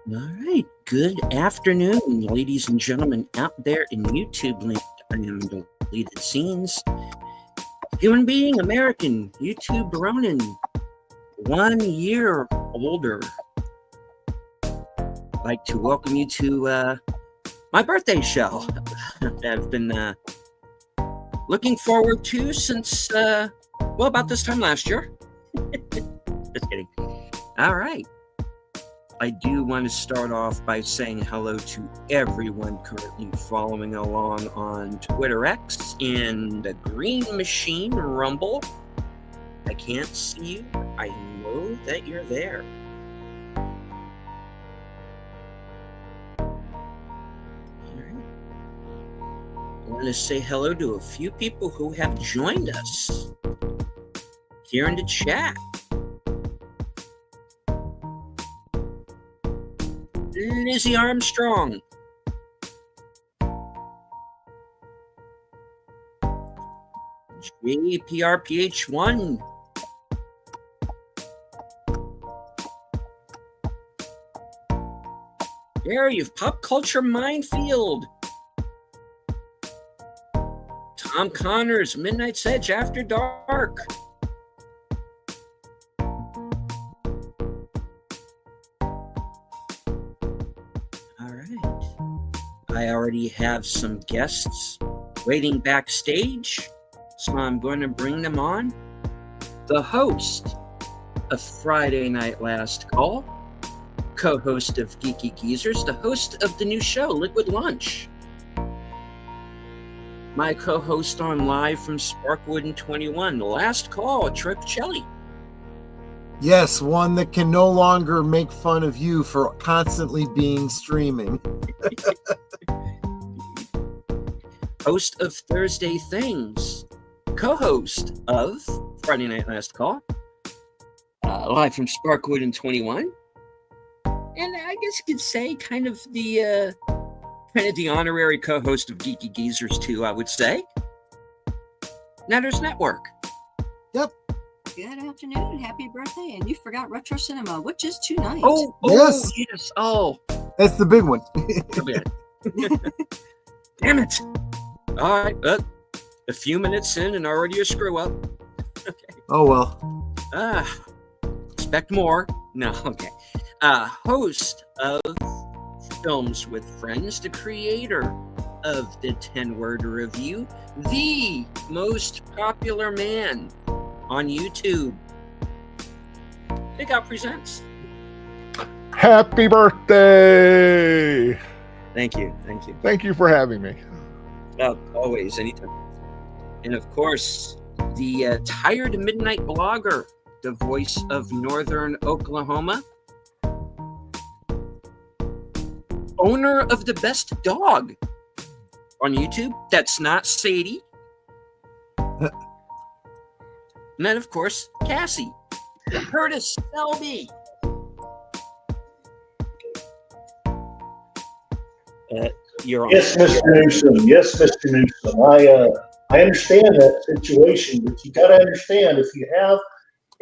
All right. Good afternoon, ladies and gentlemen out there in YouTube land. I am Deleted Scenes. Human being, American, YouTube Ronin, 1 year older. I'd like to welcome you to my birthday show that I've been looking forward to since, about this time last year. Just kidding. All right. I do want to start off by saying hello to everyone currently following along on Twitter X and the Green Machine Rumble. I can't see you. I know that you're there. All right. I want to say hello to a few people who have joined us here in the chat. Lizzie Armstrong. JPRPH1. Gary of Pop Culture Minefield. Tom Connors, Midnight's Edge After Dark. I already have some guests waiting backstage, so I'm going to bring them on. The host of Friday Night Last Call, co-host of Geeky Geezers, the host of the new show, Liquid Lunch. My co-host on Live from Sparkwood and 21, Last Call, Troy Pacelli. Yes, one that can no longer make fun of you for constantly being streaming. Host of Thursday Things, co-host of Friday Night Last Call, Live from Sparkwood and 21, and I guess you could say kind of the honorary co-host of Geeky Geezers too, I would say. Netters Network. Yep. Good afternoon and happy birthday. And you forgot Retro Cinema, which is tonight. Yes. Oh. That's the big one. Damn it. All right. A few minutes in and already a screw up. Okay. Oh, well. Expect more. No, okay. Host of Films with Friends, the creator of the 10-Word Review, the most popular man on YouTube. Big Out Presents. Happy birthday! Thank you. Thank you for having me. Always, anytime. And of course, the Tired Midnight Blogger, the voice of Northern Oklahoma, owner of the best dog on YouTube. That's not Sadie. And then, of course, Cassie, Curtis Selby. You're on. Yes, Mr. Newsom. Yes, Mr. Newsom. I understand that situation, but you got to understand if you have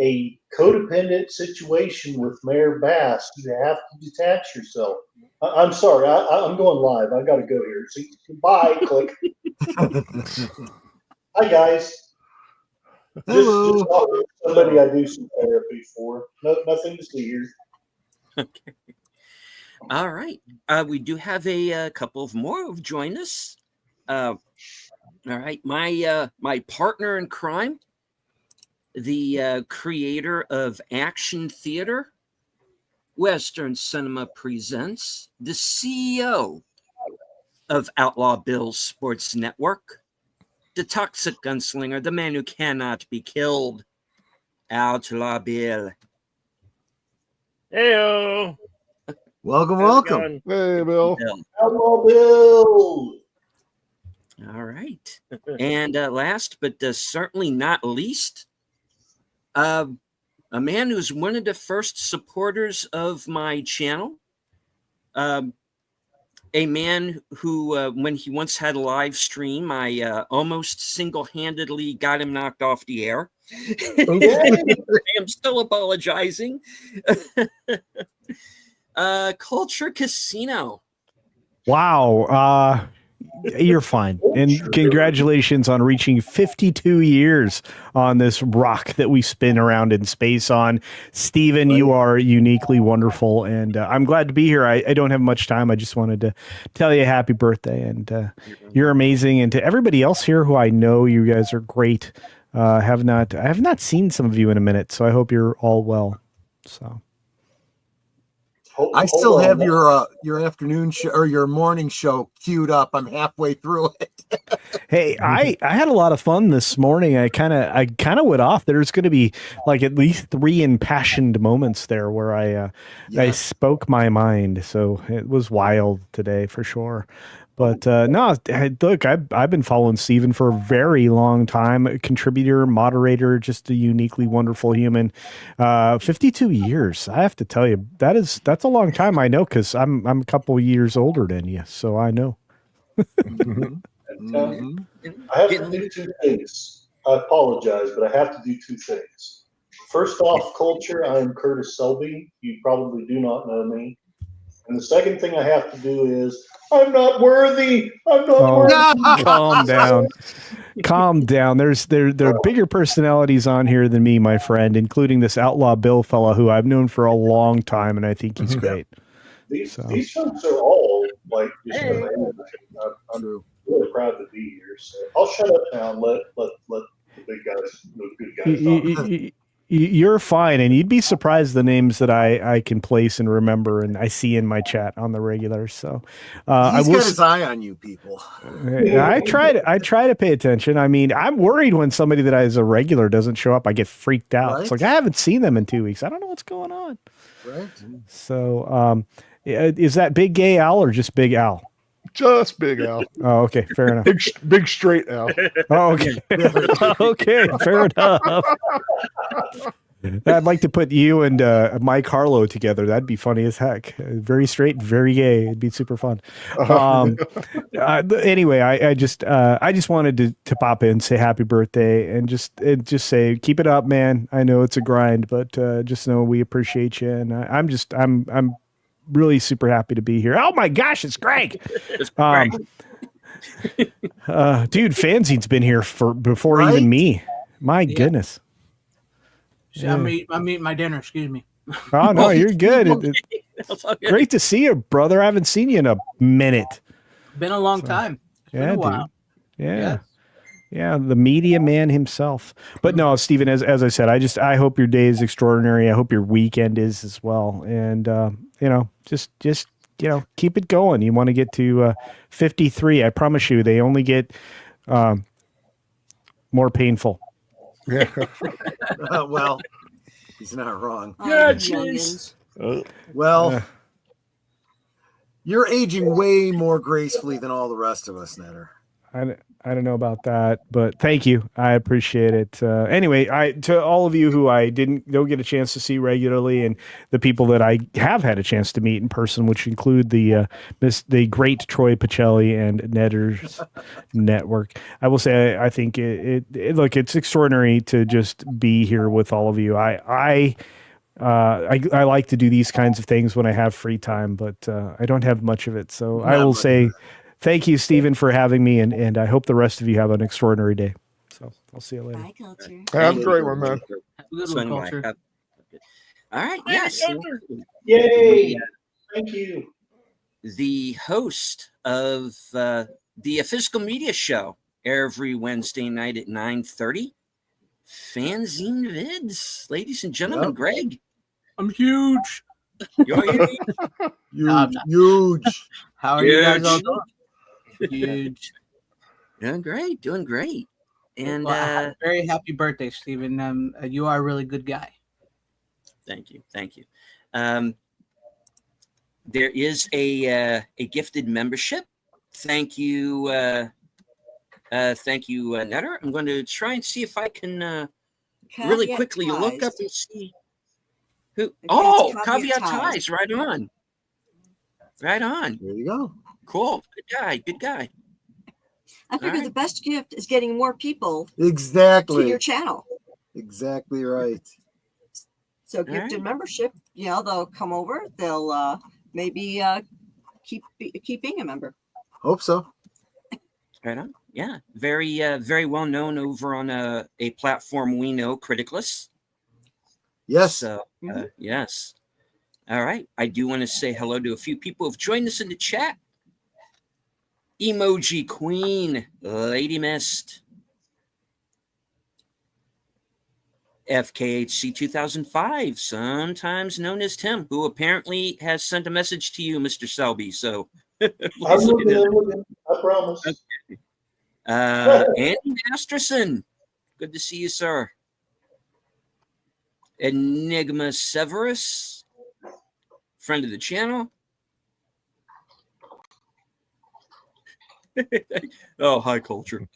a codependent situation with Mayor Bass, you have to detach yourself. I'm sorry. I'm going live. I got to go here. So, bye. Click. Hi, guys. Hello. Just talking to somebody I do some therapy for. Nothing to see here. Okay. All right. We do have a couple of more who've joined us. All right. My partner in crime, the creator of Action Theater, Western Cinema Presents, the CEO of Outlaw Bill's Sports Network, the toxic gunslinger, the man who cannot be killed, Outlaw Bill. Heyo. Welcome. Hey, Bill. Hello, Bill. All right. And last but certainly not least, a man who's one of the first supporters of my channel, a man who, when he once had a live stream, I almost single-handedly got him knocked off the air. I am still apologizing. Culture Casino. Wow. You're fine. And congratulations on reaching 52 years on this rock that we spin around in space on. Stephen, you are uniquely wonderful, and I'm glad to be here. I don't have much time. I just wanted to tell you happy birthday, and you're amazing. And to everybody else here who I know, you guys are great. I have not seen some of you in a minute, so I hope you're all well. So. I still have your afternoon show or your morning show queued up. I'm halfway through it. Hey, I had a lot of fun this morning. I kind of went off. There's going to be like at least 3 impassioned moments there where I spoke my mind. So it was wild today for sure. But no, look, I've been following Stephen for a very long time. A contributor, moderator, just a uniquely wonderful human. 52 years. I have to tell you, that's a long time. I know because I'm a couple years older than you, so I know. Mm-hmm. I have to do 2 things. I apologize, but I have to do 2 things. First off, culture, I am Curtis Selby. You probably do not know me. And the second thing I have to do is, I'm not worthy. I'm not worthy. Calm down. Calm down. There are bigger personalities on here than me, my friend, including this outlaw Bill fella who I've known for a long time, and I think he's great. These folks are all like just amazing. I'm really proud to be here. So I'll shut up now and let the big guys, the good guys talk. You're fine, and you'd be surprised the names that I can place and remember, and I see in my chat on the regular. So He's got his eye on you, people. I try to pay attention. I mean, I'm worried when somebody that is a regular doesn't show up. I get freaked out. Right? It's like I haven't seen them in 2 weeks. I don't know what's going on. Right. So is that Big Gay Al or just Big Al? Just Big Al. Oh, okay, fair enough. Big straight Al. Oh, okay. Okay, fair enough. I'd like to put you and Mike Harlow together. That'd be funny as heck. Very straight, very gay. It'd be super fun. Anyway, I just wanted to pop in, say happy birthday, and just say keep it up, man. I know it's a grind, but just know we appreciate you, and I'm really super happy to be here. Oh my gosh, it's Greg. It's Greg. Dude, Fanzine's been here before even me. My goodness. I'm eating my dinner. Excuse me. Oh no, you're good. That's all good. Great to see you, brother. I haven't seen you in a minute. Been a long time. It's been a while. Dude. Yeah. Yeah, the media man himself. But no, Stephen, as I said, I hope your day is extraordinary. I hope your weekend is as well. And just keep it going. You want to get to 53. I promise you, they only get more painful. Yeah. Well, he's not wrong. Yeah, jeez. Well, you're aging way more gracefully than all the rest of us, Netter. I don't know about that, but thank you. I appreciate it. Anyway, to all of you who I don't get a chance to see regularly, and the people that I have had a chance to meet in person, which include the great Troy Pacelli and Netter's Network. I will say I think it's extraordinary to just be here with all of you. I like to do these kinds of things when I have free time, but I don't have much of it. So I will say. Thank you, Stephen, for having me, and I hope the rest of you have an extraordinary day. So I'll see you later. Bye, Culture. Have a great one, man. Have a good one, Culture. All right. Yes. Yay! Thank you. The host of the Physical Media Show every Wednesday night at 9:30. Fanzine Vids, ladies and gentlemen. Yep. Greg. I'm huge. You're Huge. How are you guys all doing? Huge. Doing great. And very happy birthday, Stephen. You are a really good guy. Thank you. There is a gifted membership. Thank you, Netter. I'm going to try and see if I can really quickly look up and see who. Oh, Caveat Ties. Right on. There you go. Cool. Good guy. I figure the best gift is getting more people Exactly. to your channel. Exactly right. So gifted membership, they'll come over. They'll maybe keep being a member. Hope so. Right on. Yeah, very well known over on a platform we know, Criticless. Yes. So yes. All right. I do want to say hello to a few people who've joined us in the chat. Emoji Queen, Lady Mist, FKHC 2005, sometimes known as Tim, who apparently has sent a message to you, Mr. Selby. So I'm looking, I promise. Andy Masterson, good to see you, sir. Enigma Severus, friend of the channel. Oh, high culture.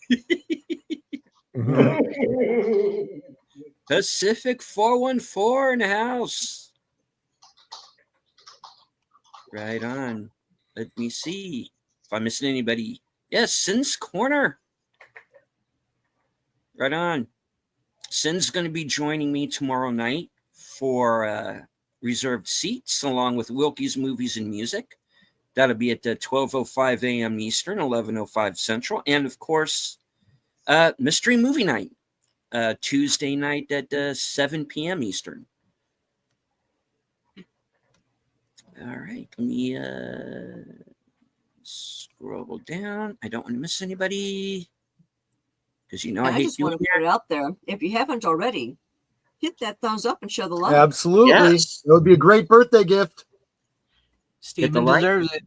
Pacific 414 in the house. Right on. Let me see if I'm missing anybody. Yes, Sin's Corner. Right on. Sin's going to be joining me tomorrow night for reserved seats, along with Wilkie's Movies and Music. That'll be at 12:05 a.m. Eastern, 11:05 Central. And, of course, Mystery Movie Night, Tuesday night at 7 p.m. Eastern. All right. Let me scroll down. I don't want to miss anybody. Because I hate just doing want to put it out there. If you haven't already, hit that thumbs up and show the love. Absolutely. Yes. It would be a great birthday gift. Stephen deserves it.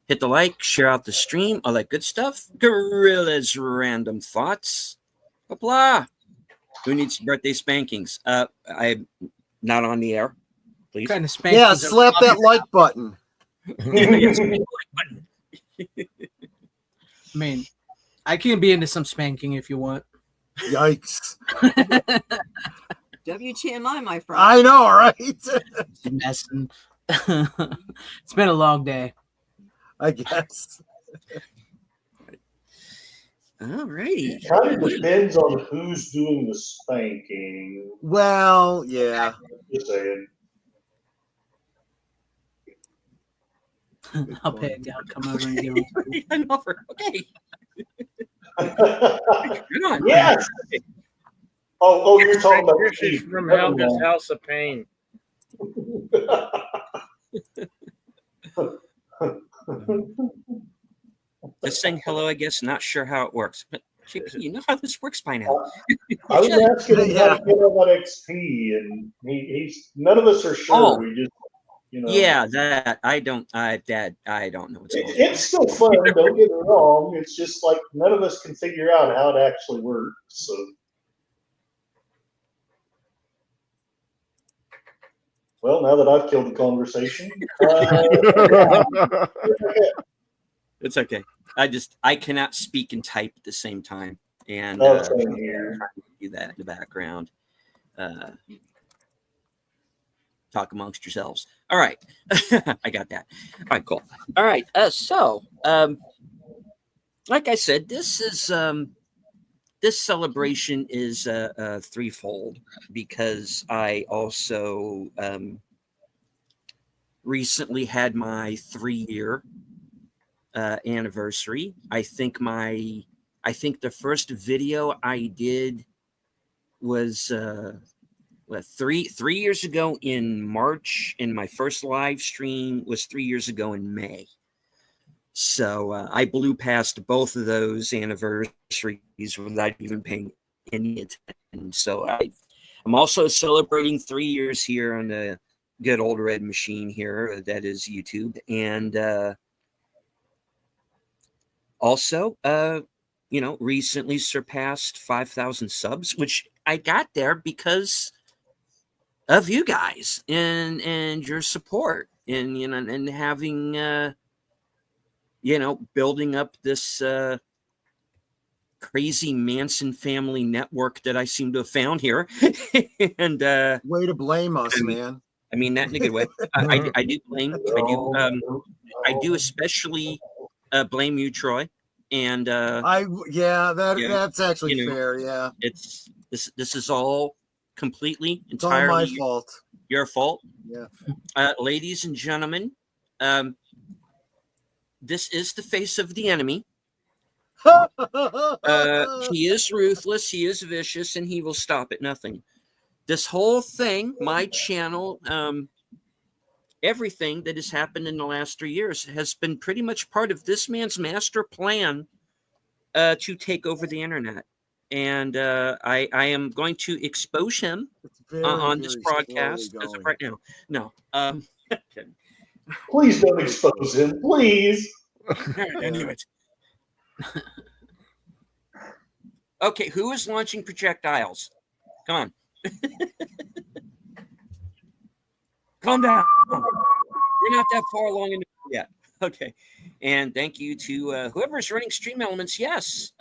Hit the like, share out the stream, all that good stuff. Gorilla's Random Thoughts. Blah, blah. Who needs birthday spankings? I'm not on the air. Please. What kind of spankings Yeah, are slap we that talking like button. Yes, smack the like button. I mean, I can be into some spanking if you want. Yikes. WTMI, my friend. I know, right? Messing. It's been a long day. I guess. All righty. It kind of depends on who's doing the spanking. Well, yeah. Just saying. I'll pay a guy to come over and give him. An offer. Okay. Good on. Yes. Oh, you're talking about This is Steve. from Never Helga's mind. House of Pain. Just saying hello, I guess. Not sure how it works. But JP, you know how this works by now. I was asking him how Yeah. to get on that XP, and he's none of us are sure. Oh. We just, Yeah, that I don't know what's going on. It's still fun. Don't get me wrong. It's just like none of us can figure out how it actually works. So. Well, now that I've killed the conversation, It's okay. I cannot speak and type at the same time, and Oh, same here. trying to do that in the background. Talk amongst yourselves. All right, I got that. All right, cool. All right, so like I said, this is this celebration is threefold because I also recently had my 3-year anniversary. I think the first video I did was 3 years ago in March, and my first live stream was 3 years ago in May. So I blew past both of those anniversaries without even paying any attention. So I'm also celebrating 3 years here on the good old red machine here, that is YouTube, and also recently surpassed 5,000 subs, which I got there because of you guys and your support and and having building up this crazy Manson family network that I seem to have found here. And Way to blame us, man. I mean that in a good way. I do blame. I do especially blame you, Troy. And that's actually fair. Yeah, this is all completely it's all my entirely fault. Your fault. Yeah. Ladies and gentlemen, this is the face of the enemy. He is ruthless, he is vicious, and he will stop at nothing. This whole thing, my channel, everything that has happened in the last 3 years has been pretty much part of this man's master plan to take over the internet. And I am going to expose him on this broadcast as of right now. No. Please don't expose him, please. I knew it. Okay, who is launching projectiles? Come on. Calm down. We're not that far along in yet. Okay. And thank you to whoever is running Stream Elements. Yes.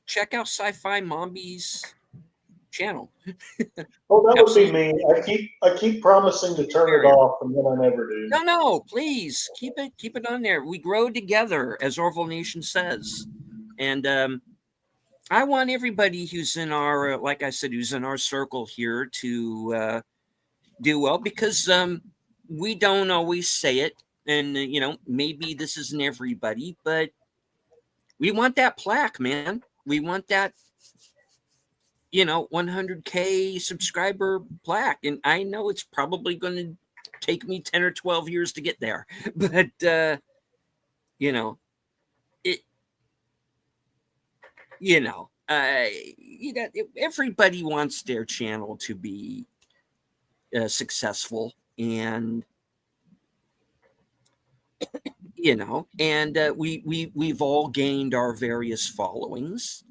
Check out Sci-Fi Mombi's channel. Oh, that would be me. I keep promising to turn it off, and then I never do. No, please keep it on there. We grow together, as Orville Nation says. And I want everybody who's in our, like I said, who's in our circle here to do well, because we don't always say it, and maybe this isn't everybody, but we want that plaque, man. We want that 100K subscriber plaque, and I know it's probably going to take me 10 or 12 years to get there, but everybody wants their channel to be successful, and we've all gained our various followings,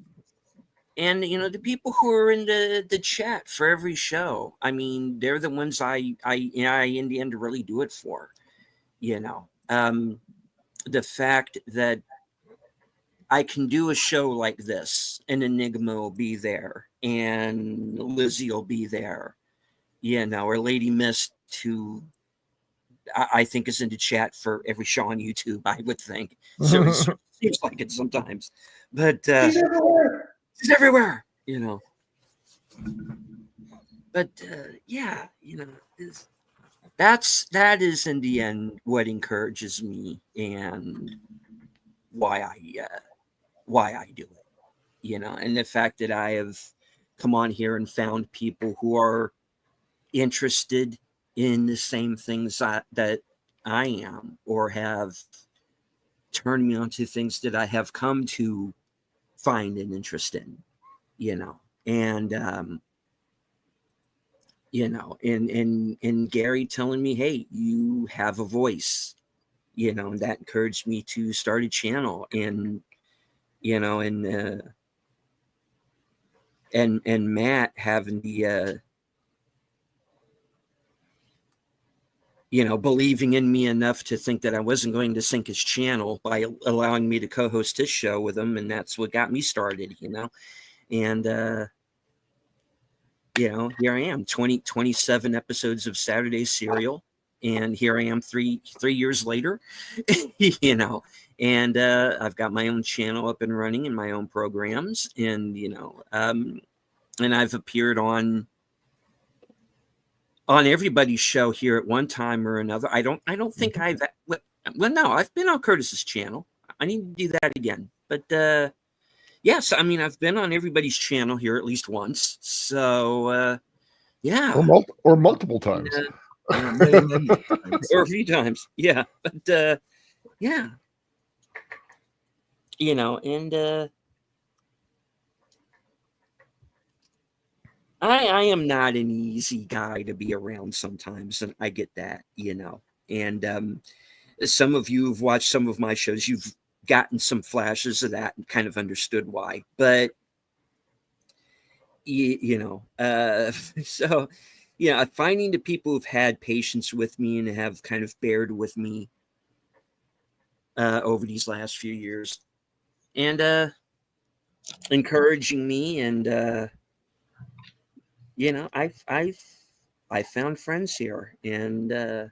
and the people who are in the chat for every show, I mean, they're the ones I in the end really do it for. The fact that I can do a show like this, and Enigma will be there, and Lizzie will be there, or Lady Mist, who I think is in the chat for every show on YouTube, I would think. So it seems like it sometimes. But He's everywhere. He's everywhere, But that is in the end what encourages me and why I do it, and the fact that I have come on here and found people who are interested in the same things that I am, or have turned me on to things that I have come to find an interest in, and and Gary telling me, hey, you have a voice, and that encouraged me to start a channel, and and Matt having the believing in me enough to think that I wasn't going to sink his channel by allowing me to co-host his show with him, and that's what got me started, and here I am, 27 episodes of Saturday Serial, and here I am three years later, and I've got my own channel up and running and my own programs, and and I've appeared on everybody's show here at one time or another. I don't think I've been on Curtis's channel. I need to do that again. But yes, I mean, I've been on everybody's channel here at least once. So yeah, or multiple times, Many times. or a few times. Yeah, but yeah, and I am not an easy guy to be around sometimes, and I get that, and some of you have watched some of my shows, you've gotten some flashes of that and kind of understood why, but so finding the people who've had patience with me and have kind of bared with me over these last few years, and encouraging me, and I found friends here, and and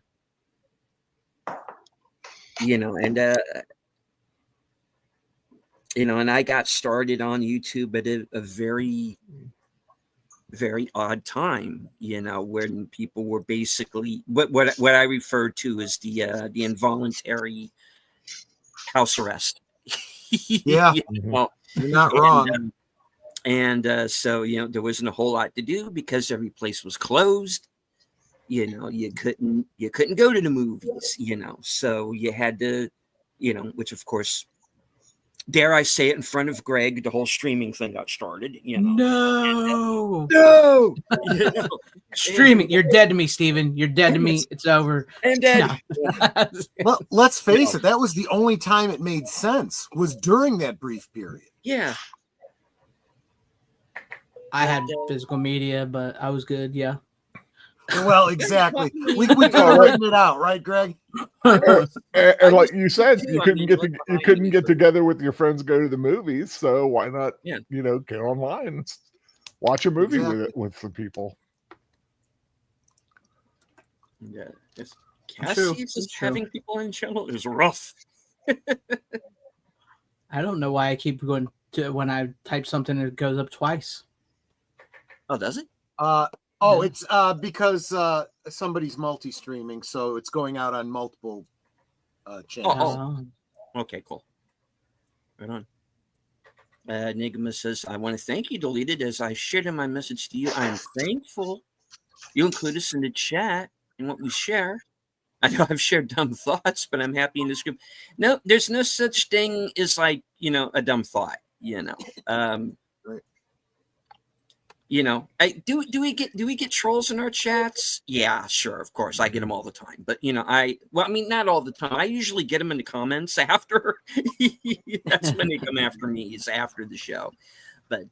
and I got started on YouTube at a very very odd time, when people were basically what I refer to as the involuntary house arrest. Yeah. Well, You're not wrong. so there wasn't a whole lot to do because every place was closed. You couldn't go to the movies. So you had to, which of course, dare I say it in front of Greg, the whole streaming thing got started. No. No. Streaming. You're dead to me, Steven. You're dead to me. It's over. And then No. Well, let's face it. That was the only time it made sense, was during that brief period. yeah. I had physical media, but I was good. Yeah. Well, exactly. We could have written it out, right, Greg? And like you said, too. you I couldn't mean, get together with your friends, go to the movies. So why not? Yeah. Get online, and watch a movie with the people. Yeah. True. Cassie's just True. having people in channel is rough. I don't know why I keep going to when I type something, it goes up twice. Oh, does it? It's because somebody's multi-streaming, so it's going out on multiple channels. Okay, cool. Right on. Enigma says, I want to thank you, Deleted. As I shared in my message to you, I am thankful you include us in the chat and what we share. I know I've shared dumb thoughts, but I'm happy in this group. No, there's no such thing as a dumb thought, Right. Do we get trolls in our chats? Yeah, sure, of course, I get them all the time. But not all the time. I usually get them in the comments after. That's when they come after me. Is after the show. But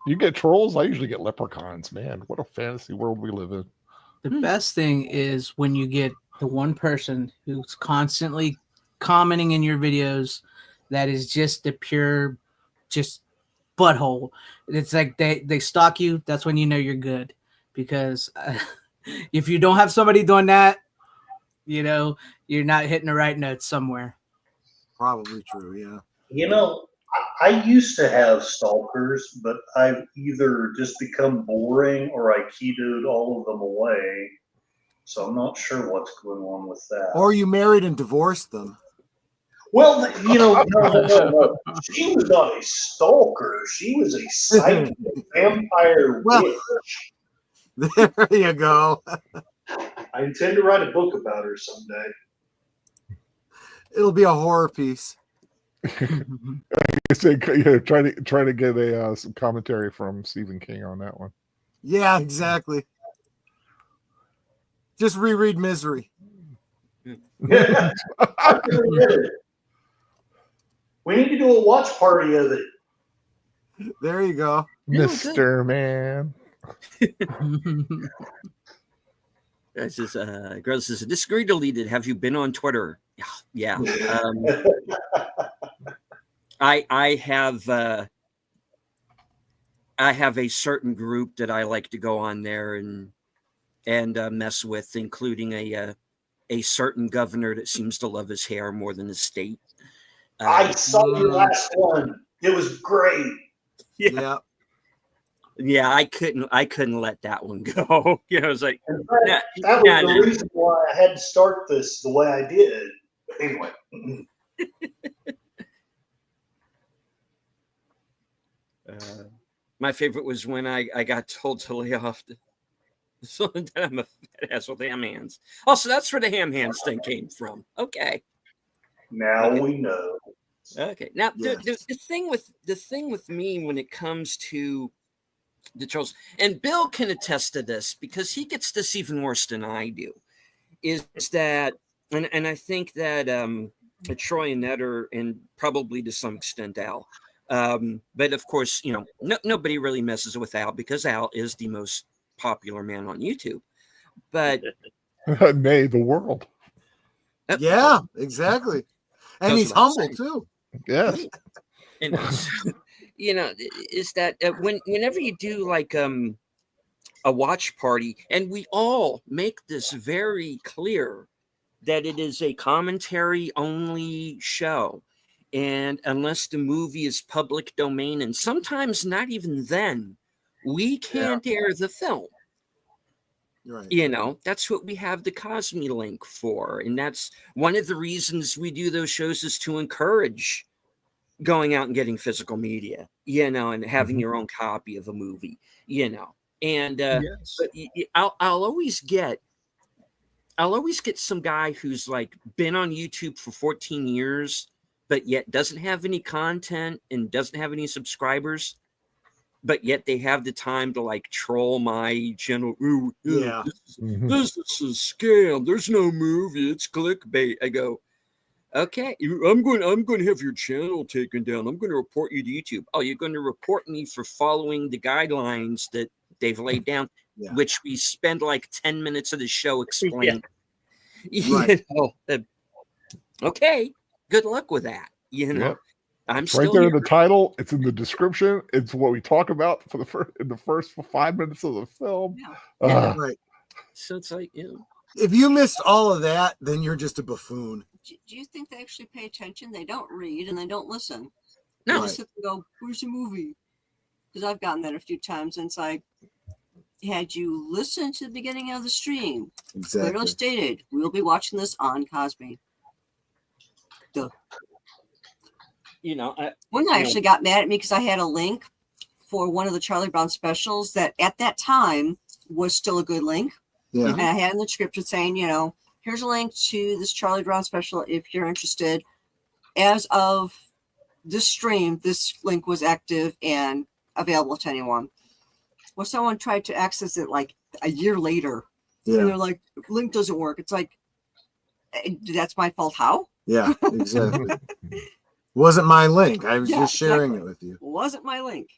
you get trolls. I usually get leprechauns. Man, what a fantasy world we live in. The best thing is when you get the one person who's constantly commenting in your videos that is just the pure, just butthole. It's like they stalk you. That's when you know you're good, because if you don't have somebody doing that, you're not hitting the right notes somewhere. Probably true. Yeah. I used to have stalkers, but I've either just become boring or I keyed all of them away. So I'm not sure what's going on with that. Or you married and divorced them. Well, no. She was not a stalker. She was a psychic vampire witch. There you go. I intend to write a book about her someday. It'll be a horror piece. I say, try to get some commentary from Stephen King on that one. Yeah, exactly. Just reread Misery. I really read it. We need to do a watch party of it. There you go. Mr. Man. This is girl says, disagree, Deleted. Have you been on Twitter? Yeah. I have a certain group that I like to go on there and mess with, including a certain governor that seems to love his hair more than his state. I saw your last one. It was great. Yeah. Yeah, I couldn't let that one go. I was like, that was the reason why I had to start this the way I did. Anyway. My favorite was when I got told to lay off so that I'm a fat ass with ham hands. Also, that's where the ham hands thing came from. Okay. Now we know. Okay. Now Yes. the thing with me when it comes to the trolls, and Bill can attest to this because he gets this even worse than I do, is that, and I think that Troy and Ned are, and probably to some extent Al, but of course, nobody really messes with Al because Al is the most popular man on YouTube. But Nay, the world. Yeah, exactly. And That's he's what I'm humble saying. too. Yes. And is that whenever you do like a watch party, and we all make this very clear that it is a commentary only show, and unless the movie is public domain, and sometimes not even then we can't air the film. Right. You know, that's what we have the Cosme link for. And that's one of the reasons we do those shows, is to encourage going out and getting physical media, you know, and having your own copy of a movie, you know. And Yes. but I'll always get some guy who's like been on YouTube for 14 years, but yet doesn't have any content and doesn't have any subscribers, but yet they have the time to like troll my channel. Ooh, Yeah. this is a scam. There's no movie. It's clickbait. I go, okay, I'm going to have your channel taken down. I'm going to report you to YouTube. Oh, you're going to report me for following the guidelines that they've laid down, Yeah. which we spend like 10 minutes of the show explaining. Right. You know, okay, good luck with that. You know, Yep. I'm It's right still there in here. the title. It's in the description. It's what we talk about for the first 5 minutes of the film. Yeah. Yeah. Right. So it's like, you know, If you missed all of that, then you're just a buffoon. Do you think they actually pay attention? They don't read and they don't listen. no, They just sit and go, "Where's the movie?" Because I've gotten that a few times, and it's like, had you listened to the beginning of the stream, clearly Exactly. stated, we'll be watching this on Cosme. you know, One guy Yeah. actually got mad at me because I had a link for one of the Charlie Brown specials that at that time was still a good link. Yeah. And I had in the description saying, you know, here's a link to this Charlie Brown special if you're interested. As of this stream, this link was active and available to anyone. Well, someone tried to access it like a year later. And Yeah. they're like, link doesn't work. It's like, that's my fault. How? Yeah. Exactly. Wasn't my link. I was Yeah, just sharing exactly. it with you. Wasn't my link.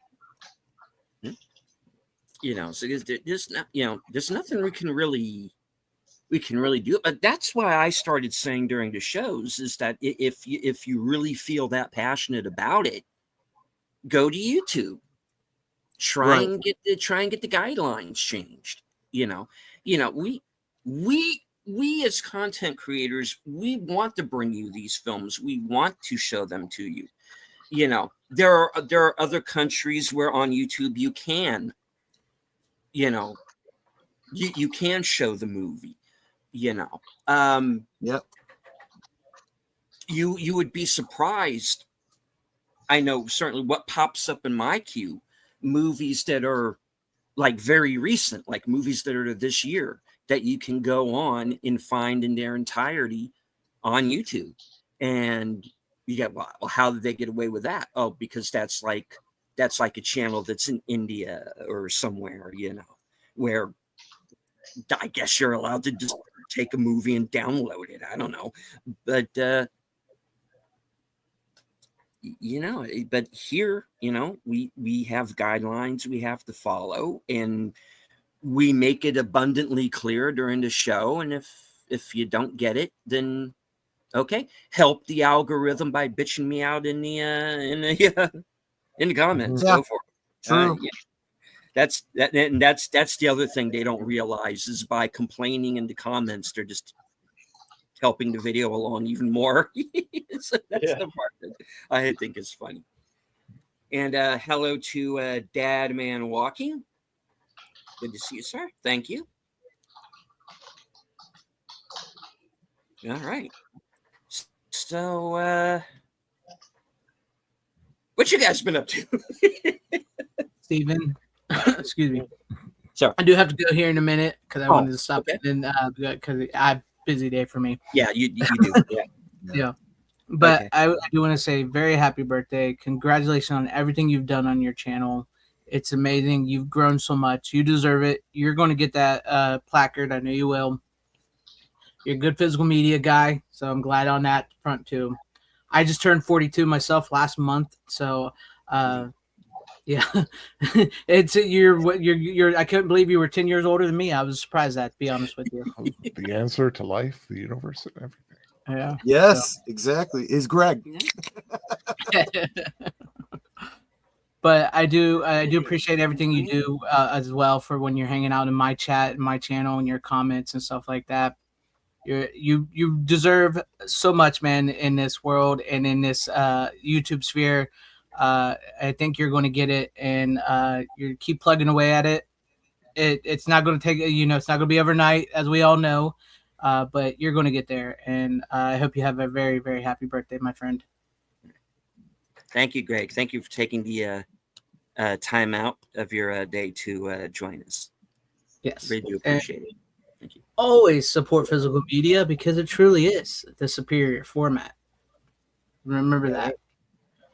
you know, so there's not, you know, there's nothing we can really do. But that's why I started saying during the shows is that if you really feel that passionate about it, go to YouTube. Try Right. and get the guidelines changed. You know, we as content creators, we want to bring you these films. We want to show them to you. You know, there are other countries where on YouTube you can, you know, you can show the movie. You know, Yep. you would be surprised. I know certainly what pops up in my queue, movies that are like very recent, like movies that are this year that you can go on and find in their entirety on YouTube. And you get, well, how did they get away with that? Oh, because that's like a channel that's in India or somewhere, you know, where I guess you're allowed to just take a movie and download it. I don't know. But you know, but here, you know, we have guidelines we have to follow, and we make it abundantly clear during the show. And if you don't get it, then okay, help the algorithm by bitching me out in the comments. Yeah. Go for it. True. Yeah. That's the other thing they don't realize is by complaining in the comments, they're just helping the video along even more. So that's the part that I think is funny. And hello to Dad Man Walking. Good to see you, sir. Thank you. All right. So what you guys been up to? Steven, excuse me. Sorry. I do have to go here in a minute because I wanted to stop okay. and then because I busy day for me. Yeah, you do. Yeah. Yeah. But Okay. I do want to say very happy birthday. Congratulations on everything you've done on your channel. It's amazing. You've grown so much. You deserve it. You're going to get that placard. I know you will. You're a good physical media guy. So I'm glad on that front too. I just turned 42 myself last month. So yeah, it's you're I couldn't believe you were 10 years older than me. I was surprised at, to be honest with you. The answer to life, the universe, and everything. Yeah. Yes, exactly. Is Greg. But I do appreciate everything you do as well for when you're hanging out in my chat and my channel and your comments and stuff like that. You deserve so much, man, in this world and in this YouTube sphere. I think you're going to get it, and you keep plugging away at it. It's not going to take, it's not going to be overnight, as we all know, but you're going to get there. And I hope you have a very, very happy birthday, my friend. Thank you, Greg. Thank you for taking the time out of your day to join us. Yes. Really do appreciate it. Thank you. Always support physical media because it truly is the superior format. Remember that.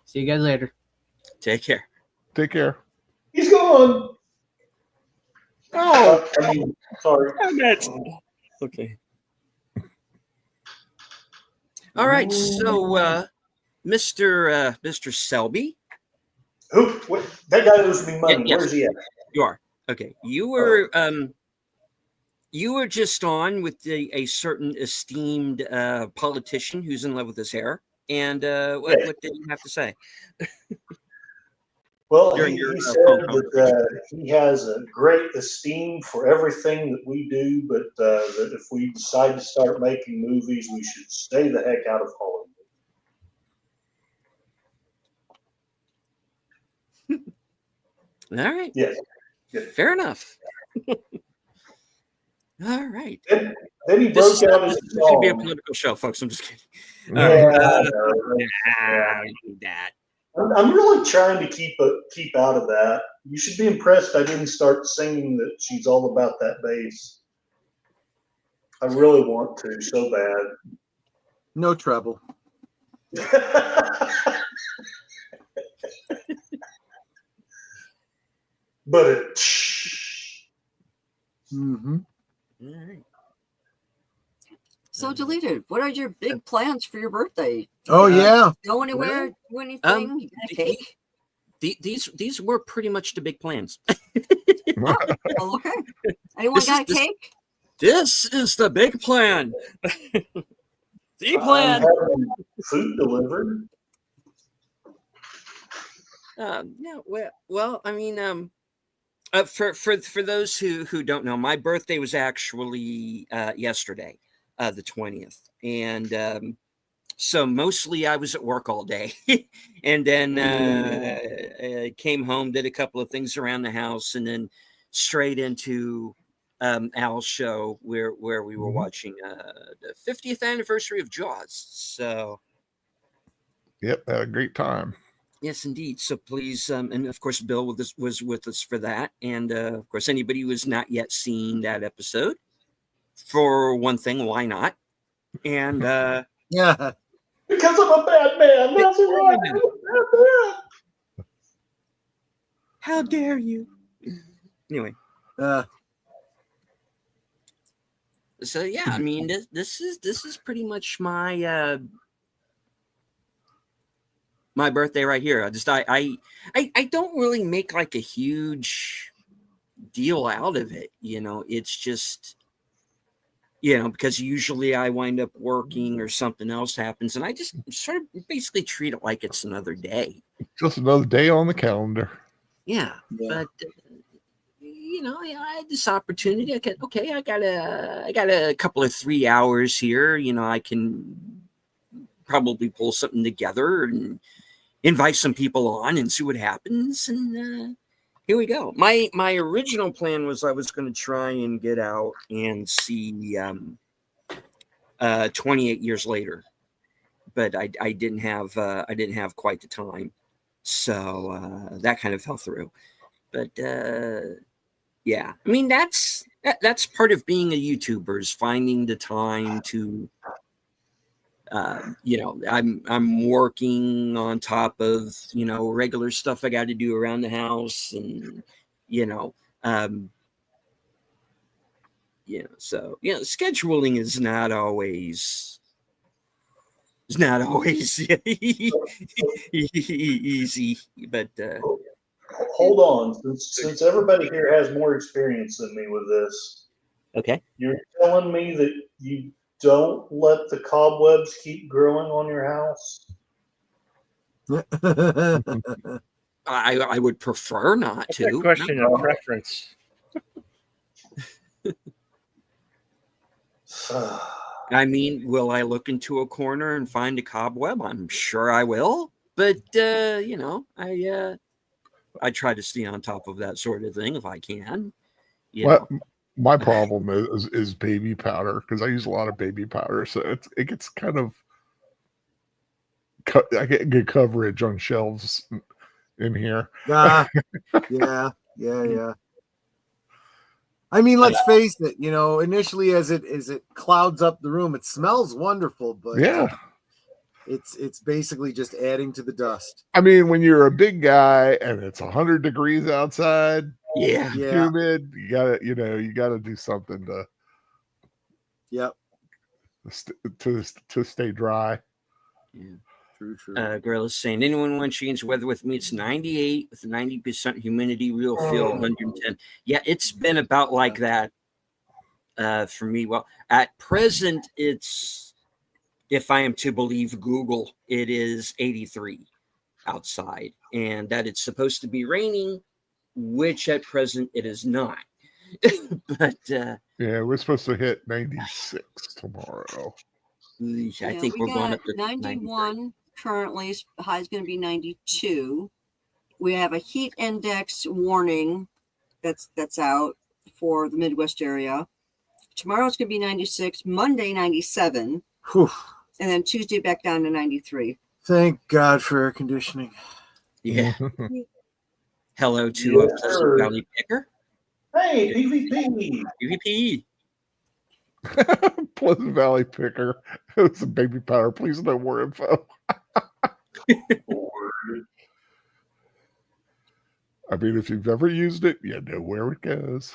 See you guys later. Take care. Take care. He's gone. Oh, Sorry. Okay. All right. So, Mr. Selby, Who? What, that guy owes me money. Yes. Where's he at? you are okay. You were just on with a certain esteemed politician who's in love with his hair. And what did you have to say? Well, During he your, said phone call. that he has a great esteem for everything that we do, but that if we decide to start making movies, we should stay the heck out of Hollywood. All right. Yes. Yes. Fair enough. All right. Then he This broke out is his going to be a song. political show, folks. I'm just kidding. Yeah, All right. I know. I don't do that. I'm really trying to keep out of that. You should be impressed I didn't start singing that she's all about that bass. I really want to so bad. No trouble. But it. Mm-hmm. All right. So deleted. What are your big plans for your birthday? Oh yeah. Go anywhere? Do anything? You got a cake? These were pretty much the big plans. Oh, okay. Anyone This got a is- cake? This is the big plan. The I'm plan. having food delivered. Yeah. Well. I mean, for those who don't know, my birthday was actually yesterday, the 20th, and so mostly I was at work all day, and then I came home, did a couple of things around the house, and then straight into Al's show where we were watching the 50th anniversary of Jaws. So Yep, had a great time. yes, indeed. So please, and of course, Bill was with us for that, and of course, anybody who has not yet seen that episode, for one thing, why not? And Yeah. Because I'm a bad man. That's right. I'm a bad man. how dare you? Anyway. So yeah, I mean, this is pretty much my my birthday right here. I don't really make like a huge deal out of it, It's just, because usually I wind up working or something else happens, and I just sort of basically treat it like it's another day. Just another day on the calendar. Yeah, Yeah. but I had this opportunity. I got a couple of 3 hours here. I can probably pull something together and invite some people on and see what happens. And here we go. My original plan was I was going to try and get out and see 28 Years Later, but I didn't have quite the time, so that kind of fell through. But yeah, I mean that's part of being a YouTuber, is finding the time to I'm working on top of regular stuff I got to do around the house, and so scheduling is not always easy, but Hold on. Since everybody here has more experience than me with this, okay. you're telling me that you don't let the cobwebs keep growing on your house? I would prefer not It's to. a question of preference. I mean, will I look into a corner and find a cobweb? I'm sure I will. but I try to stay on top of that sort of thing if I can. You What know. my problem is baby powder, because I use a lot of baby powder, so it gets kind of I get good coverage on shelves in here. Yeah, yeah. I mean, let's face it. Initially, as it clouds up the room, it smells wonderful, but Yeah. It's basically just adding to the dust. I mean, when you're a big guy and it's 100 degrees outside, Yeah. humid, you gotta do something to Yep. to stay dry. True. Girl is saying, anyone want to change weather with me? It's 98 with 90% humidity, real feel 110. Yeah, it's been about like that for me. Well, at present, it's, if I am to believe Google, it is 83 outside, and that it's supposed to be raining, which at present it is not. But yeah, we're supposed to hit 96 tomorrow. I think we're going up to 91 currently. High is going to be 92. We have a heat index warning that's out for the Midwest area. Tomorrow it's going to be 96. Monday 97. Whew. And then Tuesday back down to 93. Thank God for air conditioning. Yeah. Hello to Pleasant Valley Picker. Hey, PvP. PvP. Pleasant Valley Picker. It's a baby powder. Please no more info. I mean, if you've ever used it, you know where it goes.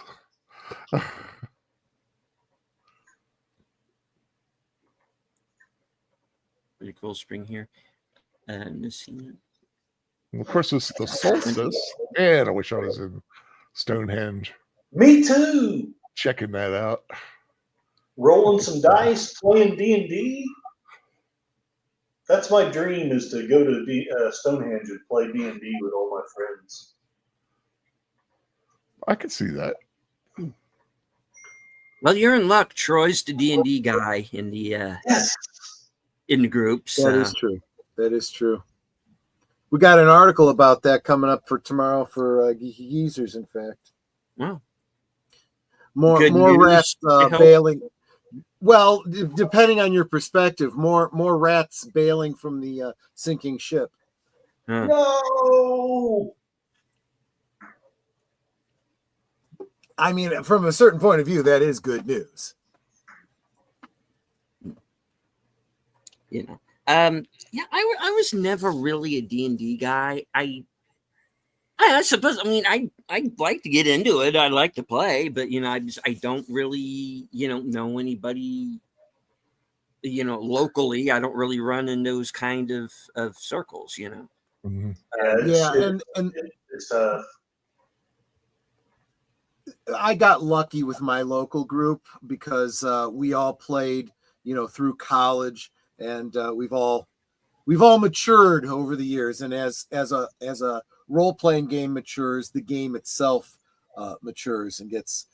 Pretty cool spring here. Missing. Of course, it's the solstice. Man, I wish I was in Stonehenge. Me too. Checking that out. Rolling some dice, playing D&D. That's my dream, is to go to Stonehenge and play D&D with all my friends. I could see that. Well, you're in luck. Troy's the D&D guy in the in the groups. That is true. That is true. We got an article about that coming up for tomorrow for Geeky Geezers, in fact. Wow. More Good news, rats bailing. Well, depending on your perspective, more rats bailing from the sinking ship. Huh. No. I mean, from a certain point of view, that is good news. Yeah, I was never really a D&D guy. I suppose, I mean, I like to get into it. I like to play, but I don't really, know anybody, locally. I don't really run in those kind of circles, Mm-hmm. It's I got lucky with my local group because we all played, through college, and we've all matured over the years. And as a role-playing game matures, the game itself matures and gets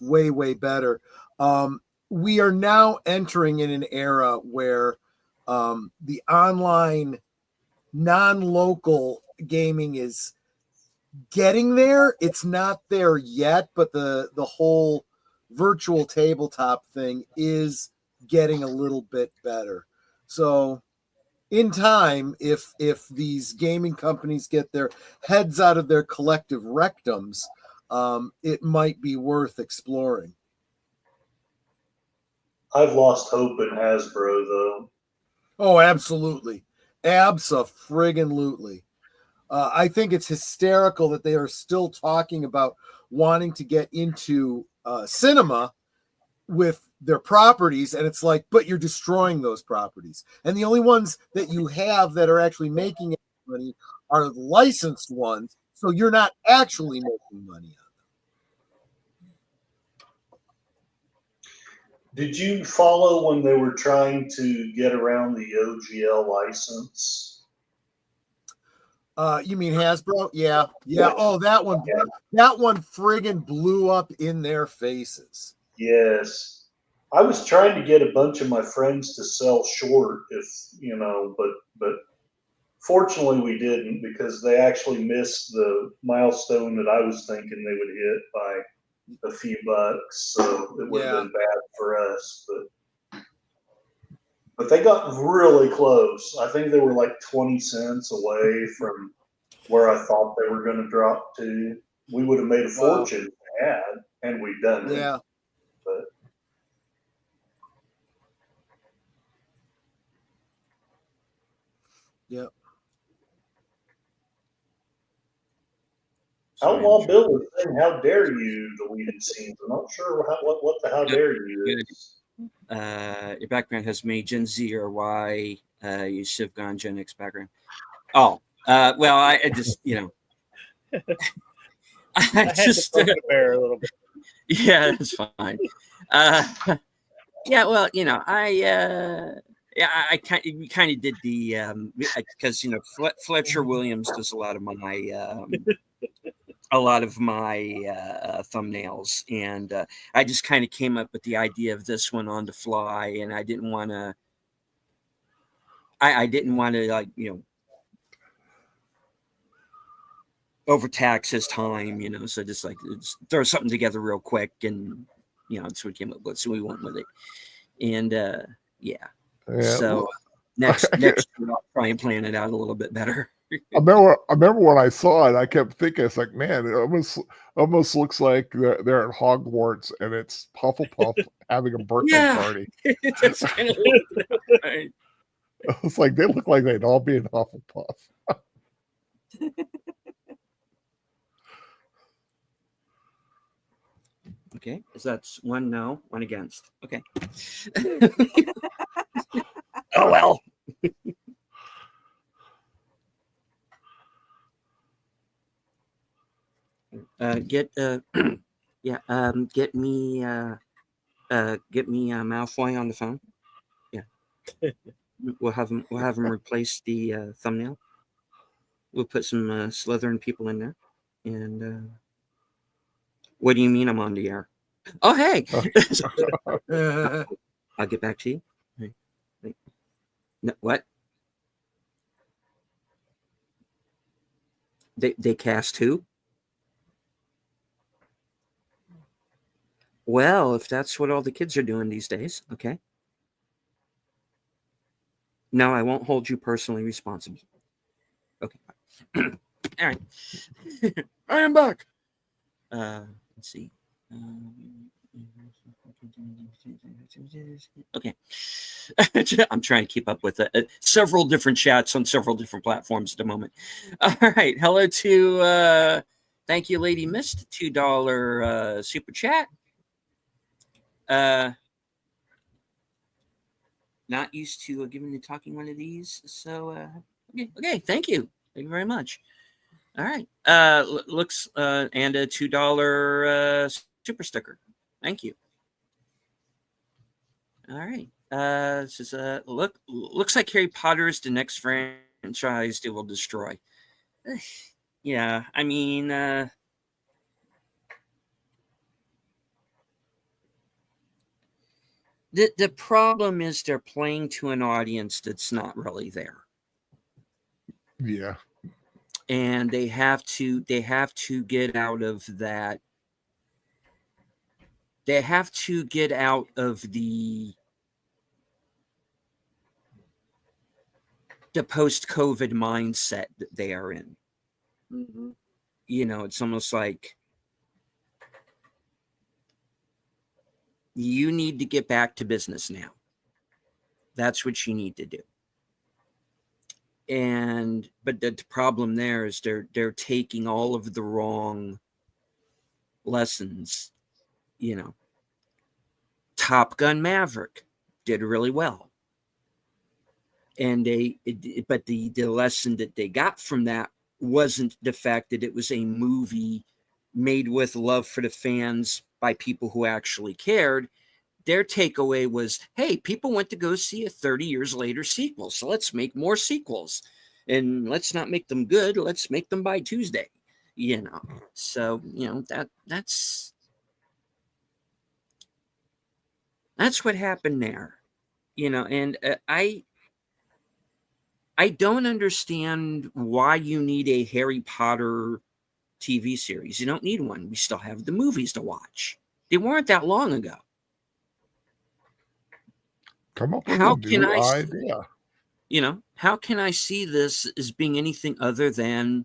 way better. We are now entering in an era where the online non-local gaming is getting there. It's not there yet, but the whole virtual tabletop thing is getting a little bit better. So in time, if these gaming companies get their heads out of their collective rectums, it might be worth exploring. I've lost hope in Hasbro, though. Oh, absolutely. Abso-friggin-lutely. I think it's hysterical that they are still talking about wanting to get into cinema with their properties, and it's like, but you're destroying those properties. And the only ones that you have that are actually making money are the licensed ones, so you're not actually making money on them. Did you follow when they were trying to get around the OGL license? You mean Hasbro? Yeah. Oh, that one friggin' blew up in their faces. Yes. I was trying to get a bunch of my friends to sell short, but Fortunately, we didn't, because they actually missed the milestone that I was thinking they would hit by a few bucks. So it would have Yeah. been bad for us, but they got really close. I think they were like 20 cents away from where I thought they were going to drop to. We would have made a Wow. fortune if we had, and we've done it. Yeah. But Yep. Sorry, I'm Outlaw trying- Bill was saying, "How dare you?" deleted scenes. I'm not sure what the "how dare you" Good. is. Your background has made Gen Z or Y. You should have gone Gen X background. Oh, well, I just, I I had just, to poke the bear a little bit. yeah, that's fine. Yeah, well, I kind of did the because Fletcher Williams does a lot of my thumbnails, and I just kind of came up with the idea of this one on the fly, and I didn't want to. I didn't want to overtax his time, so just throw something together real quick, and that's what we came up with. So we went with it, and yeah. So next year I'll try and plan it out a little bit better. I remember when I saw it, I kept thinking, it's like, man, it almost looks like they're at Hogwarts and it's Hufflepuff having a birthday party. That's kind of right. It's like they look like they'd all be in Hufflepuff. Okay, so that's one no, one against. Okay. Oh well. Get Malfoy on the phone. Yeah, we'll have him replace the thumbnail. We'll put some Slytherin people in there, and what do you mean I'm on the air? Oh hey, I'll get back to you. Wait. No, what? They cast who? Well, if that's what all the kids are doing these days, okay. No, I won't hold you personally responsible. Okay. All right. I am back. Let's see. Okay. I'm trying to keep up with several different chats on several different platforms at the moment. All right. Hello to thank you, Lady Mist, $2 super chat. Not used to giving the talking one of these, so okay, thank you very much. All right, looks and a $2 super sticker, thank you. All right, this is looks like Harry Potter is the next franchise they will destroy. Yeah, I mean the problem is they're playing to an audience that's not really there. Yeah. And they have to get out of that. They have to get out of the post-COVID mindset that they are in. Mm-hmm. It's almost like you need to get back to business now. That's what you need to do. But the problem there is they're taking all of the wrong lessons. Top Gun Maverick did really well, and but the lesson that they got from that wasn't the fact that it was a movie made with love for the fans by people who actually cared. Their takeaway was, hey, people went to go see a 30 years later sequel, so let's make more sequels, and let's not make them good, let's make them by Tuesday. So that's what happened there. And I don't understand why you need a Harry Potter TV series. You don't need one. We still have the movies to watch. They weren't that long ago. Come up with How a can new I s- idea. You know, how can I see this as being anything other than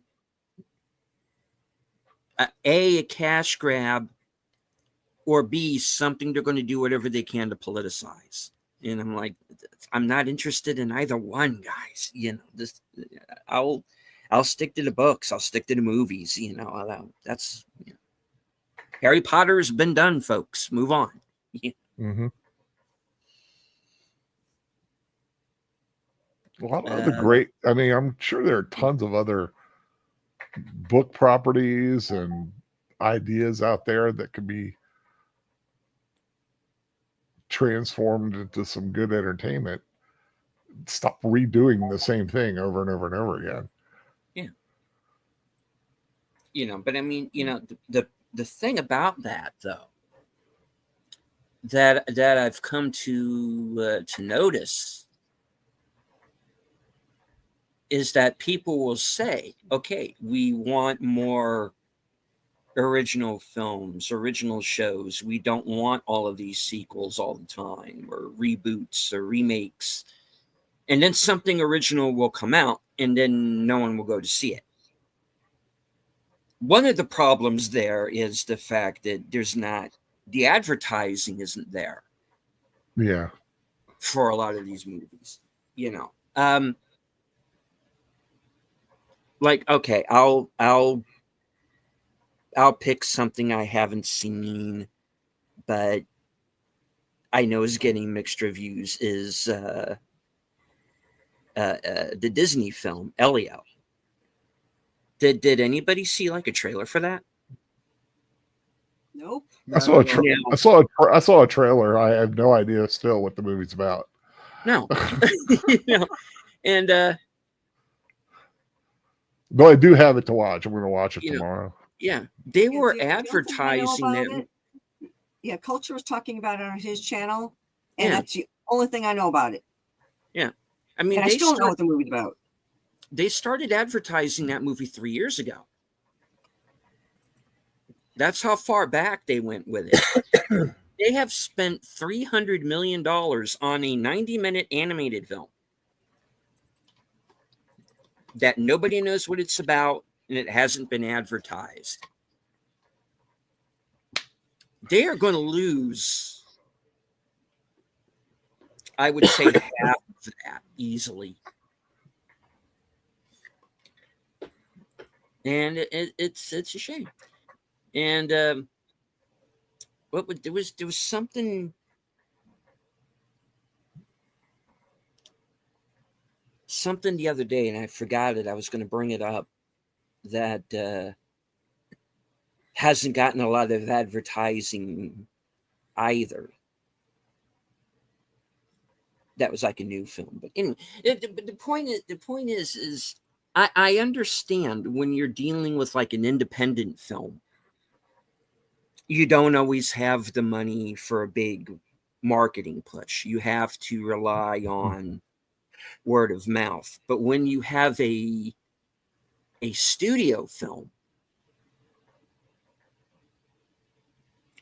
a cash grab, or B, something they're going to do whatever they can to politicize? And I'm like, I'm not interested in either one, guys. You know, this I'll stick to the books. I'll stick to the movies. You know, that's Harry Potter's been done, folks. Move on. Mm-hmm. A lot of other great. I mean, I'm sure there are tons of other book properties and ideas out there that could be transformed into some good entertainment. Stop redoing the same thing over and over and over again. You know, but I mean, you know, the thing about that, though, that I've come to notice is that people will say, okay, we want more original films, original shows. We don't want all of these sequels all the time, or reboots or remakes. And then something original will come out, and then no one will go to see it. One of the problems there is the fact that the advertising isn't there. Yeah. For a lot of these movies, you know. Like, okay, I'll pick something I haven't seen, but I know is getting mixed reviews, is the Disney film Elio. Did anybody see like a trailer for that? Nope. I saw Yeah. I saw a trailer. I have no idea still what the movie's about. No. You know, and Though I do have it to watch. I'm going to watch it You know, tomorrow. yeah, they Yeah, were the only thing I know advertising about that. it- Yeah, Culture was talking about it on his channel, and Yeah. that's the only thing I know about it. I mean, And I still don't know what the movie's about. they started advertising that movie 3 years ago. That's how far back they went with it. They have spent $300 million on a 90-minute animated film that nobody knows what it's about, and it hasn't been advertised. They are going to lose, I would say, half of that easily. And it's a shame. And there was something the other day, and I forgot it. I was going to bring it up, that hasn't gotten a lot of advertising either. That was like a new film, but anyway, but the point is I understand when you're dealing with like an independent film, you don't always have the money for a big marketing push. You have to rely on word of mouth. But when you have a studio film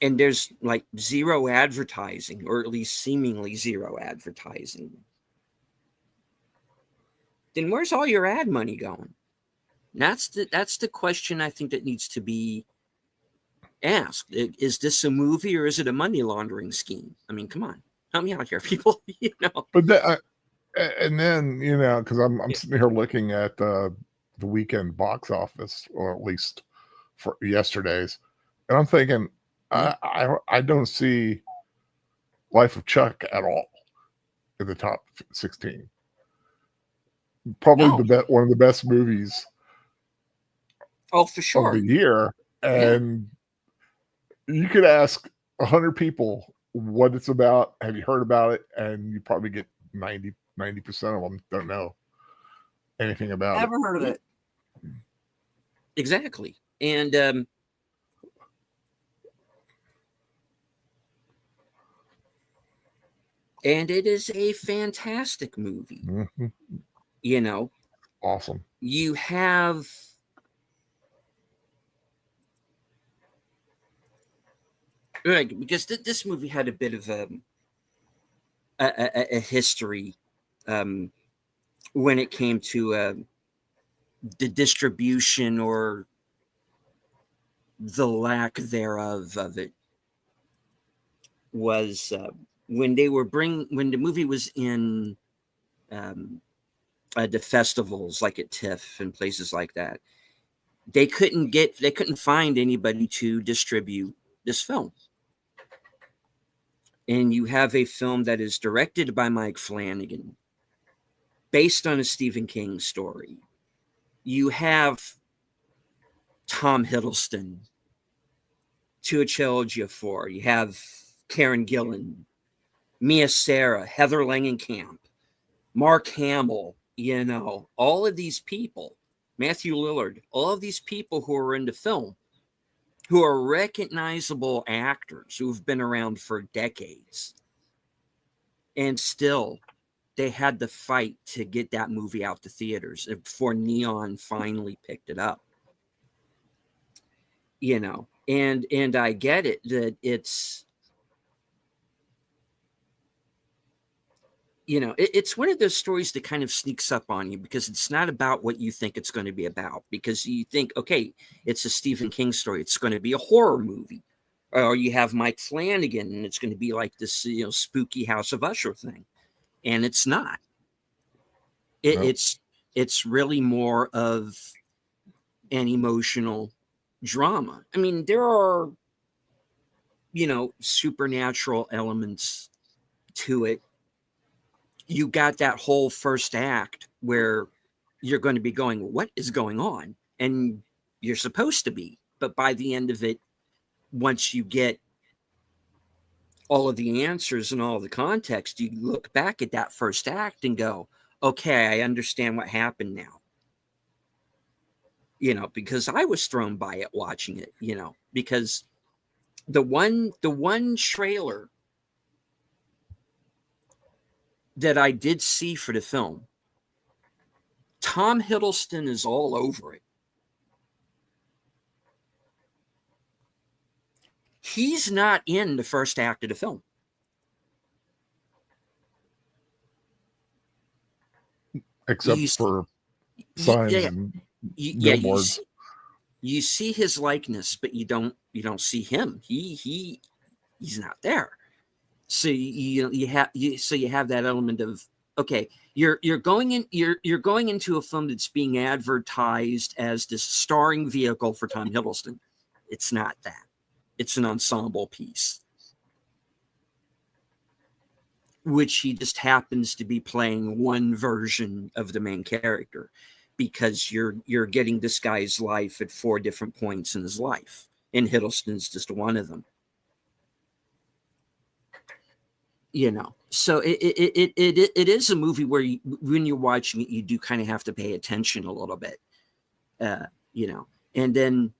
and there's like zero advertising, or at least seemingly zero advertising, then where's all your ad money going? That's the question I think that needs to be asked. Is this a movie or is it a money laundering scheme? I mean, come on, help me out here, people. You know. But and then, you know, because I'm sitting here looking at the weekend box office, or at least for yesterday's, and I'm thinking, I don't see Life of Chuck at all in the top 16. Probably one of the best movies. Oh, for sure. Of the year, and you could ask 100 people what it's about. Have you heard about it? And you probably get 90% of them don't know anything about Never heard of it. Exactly. And it is a fantastic movie. Mm-hmm. You know, Awesome. you have right, because this movie had a bit of a history when it came to the distribution or the lack thereof of it. Was when the movie was in the festivals like at TIFF and places like that, they couldn't find anybody to distribute this film. And you have a film that is directed by Mike Flanagan, based on a Stephen King story. You have Tom Hiddleston, Chiwetel Ejiofor. You have Karen Gillan, Mia Sara, Heather Langenkamp, Mark Hamill, you know, all of these people, Matthew Lillard, all of these people who are in the film, who are recognizable actors who've been around for decades. And still, they had to fight to get that movie out to theaters before Neon finally picked it up. You know, and I get it that it's, you know, it's one of those stories that kind of sneaks up on you because it's not about what you think it's going to be about. Because you think, okay, it's a Stephen King story. It's going to be a horror movie. Or you have Mike Flanagan and it's going to be like this, you know, spooky House of Usher thing. And it's not. No. It's really more of an emotional drama. I mean, there are, you know, supernatural elements to it. You got that whole first act where you're going to be going, what is going on? And you're supposed to be. But by the end of it, once you get all of the answers and all the context, you look back at that first act and go, okay, I understand what happened now. You know, because I was thrown by it watching it, you know, because the one trailer that I did see for the film, Tom Hiddleston is all over it. He's not in the first act of the film. Except for signs and billboards. You see his likeness, but you don't see him. He's not there. So you have that element of, okay, you're going into a film that's being advertised as this starring vehicle for Tom Hiddleston. It's not that. It's an ensemble piece, which he just happens to be playing one version of the main character, because you're getting this guy's life at 4 different points in his life, and Hiddleston's just one of them. You know, so it is a movie where when you're watching it, you do kind of have to pay attention a little bit, you know, and then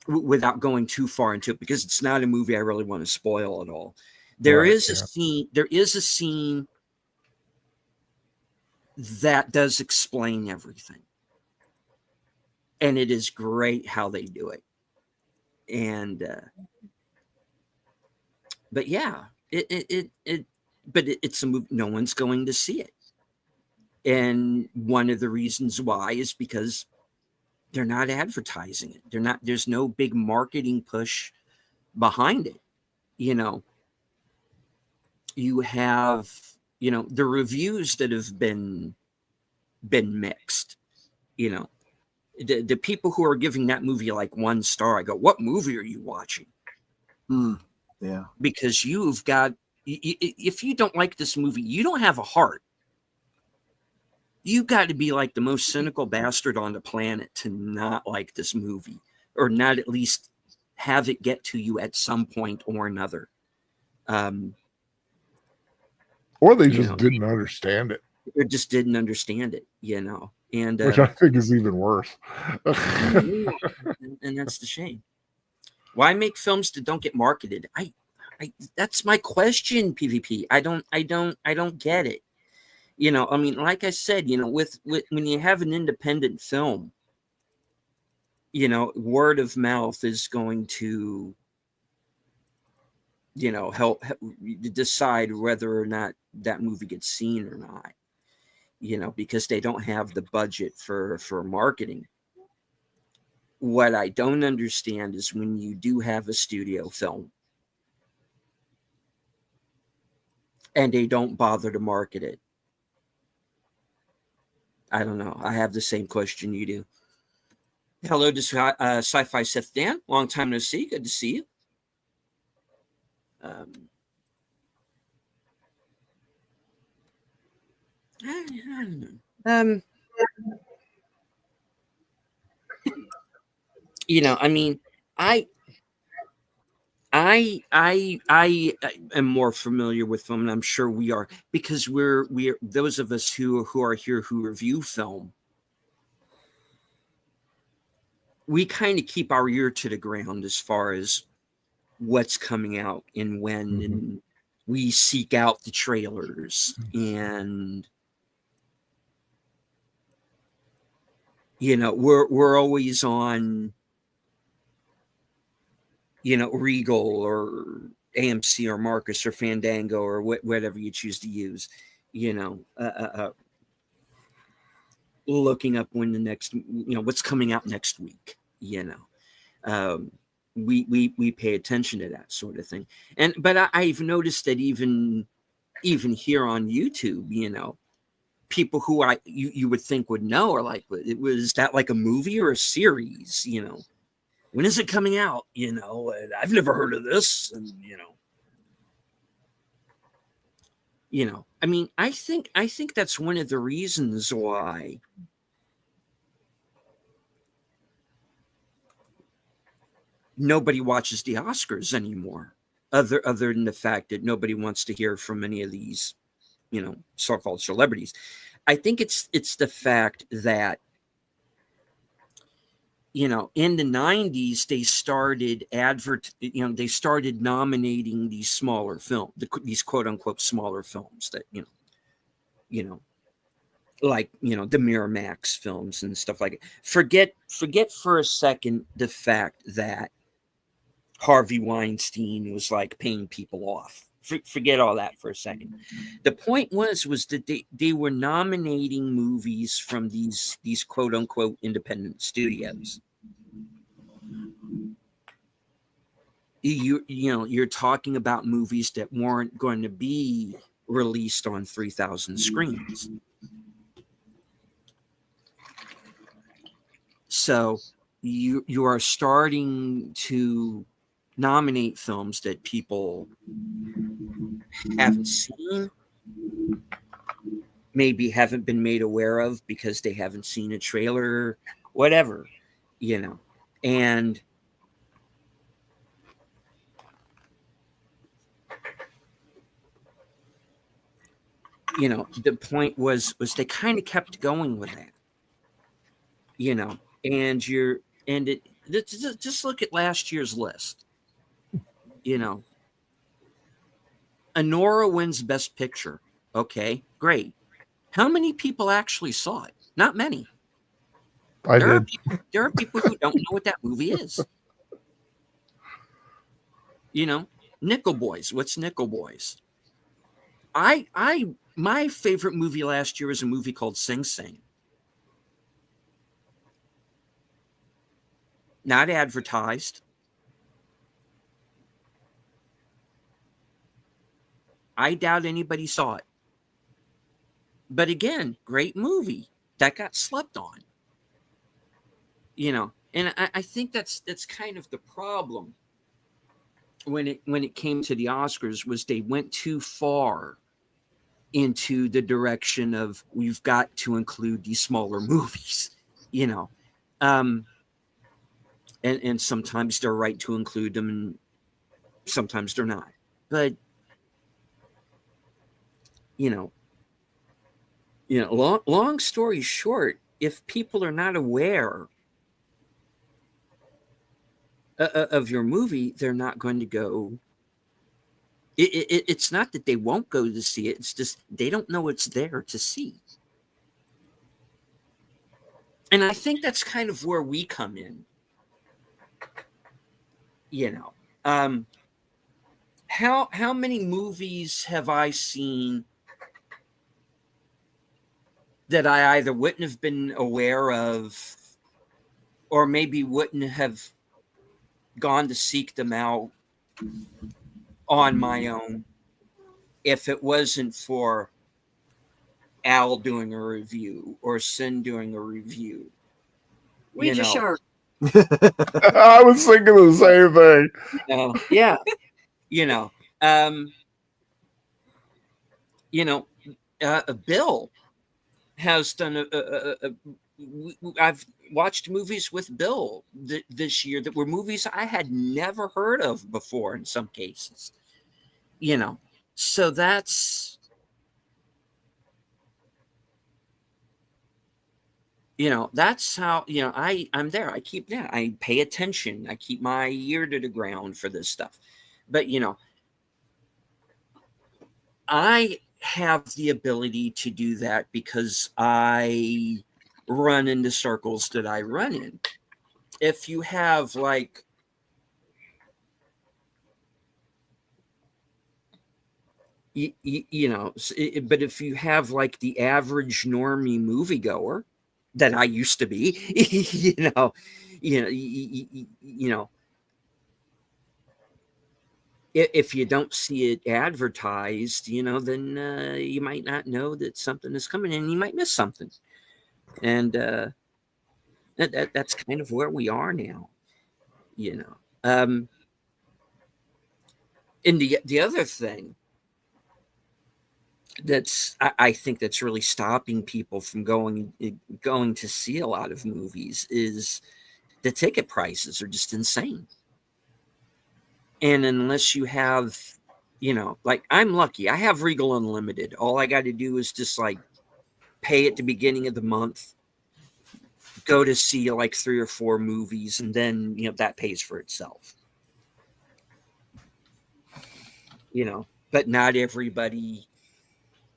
without going too far into it, because it's not a movie I really want to spoil at all. There is a scene that does explain everything, and it is great how they do it. And but yeah, it's a movie no one's going to see it, and one of the reasons why is because they're not advertising it. There's no big marketing push behind it. You know, you have, you know, the reviews that have been mixed. You know, the people who are giving that movie like 1 star, I go, what movie are you watching? Yeah. Because you've got, if you don't like this movie, you don't have a heart. You've got to be like the most cynical bastard on the planet to not like this movie, or not at least have it get to you at some point or another. Or they just didn't understand it. Or just didn't understand it, you know. And which I think is even worse. and that's the shame. Why make films that don't get marketed? I that's my question, PvP. I don't get it. You know, I mean, like I said, you know, with when you have an independent film, you know, word of mouth is going to, you know, help decide whether or not that movie gets seen or not. You know, because they don't have the budget for marketing. What I don't understand is when you do have a studio film and they don't bother to market it. I don't know. I have the same question you do. Hello to Sci-Fi Seth Dan. Long time no see. Good to see you. I don't know. You know, I mean, I am more familiar with film, and I'm sure we are, because we're those of us who are here who review film. We kind of keep our ear to the ground as far as what's coming out and when, and we seek out the trailers, and you know, we're always on, you know, Regal or AMC or Marcus or Fandango or whatever you choose to use, you know, looking up when the next, you know, what's coming out next week, you know. We pay attention to that sort of thing. But I've noticed that even here on YouTube, you know, people who you would think would know are like, was that like a movie or a series, you know? When is it coming out? You know, I've never heard of this. And, you know, I mean, I think that's one of the reasons why nobody watches the Oscars anymore, other than the fact that nobody wants to hear from any of these, you know, so-called celebrities. I think it's the fact that, you know, in the 90s, they started they started nominating these smaller films, these quote unquote smaller films that, you know, like, you know, the Miramax films and stuff like it. Forget for a second the fact that Harvey Weinstein was like paying people off. Forget all that for a second. The point was that they were nominating movies from these quote unquote independent studios. You know, you're talking about movies that weren't going to be released on 3,000 screens. So you are starting to nominate films that people haven't seen, maybe haven't been made aware of because they haven't seen a trailer, whatever, you know. And you know, the point was they kind of kept going with that, you know. And just look at last year's list. You know, Anora wins Best Picture. Okay, great. How many people actually saw it? Not many. There are people who don't know what that movie is. You know, Nickel Boys. What's Nickel Boys? My favorite movie last year was a movie called Sing Sing. Not advertised. I doubt anybody saw it. But again, great movie that got slept on. You know, and I think that's kind of the problem when it came to the Oscars, was they went too far into the direction of we've got to include these smaller movies, you know. And sometimes they're right to include them and sometimes they're not. But you know, long story short, if people are not aware of your movie, they're not going to go It's not that they won't go to see it. It's just they don't know it's there to see. And I think that's kind of where we come in. You know, how many movies have I seen that I either wouldn't have been aware of, or maybe wouldn't have gone to seek them out on my own if it wasn't for Al doing a review or Sin doing a review. Ouija shark. I was thinking the same thing. Yeah. Bill has done I've watched movies with Bill this year that were movies I had never heard of before in some cases. So that's that's how I'm there. I keep I pay attention. I keep my ear to the ground for this stuff. But I have the ability to do that because I run in the circles that I run in. If you have but if you have like the average normie moviegoer that I used to be, if you don't see it advertised, then you might not know that something is coming and you might miss something. And that's kind of where we are now, And the other thing I think that's really stopping people from going to see a lot of movies is the ticket prices are just insane. And unless you have, I'm lucky. I have Regal Unlimited. All I got to do is just pay at the beginning of the month, go to see 3 or 4 movies, and then, that pays for itself. But not everybody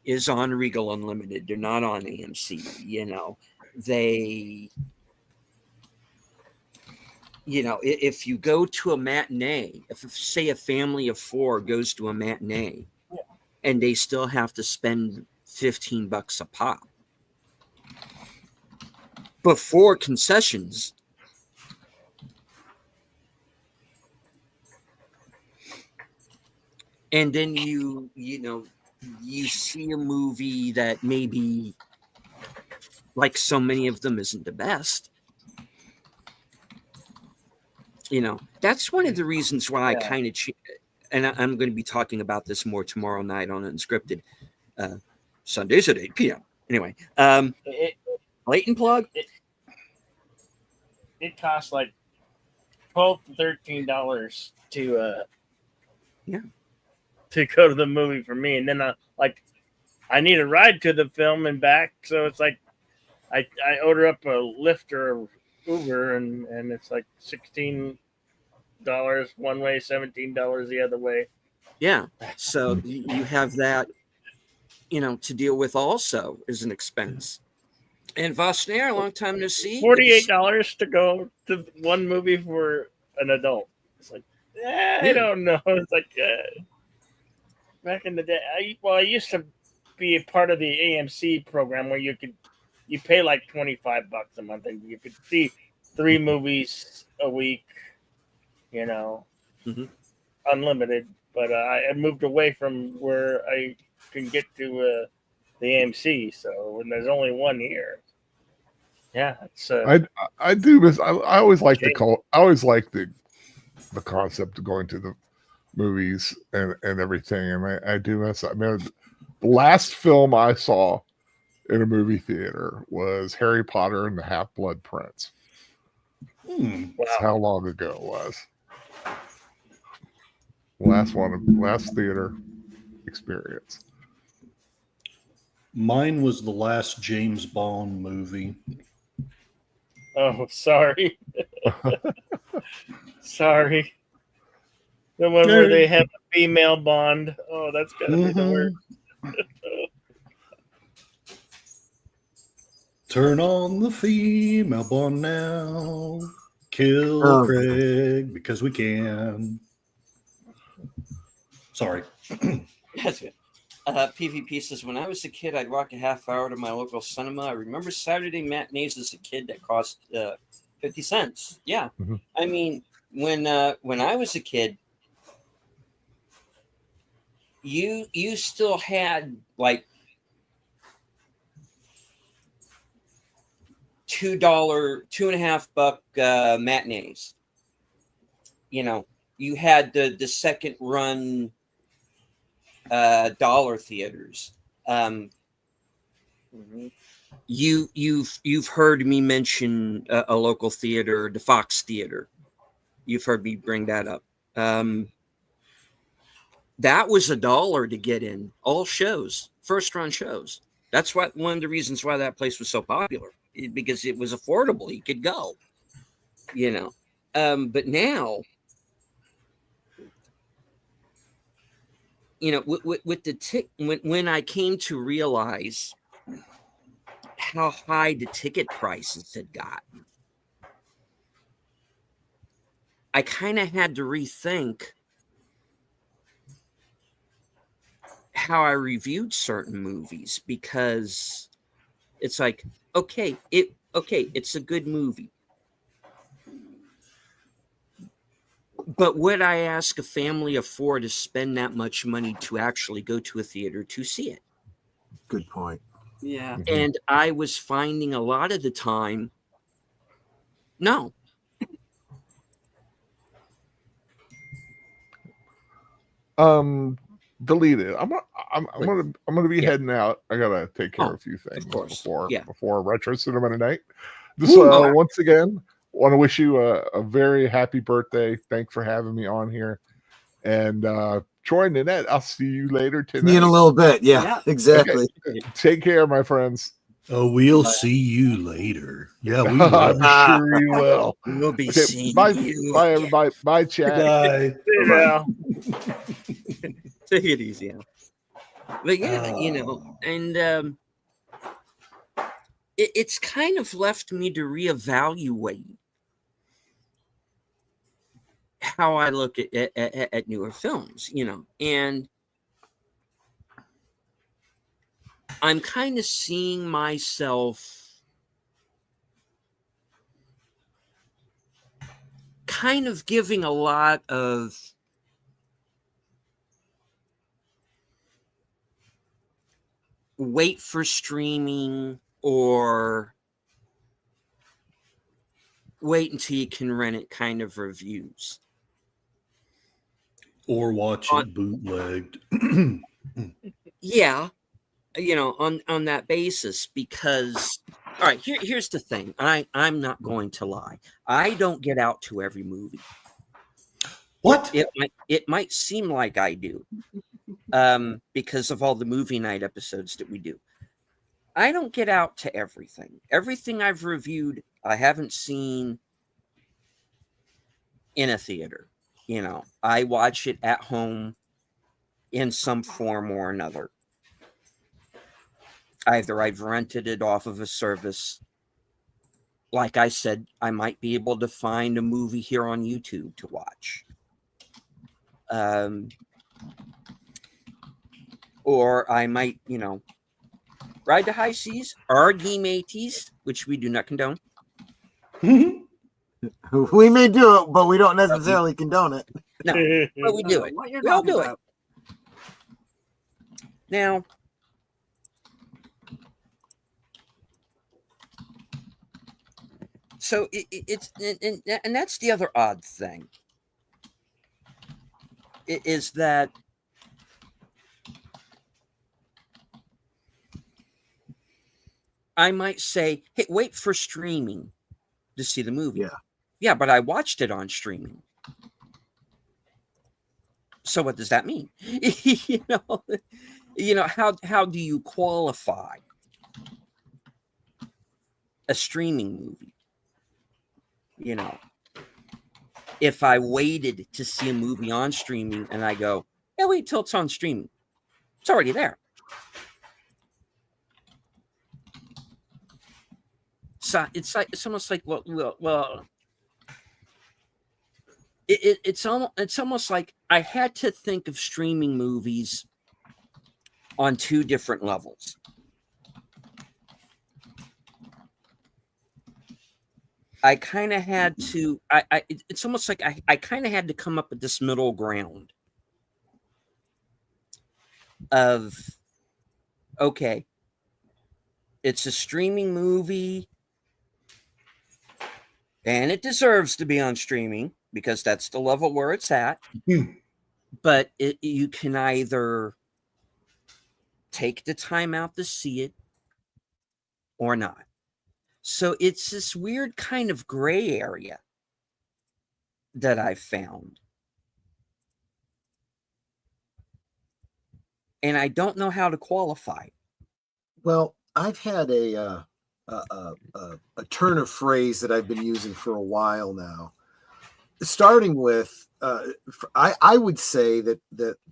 is on Regal Unlimited. They're not on AMC. If you go to a matinee, if say a family of 4 goes to a matinee and they still have to spend $15 a pop before concessions, and then you see a movie that maybe, like so many of them, isn't the best. That's one of the reasons why I kind of, and I'm going to be talking about this more tomorrow night on Unscripted, Sundays at 8 p.m. Anyway, blatant plug. It costs like $12 to $13 to go to the movie for me, and then I need a ride to the film and back, so it's like I order up a Lyft or Uber, and it's like $16 one way, $17 the other way. Yeah, so you have that, to deal with also as an expense. And Vosnair, long time no see. $48 to go to one movie for an adult. It's like, I don't know. It's like back in the day. I used to be a part of the AMC program where you pay like $25 a month and you could see 3 movies a week, unlimited. But I moved away from where I can get to the AMC. So when there's only one here, it's I do miss. I always like the concept of going to the movies and everything, and I do miss. I mean, the last film I saw in a movie theater was Harry Potter and the Half-Blood Prince. That's how long ago it was. Last theater experience. Mine was the last James Bond movie. Oh, sorry. Sorry. The one where they have a female Bond. Oh, that's gotta be the worst. Turn on the female Bond now. Kill Oh. Craig because we can. Sorry. That's good. PvP says, when I was a kid, I'd walk a half hour to my local cinema. I remember Saturday matinees as a kid that cost 50 cents. Yeah. Mhm. I mean, when I was a kid, you still had like $2, $2.50 matinees. You know, you had the second run dollar theaters. You've heard me mention a local theater, the Fox Theater. You've heard me bring that up. That was $1 to get in all shows, first run shows. That's one of the reasons why that place was so popular, because it was affordable. You could go, you know. But now, you know, with the when I came to realize how high the ticket prices had gotten, I kind of had to rethink how I reviewed certain movies, because it's like, okay, it's a good movie, but would I ask a family of 4 to spend that much money to actually go to a theater to see it? Good point. Yeah. And I was finding a lot of the time, no. Delete it. I'm gonna be Yeah. heading out. I gotta take care Oh, of a few things course. before Yeah. Retro Cinema tonight. Just Woo! Alright. once again, want to wish you a very happy birthday. Thanks for having me on here. And Troy and Nanette, I'll see you later See you in a tonight. little bit. Yeah, Yeah. exactly. Take care, my friends. Oh, we'll see you later. Yeah, we will. I'm sure you will. We'll be Okay, seeing bye, you. bye, everybody. Bye, chat. Bye. Yeah. Take it easy. Al. But yeah, you know, and it's kind of left me to reevaluate how I look at newer films, you know, and I'm kind of seeing myself kind of giving a lot of wait for streaming, or wait until you can rent it kind of reviews. Or watch it bootlegged. Yeah, you know, on that basis, because all right, here's the thing. I'm not going to lie. I don't get out to every movie. What? It might seem like I do, because of all the movie night episodes that we do. I don't get out to everything. Everything I've reviewed, I haven't seen in a theater. You know, I watch it at home in some form or another. Either I've rented it off of a service. Like I said, I might be able to find a movie here on YouTube to watch. Or I might, you know, ride the high seas, argy mateys, which we do not condone. We may do it, but we don't necessarily condone it. No, but we do it. What you're We all talking do it. about. Now, so it's and that's the other odd thing, is that I might say, hey, wait for streaming to see the movie. Yeah, but I watched it on streaming. So what does that mean? you know, how do you qualify a streaming movie? You know, if I waited to see a movie on streaming and I go, yeah, wait till it's on streaming. It's already there. So it's almost like it's almost like I had to think of streaming movies on two different levels. I kind of had to. It's almost like I kind of had to come up with this middle ground of, okay, it's a streaming movie, and it deserves to be on streaming because that's the level where it's at. But you can either take the time out to see it or not. So it's this weird kind of gray area that I've found. And I don't know how to qualify. Well, I've had a turn of phrase that I've been using for a while now. Starting with, I would say that the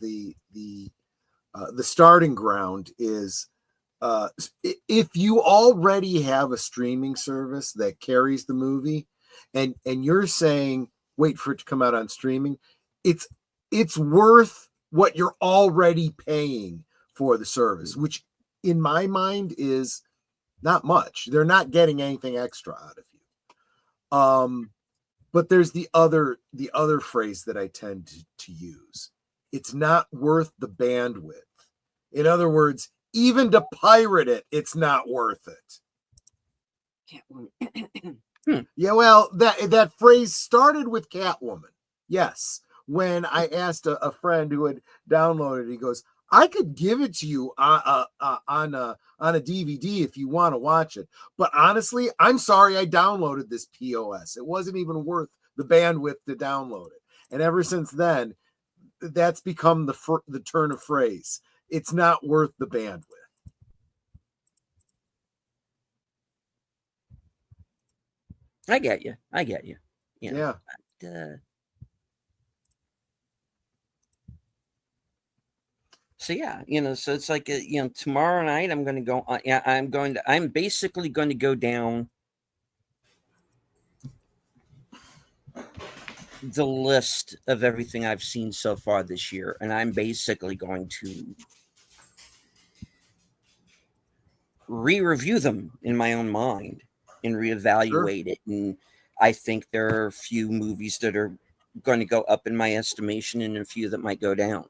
starting ground is, if you already have a streaming service that carries the movie, and you're saying wait for it to come out on streaming, it's worth what you're already paying for the service, which in my mind is not much. They're not getting anything extra out of you. But there's the other phrase that I tend to use. It's not worth the bandwidth. In other words, even to pirate it, it's not worth it. Catwoman. Yeah, well, that phrase started with Catwoman. Yes. When I asked a friend who had downloaded it, he goes, I could give it to you on a DVD if you want to watch it. But honestly, I'm sorry I downloaded this POS. It wasn't even worth the bandwidth to download it. And ever since then, that's become the turn of phrase. It's not worth the bandwidth. I get you. You know, Yeah. So yeah, so it's like, tomorrow night I'm going to go. I'm basically going to go down the list of everything I've seen so far this year, and I'm basically going to re-review them in my own mind and reevaluate it. And I think there are a few movies that are going to go up in my estimation, and a few that might go down.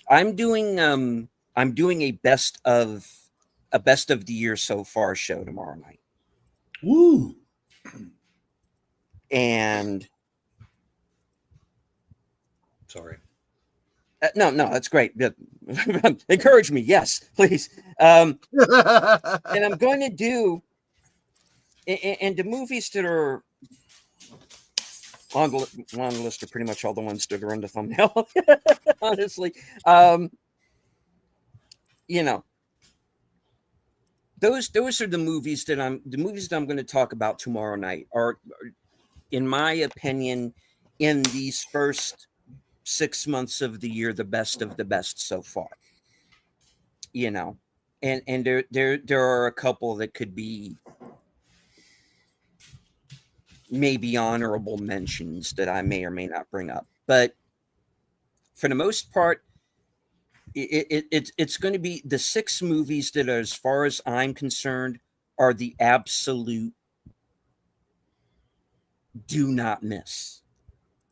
I'm doing a best of the year so far show tomorrow night. Woo! And Sorry. no, that's great. Encourage me, yes, please. And I'm going to do, and the movies that are on the list are pretty much all the ones that are on the thumbnail. Honestly, those are the movies that I'm going to talk about tomorrow night. Are, in my opinion, in these first 6 months of the year, the best of the best so far. And there are a couple that could be maybe honorable mentions that I may or may not bring up, but for the most part, it's going to be the 6 movies that, as far as I'm concerned, are the absolute do not miss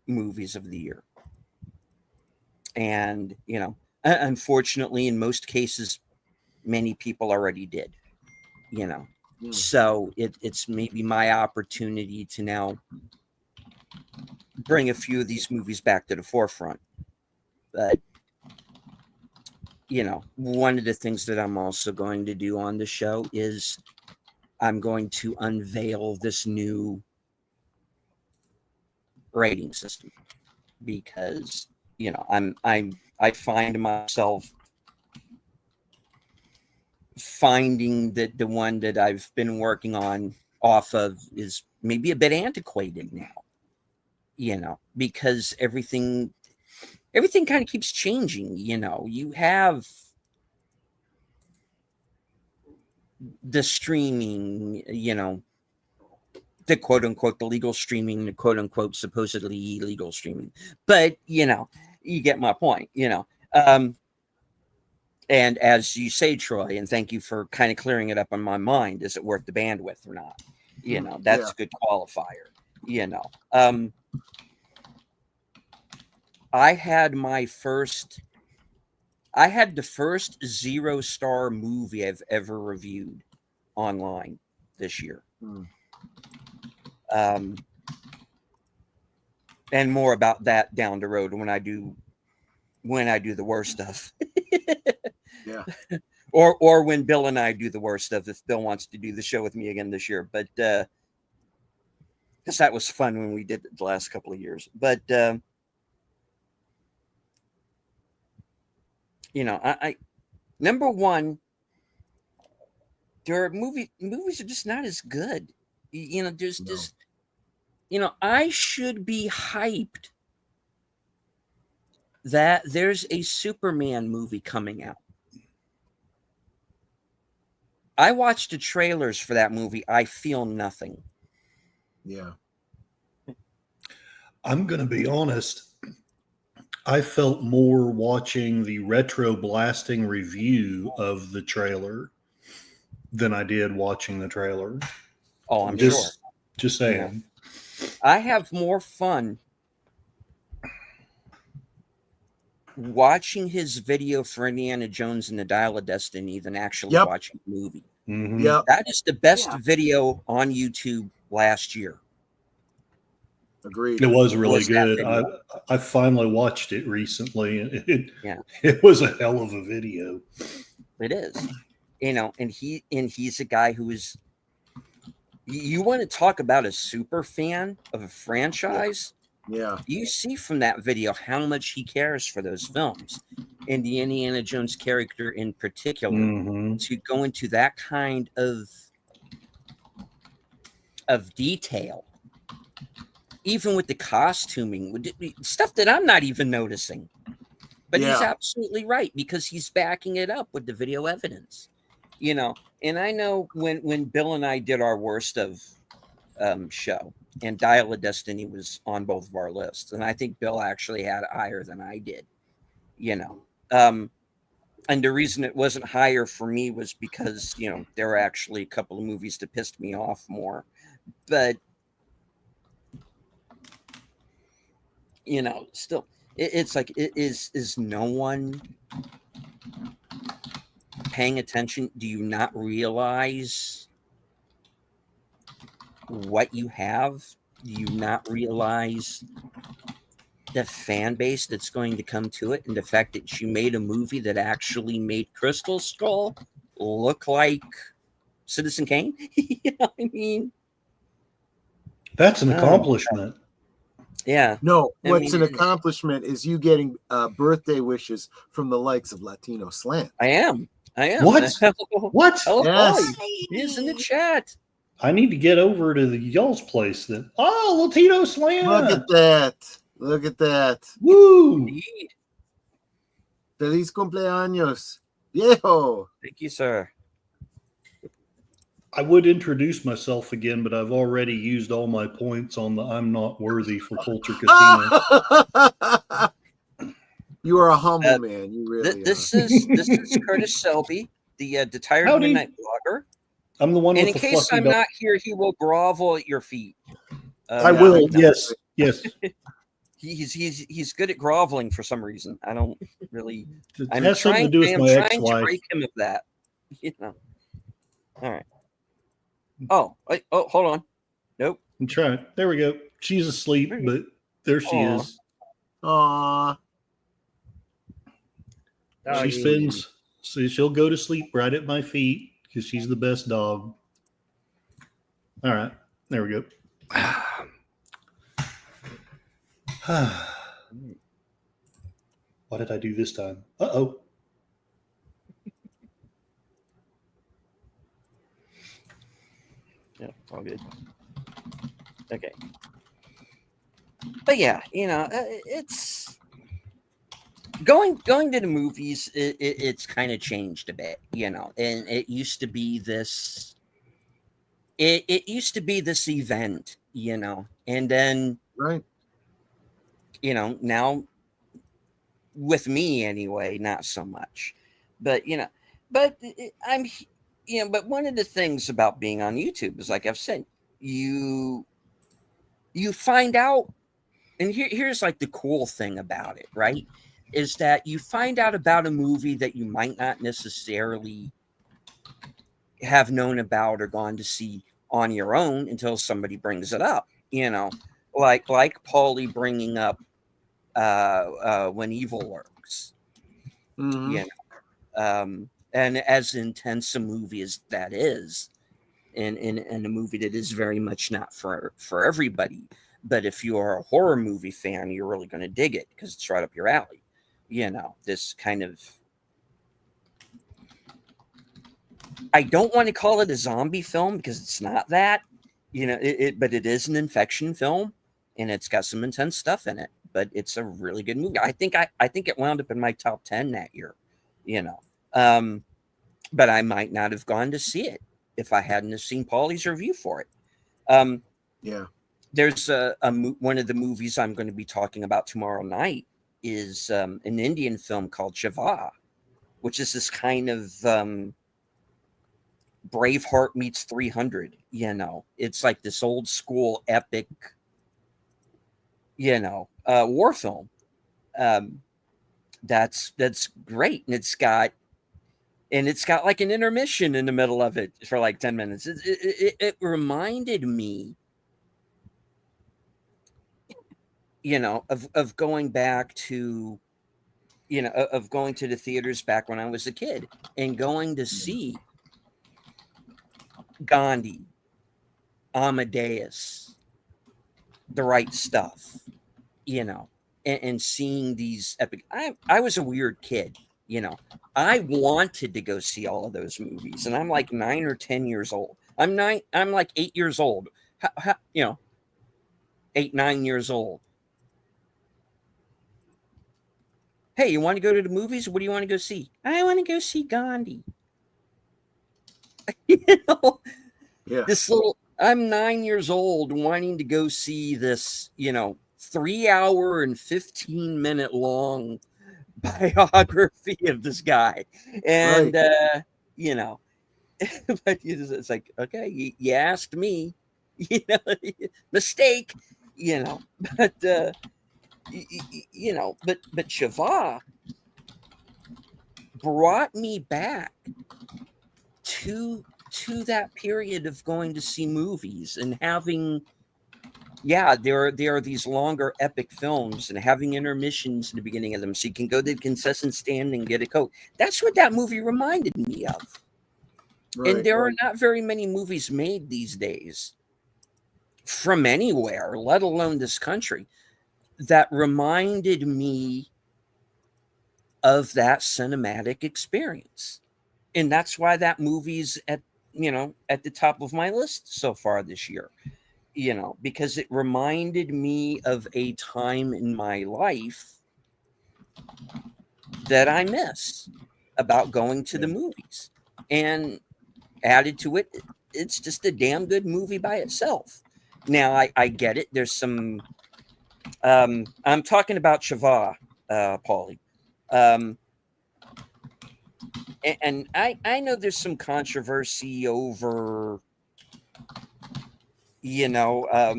movies of the year. And unfortunately, in most cases, many people already did. So it's maybe my opportunity to now bring a few of these movies back to the forefront. But, one of the things that I'm also going to do on the show is I'm going to unveil this new rating system, because, I find myself finding that the one that I've been working on off of is maybe a bit antiquated now. because everything kind of keeps changing. You have the streaming, the quote unquote the legal streaming, the quote unquote supposedly illegal streaming, but you get my point. And as you say, Troy, and thank you for kind of clearing it up in my mind, is it worth the bandwidth or not? That's a good qualifier. I had the first 0-star movie I've ever reviewed online this year. And more about that down the road when I do the worst stuff. Yeah. Or when Bill and I do the worst stuff, if Bill wants to do the show with me again this year. But because that was fun when we did it the last couple of years. But I number one, there are movies are just not as good. There's just I should be hyped that there's a Superman movie coming out. I watched the trailers for that movie. I feel nothing. Yeah. I'm going to be honest. I felt more watching the retro blasting review of the trailer than I did watching the trailer. Oh, I'm sure. Just saying. I have more fun watching his video for Indiana Jones and the Dial of Destiny than actually watching the movie. Mm-hmm. Yeah. That is the best video on YouTube last year. Agreed. It was really good. I finally watched it recently, and it was a hell of a video. It is, and he's a guy who is. You want to talk about a super fan of a franchise? Yeah. You see from that video how much he cares for those films, and the Indiana Jones character in particular. Mm-hmm. To go into that kind of detail, even with the costuming, stuff that I'm not even noticing. But he's absolutely right, because he's backing it up with the video evidence. And I know when Bill and I did our worst of show, and Dial of Destiny was on both of our lists, and I think Bill actually had it higher than I did. And the reason it wasn't higher for me was because there were actually a couple of movies that pissed me off more, but still, it's like, is no one paying attention? Do you not realize what you have? Do you not realize the fan base that's going to come to it, and the fact that you made a movie that actually made Crystal Skull look like Citizen Kane? I mean, that's an accomplishment. Yeah. No, what's an accomplishment is you getting birthday wishes from the likes of Latino Slant. I am. What? What? Yes. He's in the chat. I need to get over to y'all's place then. Oh, Latino Slant. Look at that. Woo. Feliz cumpleaños, viejo. Thank you, sir. I would introduce myself again, but I've already used all my points on the I'm not worthy for Culture Casino. You are a humble man. You really this are. This is Curtis Selby, the Tired Howdy. Midnight Blogger. I'm the one And with in the case fluffy I'm dog. not here, he will grovel at your feet. I will. Yes. He's good at groveling for some reason. I don't really. It I'm has something trying to do with my to ex-wife. break him of that. All right. Oh, hold on. Nope. I'm trying. There we go. She's asleep, but there she is. Aww. She spends, so she'll go to sleep right at my feet because she's the best dog. All right. There we go. What did I do this time? Uh-oh. Yeah, all good. Okay. but yeah, it's going to the movies. It's kind of changed a bit, and it used to be this. It used to be this event, and then Right. now with me anyway, not so much, but but but one of the things about being on YouTube is, like I've said, you find out, and here's like the cool thing about it, right? Is that you find out about a movie that you might not necessarily have known about or gone to see on your own until somebody brings it up, like Paulie bringing up When Evil Lurks, Mhm. And as intense a movie as that is, and a movie that is very much not for everybody, but if you are a horror movie fan, you're really going to dig it because it's right up your alley. This kind of, I don't want to call it a zombie film because it's not that, but it is an infection film, and it's got some intense stuff in it. But it's a really good movie. I think it wound up in my top 10 that year, but I might not have gone to see it if I hadn't have seen Paulie's review for it. Yeah. There's one of the movies I'm going to be talking about tomorrow night is an Indian film called Shiva, which is this kind of Braveheart meets 300. It's like this old school epic, war film. That's great, and it's got like an intermission in the middle of it for like 10 minutes. It reminded me, of going back to, of going to the theaters back when I was a kid and going to see Gandhi, Amadeus, The Right Stuff, and seeing these epic. I was a weird kid, I wanted to go see all of those movies, and I'm like 9 or 10 years old. I'm like 8 years old. 8, 9 years old. Hey, you want to go to the movies? What do you want to go see? I want to go see Gandhi. Yeah. This little, I'm 9 years old wanting to go see this, 3-hour and 15-minute long biography of this guy. And, but it's like, okay, you asked me, mistake, but, but Shiva brought me back to that period of going to see movies and having, there are these longer epic films and having intermissions in the beginning of them so you can go to the concession stand and get a Coke. That's what that movie reminded me of. Right. And there are not very many movies made these days from anywhere, let alone this country, that reminded me of that cinematic experience. And that's why that movie's at the top of my list so far this year, because it reminded me of a time in my life that I miss about going to the movies. And added to it, it's just a damn good movie by itself. Now, I get it. There's some, I'm talking about Shiva, Paulie. And I know there's some controversy over, the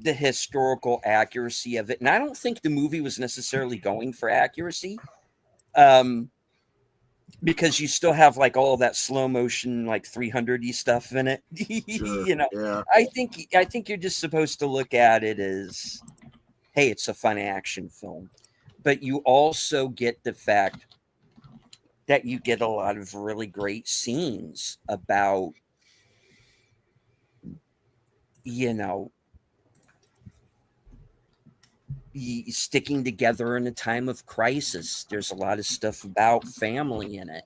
historical accuracy of it. And I don't think the movie was necessarily going for accuracy, because you still have like all that slow motion, like 300-y stuff in it. Sure. Yeah. I think you're just supposed to look at it as, hey, it's a fun action film. But you also get the fact that you get a lot of really great scenes about, sticking together in a time of crisis. There's a lot of stuff about family in it.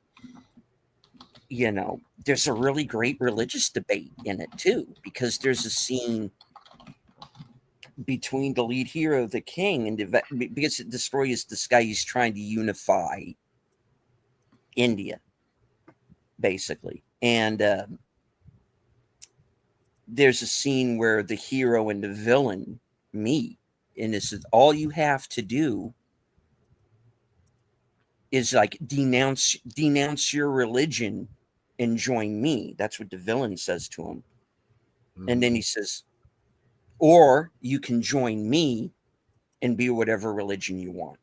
There's a really great religious debate in it too, because there's a scene between the lead hero, the king, and because the story is this guy is trying to unify India, basically. And there's a scene where the hero and the villain meet, and this is all you have to do is like denounce your religion and join me. That's what the villain says to him. And then he says, or you can join me and be whatever religion you want.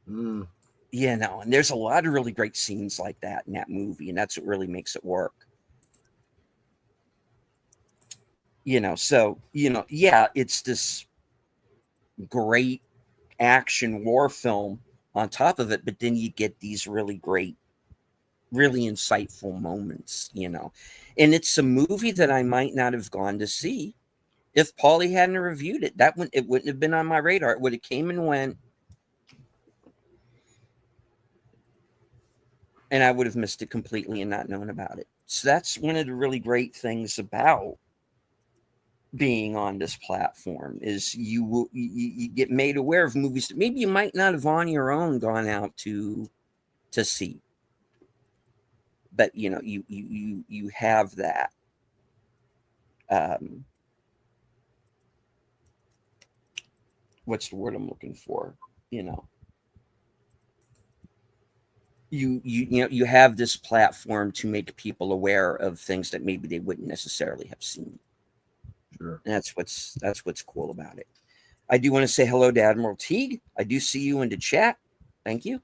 Mm. You know, and there's a lot of really great scenes like that in that movie, and that's what really makes it work. You know, so, you know, yeah, it's this great action war film on top of it, but then you get these really great, really insightful moments, you know. And it's a movie that I might not have gone to see if Paulie hadn't reviewed it. It wouldn't have been on my radar. It would have came and went, and I would have missed it completely and not known about it. So that's one of the really great things about being on this platform is you get made aware of movies that maybe you might not have on your own gone out to see. But you know, you have that. What's the word I'm looking for? You know, you have this platform to make people aware of things that maybe they wouldn't necessarily have seen. Sure. And that's what's cool about it. I do want to say hello to Admiral Teague. I do see you in the chat. Thank you.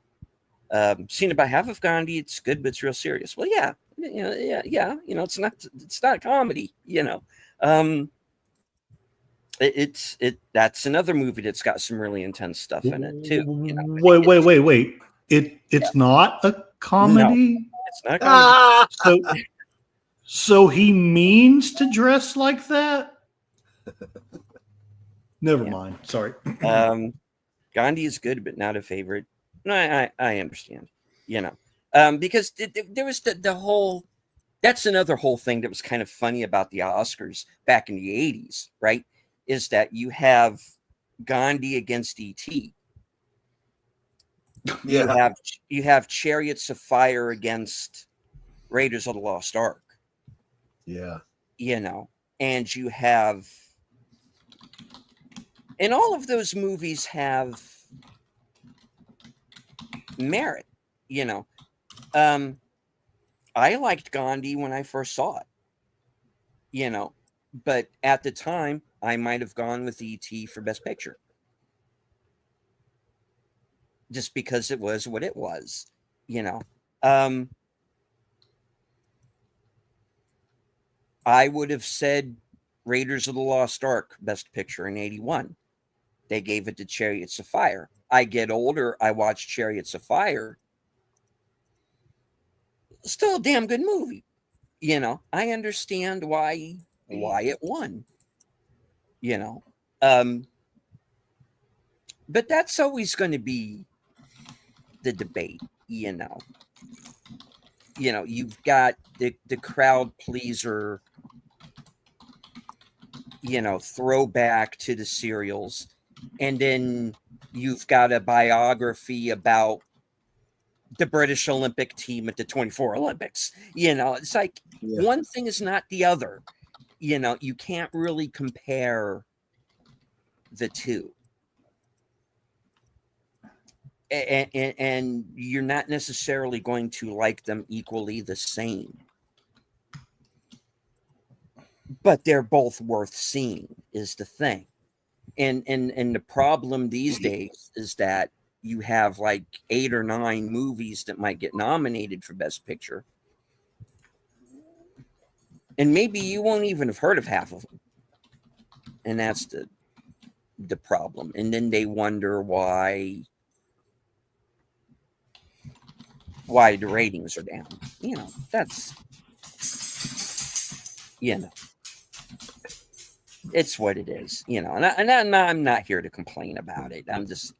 Seen about half of Gandhi. It's good, but it's real serious. Well, yeah. You know, it's not a comedy. You know, that's another movie that's got some really intense stuff in it too. You know? Wait. It's not a comedy. No, it's not a comedy. Ah! So he means to dress like that? Never mind. Sorry. Gandhi is good, but not a favorite. No, I understand. You know, because there was the whole. That's another whole thing that was kind of funny about the Oscars back in the 80s, right? Is that you have Gandhi against E.T. Yeah. You have Chariots of Fire against Raiders of the Lost Ark. Yeah. You know, and you have, and all of those movies have merit, you know. I liked Gandhi when I first saw it, you know, but at the time I might have gone with E.T. for Best Picture. Just because it was what it was, you know. I would have said Raiders of the Lost Ark Best Picture in 81. They gave it to Chariots of Fire. I get older, I watch Chariots of Fire. Still a damn good movie. You know, I understand why it won. You know. But that's always going to be the debate, you know. You know, you've got the crowd pleaser, you know, throwback to the serials, and then you've got a biography about the British Olympic team at the 24 Olympics. You know, it's like one thing is not the other. You know, you can't really compare the two. And you're not necessarily going to like them equally the same. But they're both worth seeing is the thing. And the problem these days is that you have like 8 or 9 movies that might get nominated for Best Picture. And maybe you won't even have heard of half of them. And that's the problem. And then they wonder why the ratings are down. You know, that's, you know, it's what it is, you know, and I'm not here to complain about it. I'm just,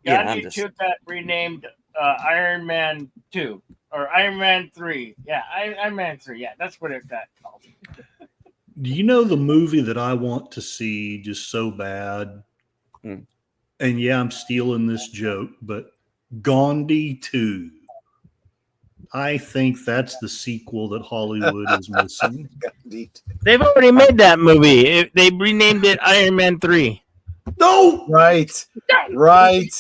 you know, Gandhi took that renamed Iron Man 2 or Iron Man 3. Yeah, Iron Man 3. Yeah, that's what it got called. Do you know the movie that I want to see just so bad? Hmm. And yeah, I'm stealing this joke, but Gandhi 2. I think that's the sequel that Hollywood is missing. They've already made that movie. They renamed it Iron Man 3. No! Right. Right.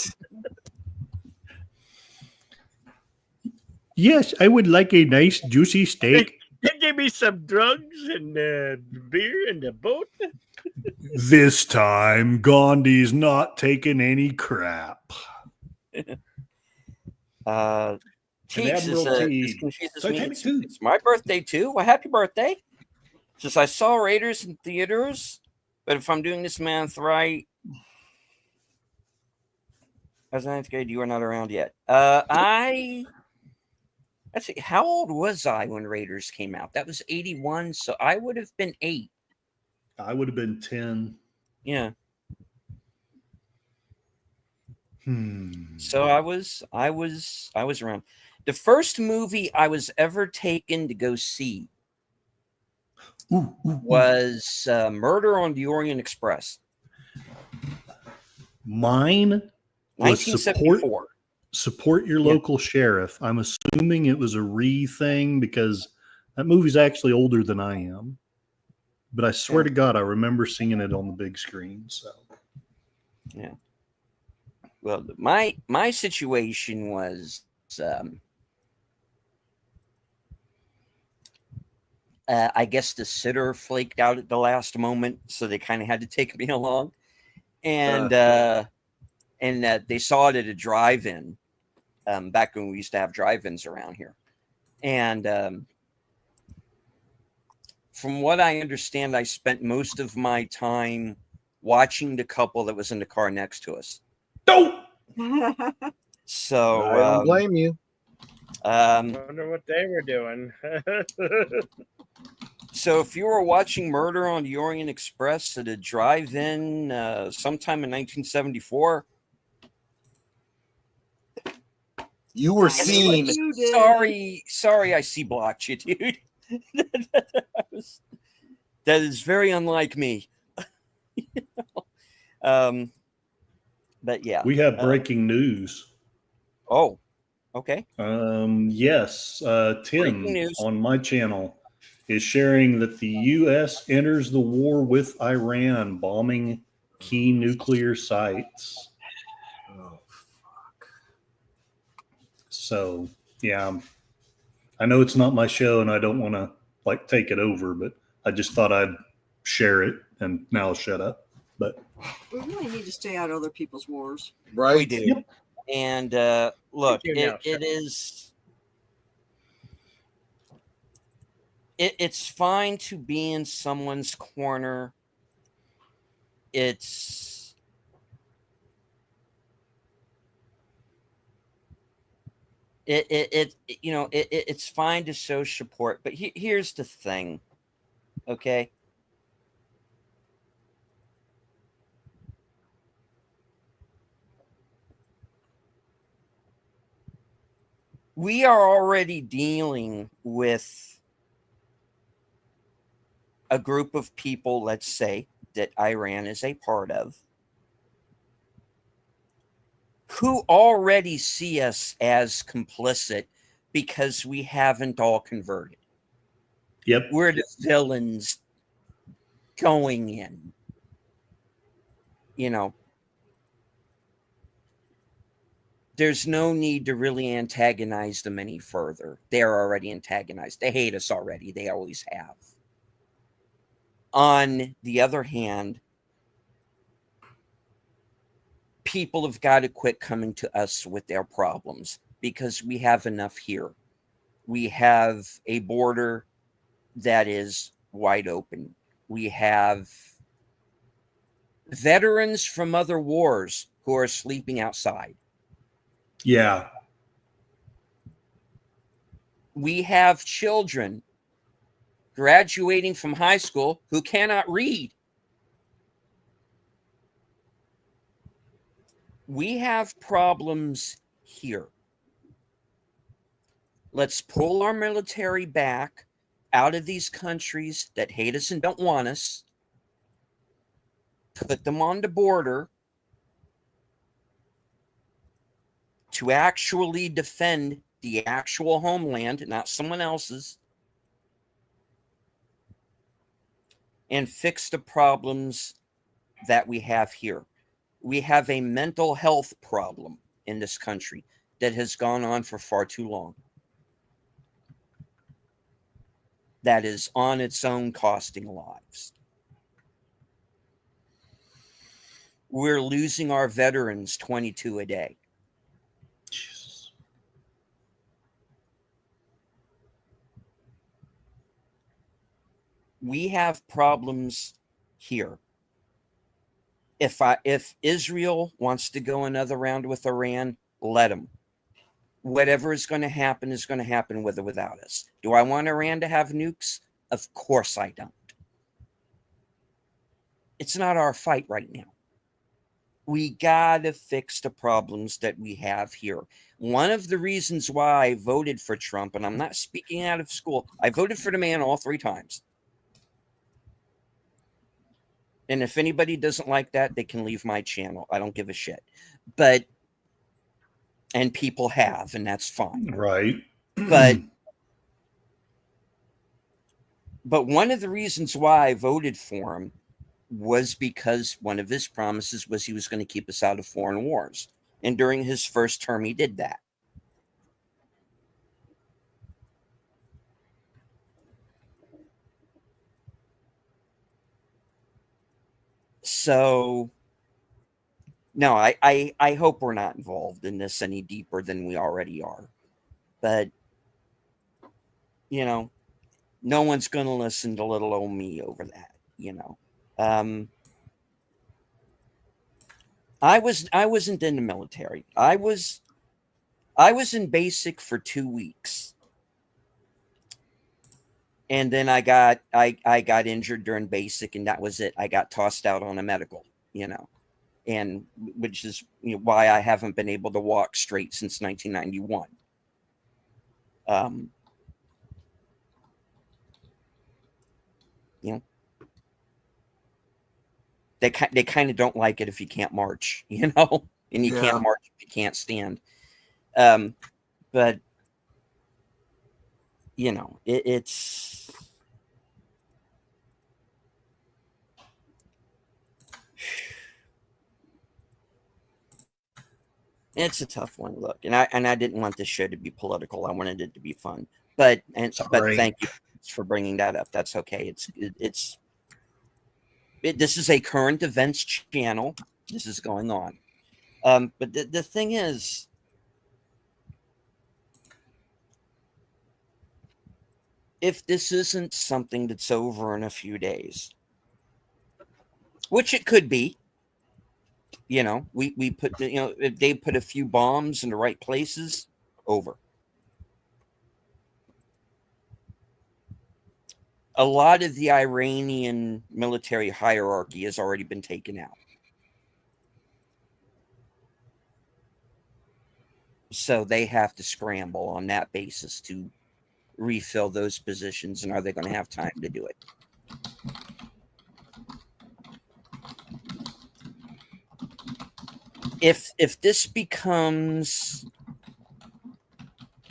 Yes, I would like a nice juicy steak. They gave me some drugs and beer in the boat. This time, Gandhi's not taking any crap. Teeks is Admiralty. this confuses me. Titanic too. It's my birthday too. Well, happy birthday! Since I saw Raiders in theaters, but if I'm doing this math right, as ninth grade, you were not around yet. Let's see, how old was I when Raiders came out? That was 81, so I would have been 8. I would have been 10. Yeah. So Hmm. I was around. The first movie I was ever taken to go see was Murder on the Orient Express, Mine was 1974. support your Yeah. local sheriff. I'm assuming it was a thing because that movie's actually older than I am. But I swear to God, I remember seeing it on the big screen. So Yeah. Well, my situation was I guess the sitter flaked out at the last moment, so they kind of had to take me along, and they saw it at a drive-in back when we used to have drive-ins around here, and from what I understand, I spent most of my time watching the couple that was in the car next to us. So I don't blame you. Wonder what they were doing. So if you were watching Murder on the Orient Express at a drive-in sometime in 1974, You were seen. You did. sorry, I see blocked you, dude. That is very unlike me. But yeah, we have breaking news. Oh, okay. Yes, Breaking Tim news. on my channel is sharing that the U.S. enters the war with Iran, bombing key nuclear sites. Oh, fuck. So, yeah, I know it's not my show and I don't want to like take it over, but I just thought I'd share it and now I'll shut up. But We really need to stay out of other people's wars. Right. We do. Yep. And look, We do now, it is. It's fine to be in someone's corner. It's it's fine to show support, but here's the thing, okay? We are already dealing with a group of people, let's say, that Iran is a part of, who already see us as complicit because we haven't all converted. Yep. We're the villains going in. You know, there's no need to really antagonize them any further. They're already antagonized. They hate us already. They always have. On the other hand, people have got to quit coming to us with their problems because we have enough here. We have a border that is wide open. We have veterans from other wars who are sleeping outside. Yeah. We have children graduating from high school who cannot read. We have problems here. Let's pull our military back out of these countries that hate us and don't want us, put them on the border to actually defend the actual homeland, not someone else's, and fix the problems that we have here. We have a mental health problem in this country that has gone on for far too long. That is on its own costing lives. We're losing our veterans 22 a day. Jesus. We have problems here. If Israel wants to go another round with Iran, let them. Whatever is going to happen with or without us. Do I want Iran to have nukes? Of course I don't. It's not our fight right now. We got to fix the problems that we have here. One of the reasons why I voted for Trump, and I'm not speaking out of school, I voted for the man all 3 times. And if anybody doesn't like that, they can leave my channel. I don't give a shit. And people have, and that's fine. Right. But one of the reasons why I voted for him was because one of his promises was he was going to keep us out of foreign wars. And during his first term, he did that. So, no, I hope we're not involved in this any deeper than we already are. But, you know, no one's going to listen to little old me over that, you know. I wasn't in the military. I was in basic for 2 weeks. And then I got injured during basic, and that was it. I got tossed out on a medical, you know, and which is, you know, why I haven't been able to walk straight since 1991. You know, they kind of don't like it if you can't march, you know, and you can't march if you can't stand. But you know, it's a tough one. Look, and I didn't want this show to be political. I wanted it to be fun. But thank you for bringing that up. That's okay. This is a current events channel. This is going on. But the thing is, if this isn't something that's over in a few days, which it could be, you know, we put, you know, if they put a few bombs in the right places, over. A lot of the Iranian military hierarchy has already been taken out. So they have to scramble on that basis to refill those positions. And are they going to have time to do it? If this becomes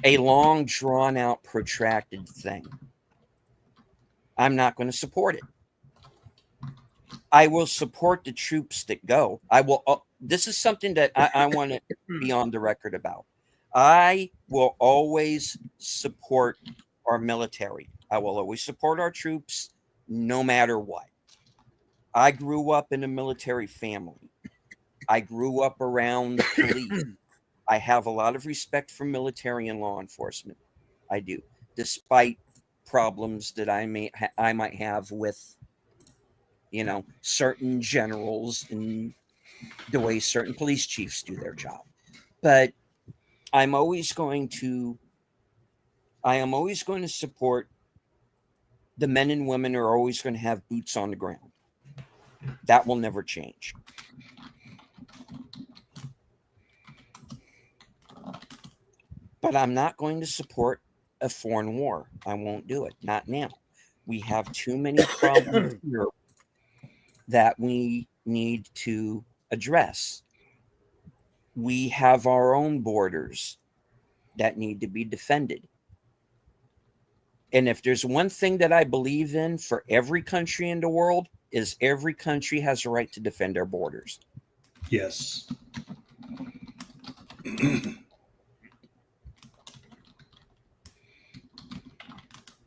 a long, drawn out, protracted thing, I'm not going to support it. I will support the troops that go. I will. This is something that I want to be on the record about. I will always support our military. I will always support our troops, no matter what. I grew up in a military family. I grew up around the police. I have a lot of respect for military and law enforcement. I do, despite problems that I might have with, you know, certain generals and the way certain police chiefs do their job. But I am always going to support the men and women who are always going to have boots on the ground. That will never change. But I'm not going to support a foreign war. I won't do it. Not now. We have too many problems here that we need to address. We have our own borders that need to be defended. And if there's one thing that I believe in for every country in the world, is every country has a right to defend their borders. Yes.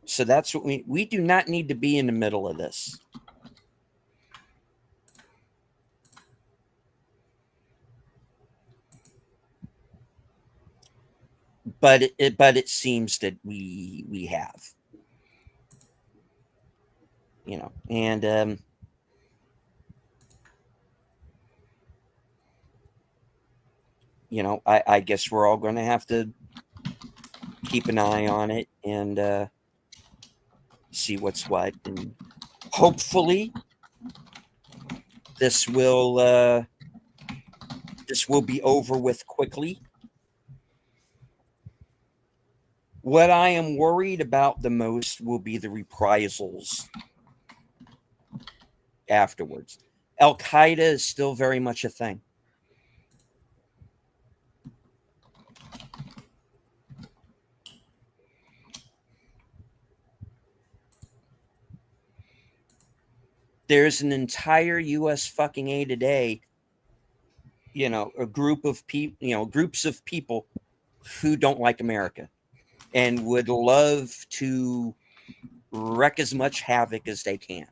So that's what we do not need to be in the middle of this. But it seems that we have, you know, and you know, I guess we're all going to have to keep an eye on it and see what's what, and hopefully this will be over with quickly. What I am worried about the most will be the reprisals afterwards. Al Qaeda is still very much a thing. There's an entire US fucking A today, you know, a group of people, you know, groups of people who don't like America and would love to wreak as much havoc as they can.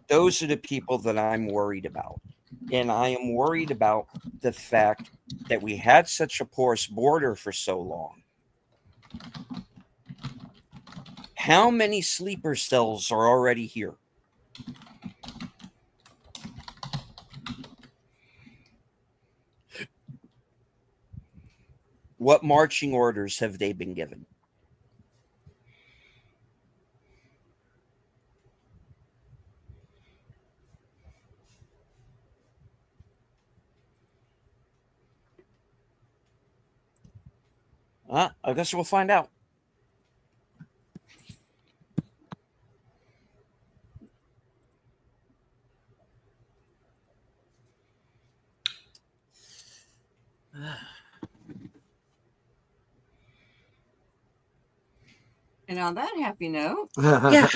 Those are the people that I'm worried about. And I am worried about the fact that we had such a porous border for so long. How many sleeper cells are already here? What marching orders have they been given? I guess we'll find out. And on that happy note, Yeah.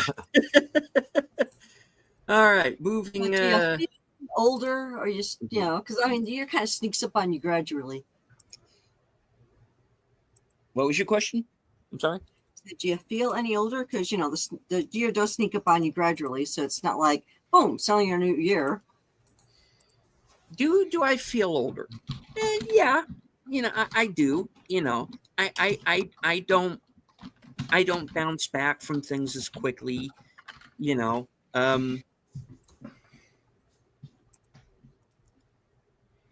All right, do moving. you feel older, or you know, because I mean, the year kind of sneaks up on you gradually. What was your question? I'm sorry. Do you feel any older? Because you know, the year does sneak up on you gradually, so it's not like boom, selling your new year. Do I feel older? Yeah, you know, I do. You know, I don't bounce back from things as quickly. You know,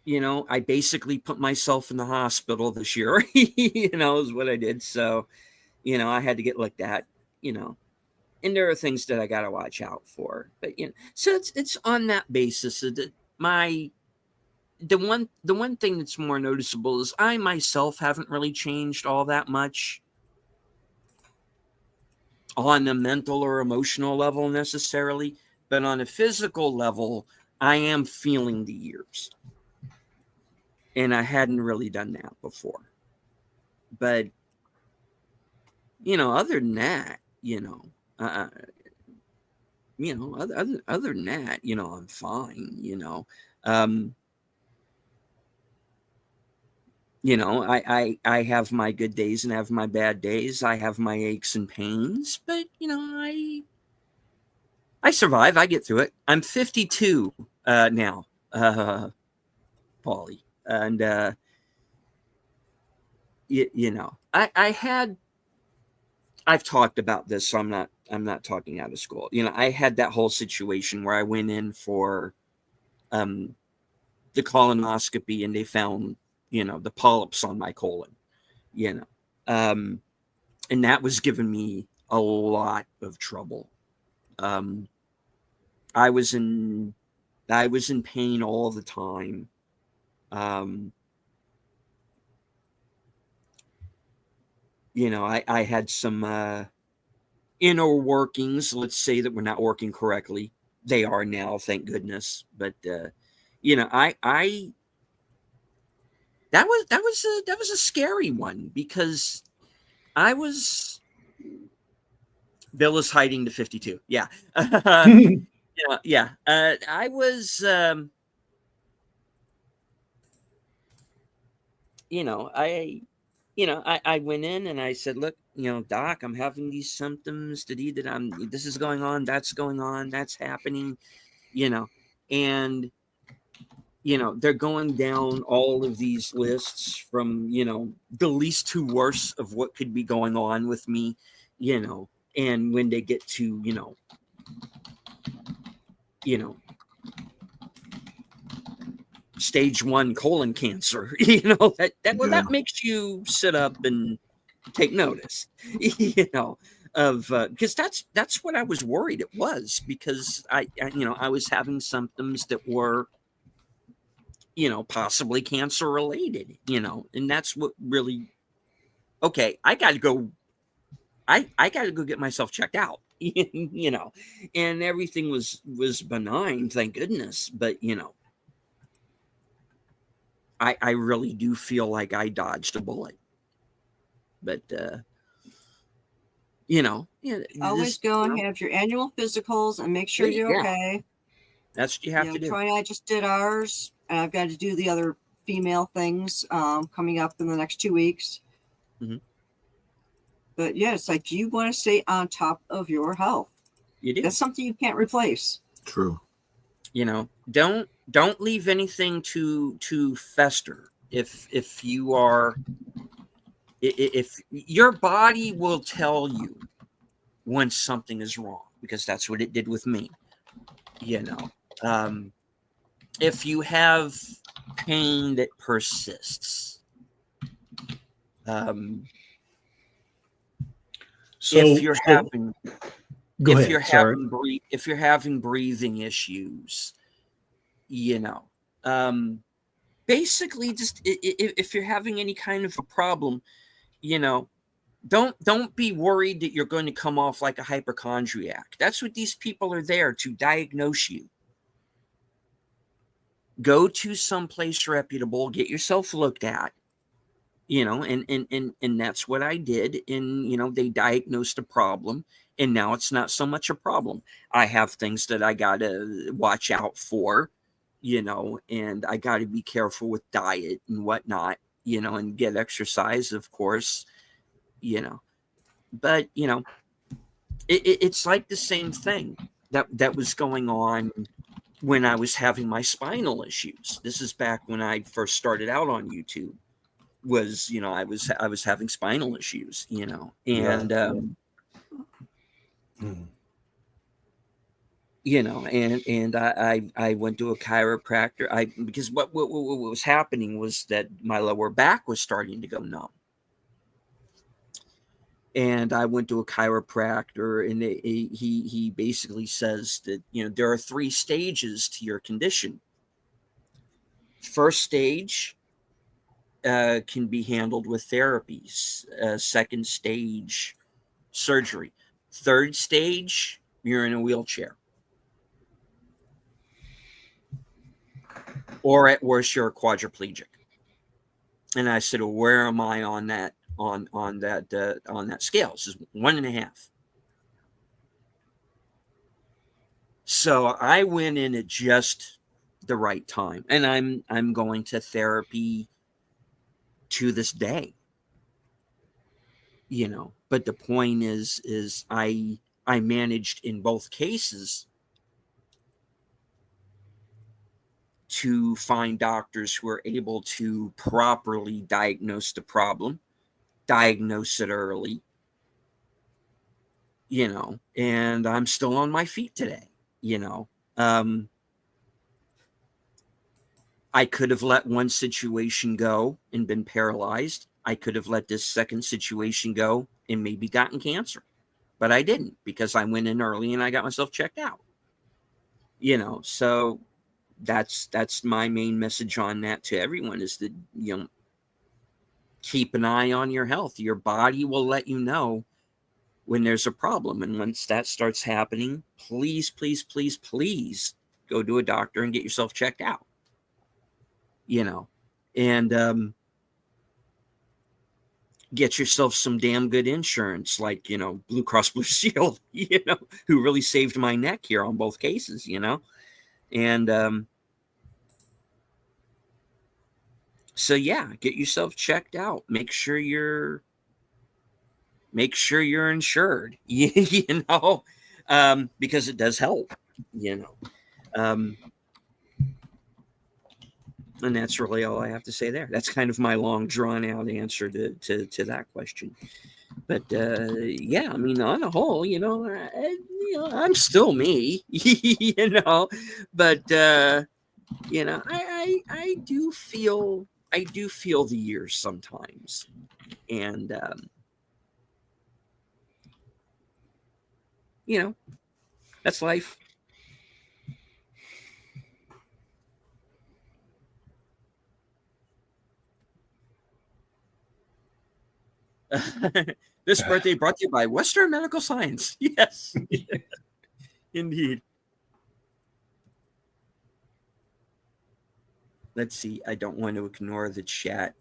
you know, I basically put myself in the hospital this year. You know, is what I did. So, you know, I had to get looked at. You know, and there are things that I got to watch out for. But you know, so it's on that basis that the one thing that's more noticeable is I myself haven't really changed all that much on a mental or emotional level necessarily, but on a physical level, I am feeling the years. And I hadn't really done that before. But, you know, other than that, other than that, you know, I'm fine, you know. You know, I have my good days and have my bad days. I have my aches and pains, but you know, I survive. I get through it. I'm 52 now, Paulie, and you know, I've talked about this, so I'm not talking out of school. You know, I had that whole situation where I went in for the colonoscopy, and they found, you know, the polyps on my colon, you know, and that was giving me a lot of trouble. I was in pain all the time. you know, I had some inner workings, let's say, that were not working correctly. They are now, thank goodness. But you know, I that was a scary one, because I was Bill is hiding the 52. Yeah. Yeah. I was you know, I went in and I said, look, you know, doc, I'm having these symptoms that this is going on, that's happening, you know, and you know, they're going down all of these lists from, you know, the least to worst of what could be going on with me, you know, and when they get to, you know, stage 1 colon cancer, you know, that makes you sit up and take notice, you know, of because that's what I was worried it was, because I you know, I was having symptoms that were, you know, possibly cancer related, you know, and that's what really, okay, I got to go get myself checked out, you know, and everything was benign, thank goodness, but you know, I really do feel like I dodged a bullet, but you know, yeah, Always go and have your annual physicals and make sure you're okay. That's what you have to do. Troy and I just did ours, and I've got to do the other female things coming up in the next 2 weeks. Mm-hmm. But yeah, it's like you want to stay on top of your health. You do. That's something you can't replace. True. You know, don't leave anything to fester. If you are, if your body will tell you when something is wrong, because that's what it did with me. You know, if you have pain that persists, So if you're having go if ahead. you're Sorry. if you're having breathing issues, you know, basically just if you're having any kind of a problem, you know, don't be worried that you're going to come off like a hypochondriac. That's what these people are there to diagnose you. Go to someplace reputable, get yourself looked at, you know, and that's what I did. And, you know, they diagnosed a problem, and now it's not so much a problem. I have things that I got to watch out for, you know, and I got to be careful with diet and whatnot, you know, and get exercise, of course, you know, but, you know, it's like the same thing that was going on when I was having my spinal issues. This is back when I first started out on YouTube. Was, you know, I was having spinal issues, you know, and you know, and I went to a chiropractor. Because what was happening was that my lower back was starting to go numb. And I went to a chiropractor, and he basically says that, you know, there are 3 stages to your condition. First stage can be handled with therapies. Second stage, surgery. Third stage, you're in a wheelchair. Or at worst, you're a quadriplegic. And I said, well, where am I on that? On that scale? This is 1.5. So I went in at just the right time, and I'm going to therapy to this day, you know. But the point is I managed in both cases to find doctors who are able to properly diagnose the problem, diagnose it early, you know, and I'm still on my feet today, you know. I could have let one situation go and been paralyzed. I could have let this second situation go and maybe gotten cancer, but I didn't, because I went in early and I got myself checked out, you know. So that's my main message on that to everyone, is that, you know, keep an eye on your health. Your body will let you know when there's a problem. And once that starts happening, please, please, please, please go to a doctor and get yourself checked out. And get yourself some damn good insurance, like, Blue Cross Blue Shield, who really saved my neck here on both cases, and so yeah, get yourself checked out. Make sure you're insured, because it does help, and that's really all I have to say there. That's kind of my long drawn out answer to that question. But yeah, I mean, on the whole, I'm still me, but I do feel the years sometimes, and that's life. This birthday brought to you by Western Medical Science. Yes, indeed. Let's see. I don't want to ignore the chat.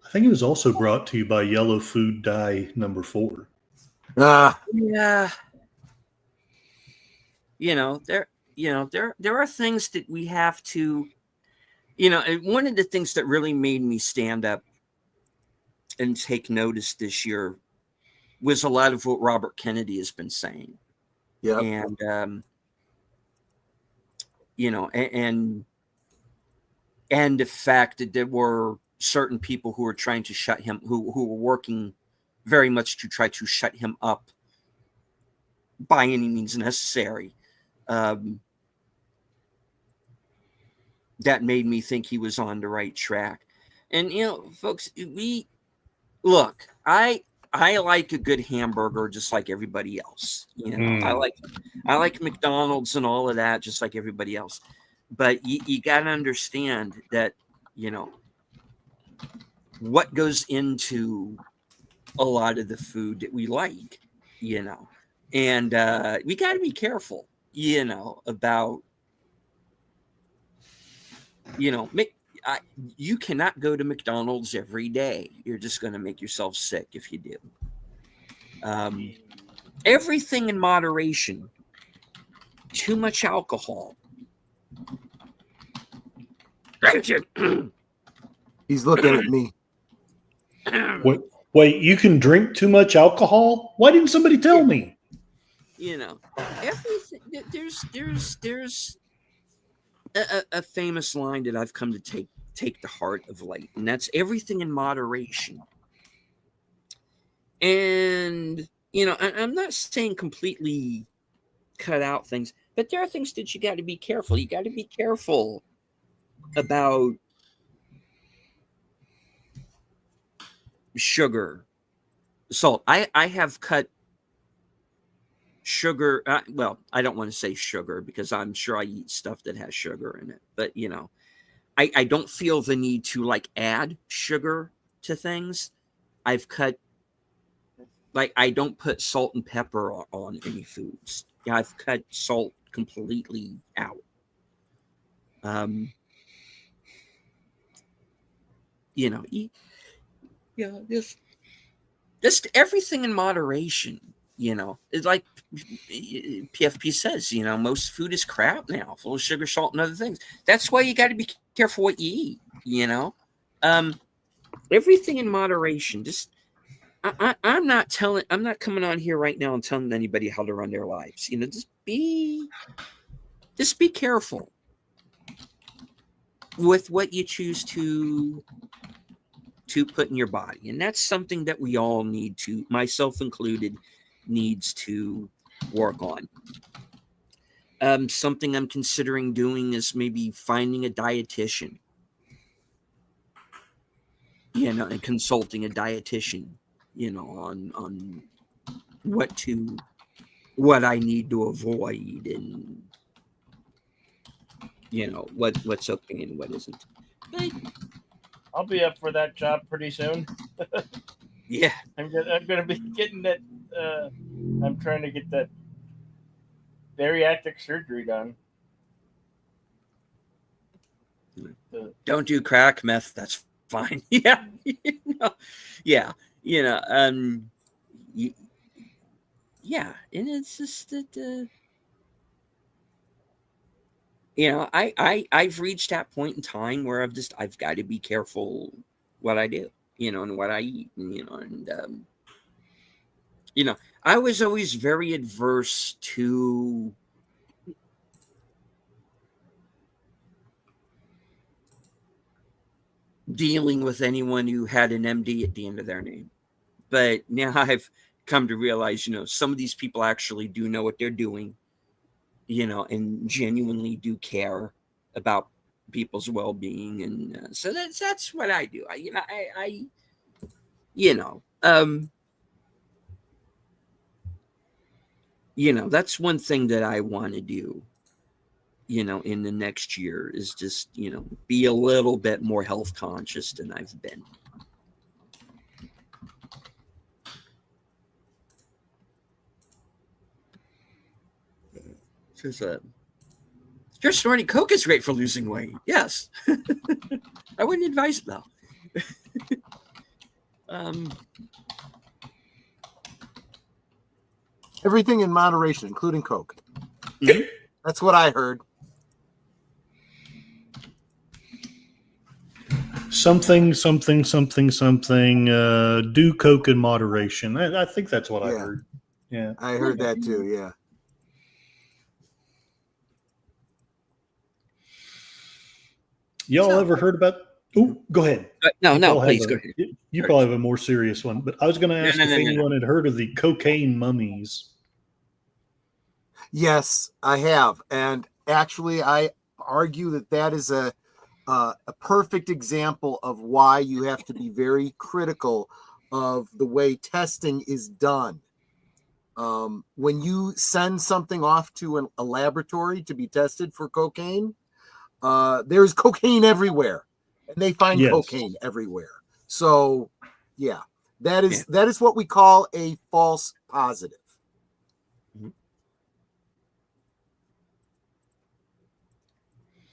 I think it was also brought to you by Yellow Food Dye number 4. Yeah. There are things that we have to, one of the things that really made me stand up and take notice this year was a lot of what Robert Kennedy has been saying. Yeah. And, and the fact that there were certain people who were trying to shut him, who were working very much to try to shut him up by any means necessary. That made me think he was on the right track. And, folks, look, I like a good hamburger just like everybody else. I like McDonald's and all of that just like everybody else. But you got to understand that, what goes into a lot of the food that we like, and we got to be careful, about, you cannot go to McDonald's every day. You're just going to make yourself sick if you do. Everything in moderation. Too much alcohol. He's looking at me. Wait, you can drink too much alcohol? Why didn't somebody tell me? Everything. There's a famous line that I've come to take to heart of late, and that's everything in moderation. And I'm not saying completely cut out things, but there are things that you got to be careful. You got to be careful about sugar, salt. I have cut sugar. Well, I don't want to say sugar because I'm sure I eat stuff that has sugar in it. But, I don't feel the need to add sugar to things. I've cut, I don't put salt and pepper on any foods. Yeah, I've cut salt completely out. Just everything in moderation. It's like PFP says, most food is crap now, full of sugar, salt, and other things. That's why you got to be careful what you eat, everything in moderation. Just, I'm not coming on here right now and telling anybody how to run their lives. Just be careful with what you choose to put in your body. And that's something that we all need to, myself included, needs to work on. Something I'm considering doing is maybe finding a dietitian, and consulting a dietitian, on what I need to avoid, and what's okay and what isn't. But I'll be up for that job pretty soon. Yeah. I'm gonna be getting that. I'm trying to get that bariatric surgery done. Don't do crack, meth. That's fine. Yeah. Yeah. Yeah. And it's just that, I've reached that point in time where I've got to be careful what I do, and what I eat, and I was always very adverse to dealing with anyone who had an MD at the end of their name. But now I've come to realize, some of these people actually do know what they're doing, and genuinely do care about people's well-being. And so that's what I do. That's one thing that I want to do, in the next year is just, be a little bit more health conscious than I've been. Your snorting Coke is great for losing weight. Yes. I wouldn't advise it though. Everything in moderation, including Coke. Mhm. That's what I heard. Something. Do Coke in moderation. I think that's what I Yeah. heard. Yeah. I heard that too. Yeah. Y'all So- ever heard about? Oh, go ahead. No, Y'all have please a- go ahead. You probably have a more serious one, but I was going to ask No. if anyone had heard of the cocaine mummies. Yes, I have, and actually, I argue that is a perfect example of why you have to be very critical of the way testing is done. When you send something off to a laboratory to be tested for cocaine, there's cocaine everywhere, and they find Yes. cocaine everywhere. So, yeah, that is what we call a false positive.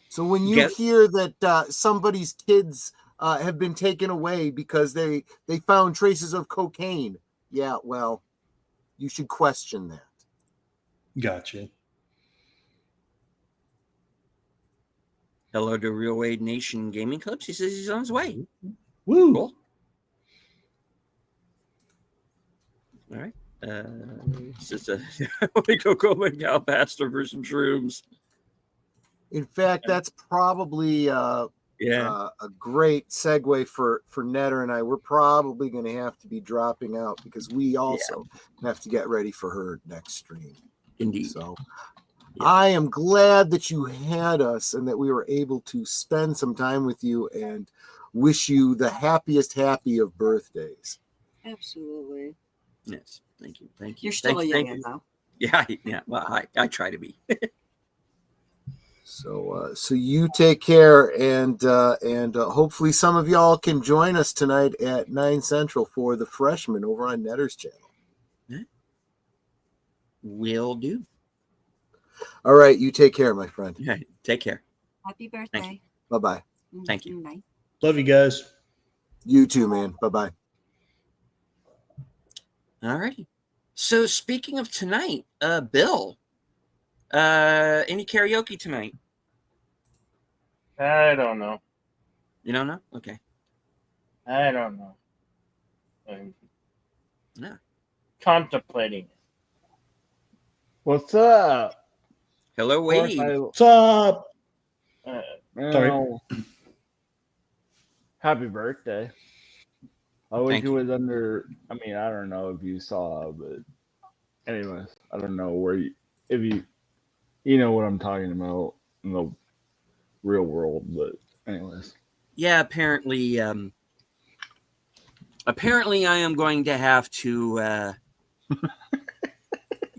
So when you hear that somebody's kids have been taken away because they found traces of cocaine, yeah, well, you should question that. Gotcha. Hello to Real Wade Nation Gaming Clubs. He says he's on his way. Woo! Cool. All right. It's just a Coco Gal Pastor for some shrooms. In fact, that's probably a great segue for Netter and I. We're probably going to have to be dropping out because we also have to get ready for her next stream. Indeed. So I am glad that you had us and that we were able to spend some time with you and wish you the happiest of birthdays. Absolutely. Yes. Thank you. Thank you. You're still a Thank youngin' you. though. Yeah. Well, I try to be. So you take care, and hopefully some of y'all can join us tonight at 9 Central for the Freshman over on Netter's channel. Will do. All right, you take care, my friend. Yeah, take care. Happy birthday. Bye-bye. Thank you. Bye. Love you guys. You too, man. Bye-bye. All righty. So speaking of tonight, Bill, any karaoke tonight? I don't know. You don't know? Okay. I don't know. I'm Yeah. contemplating. What's up? Hello, Of course Wade. What's up? Sorry. Well, happy birthday. I wish Thank it was under. I mean, I don't know if you saw, but anyways, I don't know where if you know what I'm talking about in the real world, but anyways. Yeah, apparently I am going to have to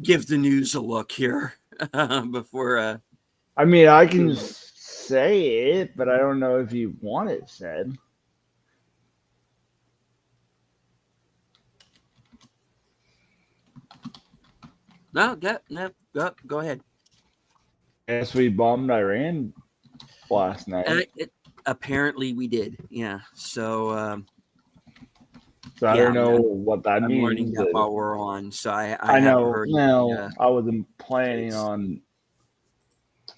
give the news a look here before I mean, I can say it, but I don't know if you want it said. No, go ahead. Guess we bombed Iran last night. Apparently we did. Yeah. So So I yeah, don't know what that I'm learning means. that while we're on. So I I haven't know. heard. No, I wasn't planning on.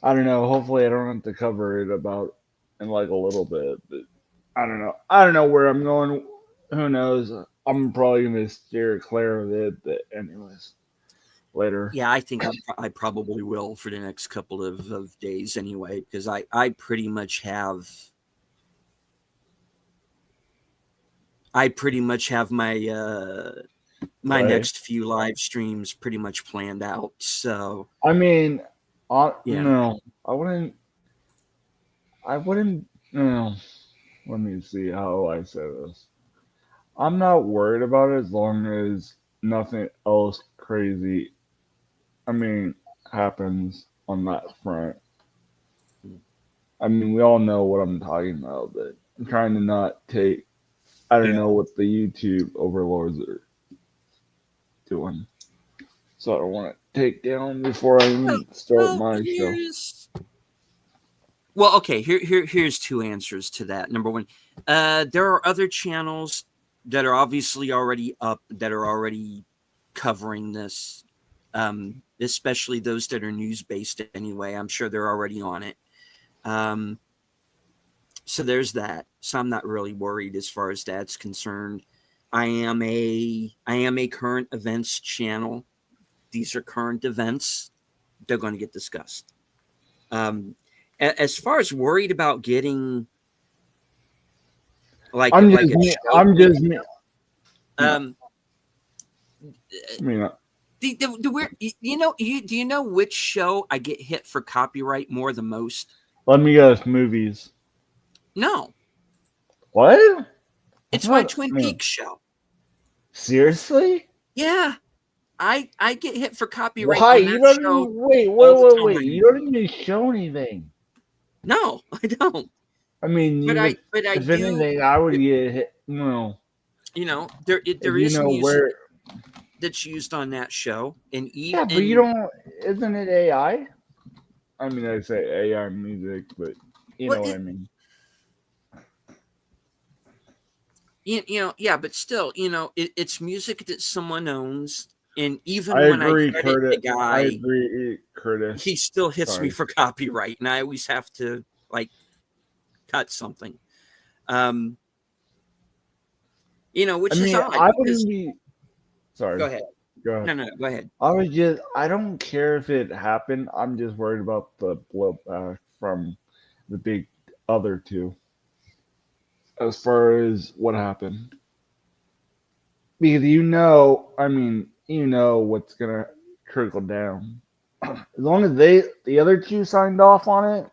I don't know. Hopefully, I don't have to cover it about in like a little bit. But I don't know. I don't know where I'm going. Who knows? I'm probably gonna steer clear of it. But anyways, later. Yeah, I think I probably will for the next couple of days anyway, because I pretty much have. I pretty much have my my Right. next few live streams pretty much planned out. So I mean, yeah. no, I wouldn't. No. Let me see how I say this. I'm not worried about it as long as nothing else crazy, happens on that front. I mean, we all know what I'm talking about, but I'm trying to not take. I don't know what the YouTube overlords are doing, so I don't want to take down before I even start my show. Well, okay. Here's two answers to that. Number one, there are other channels that are obviously already up that are already covering this, especially those that are news based anyway. I'm sure they're already on it. So there's that. So I'm not really worried as far as that's concerned. I am a current events channel. These are current events. They're going to get discussed. As far as worried about getting do you know which show I get hit for copyright more the most? Let me guess, movies. No. What? It's my Twin Peaks show. Seriously? Yeah. I get hit for copyright. Why? On You that don't show even wait. You don't even show anything. No, I don't. I mean, but if anything, I would get hit. No. You know, there is music that's used on that show, and even yeah, but you don't. Isn't it AI? I mean, I say AI music, but you know what I mean. Yeah, but still, it's music that someone owns, and even I when agree, I credit the guy, I agree, Curtis. He still hits me for copyright, and I always have to cut something. Which is odd. I wouldn't be. Sorry. Go ahead. No, go ahead. I don't care if it happened. I'm just worried about the blowback from the big other two. As far as what happened. Because what's gonna trickle down. As long as the other two signed off on it,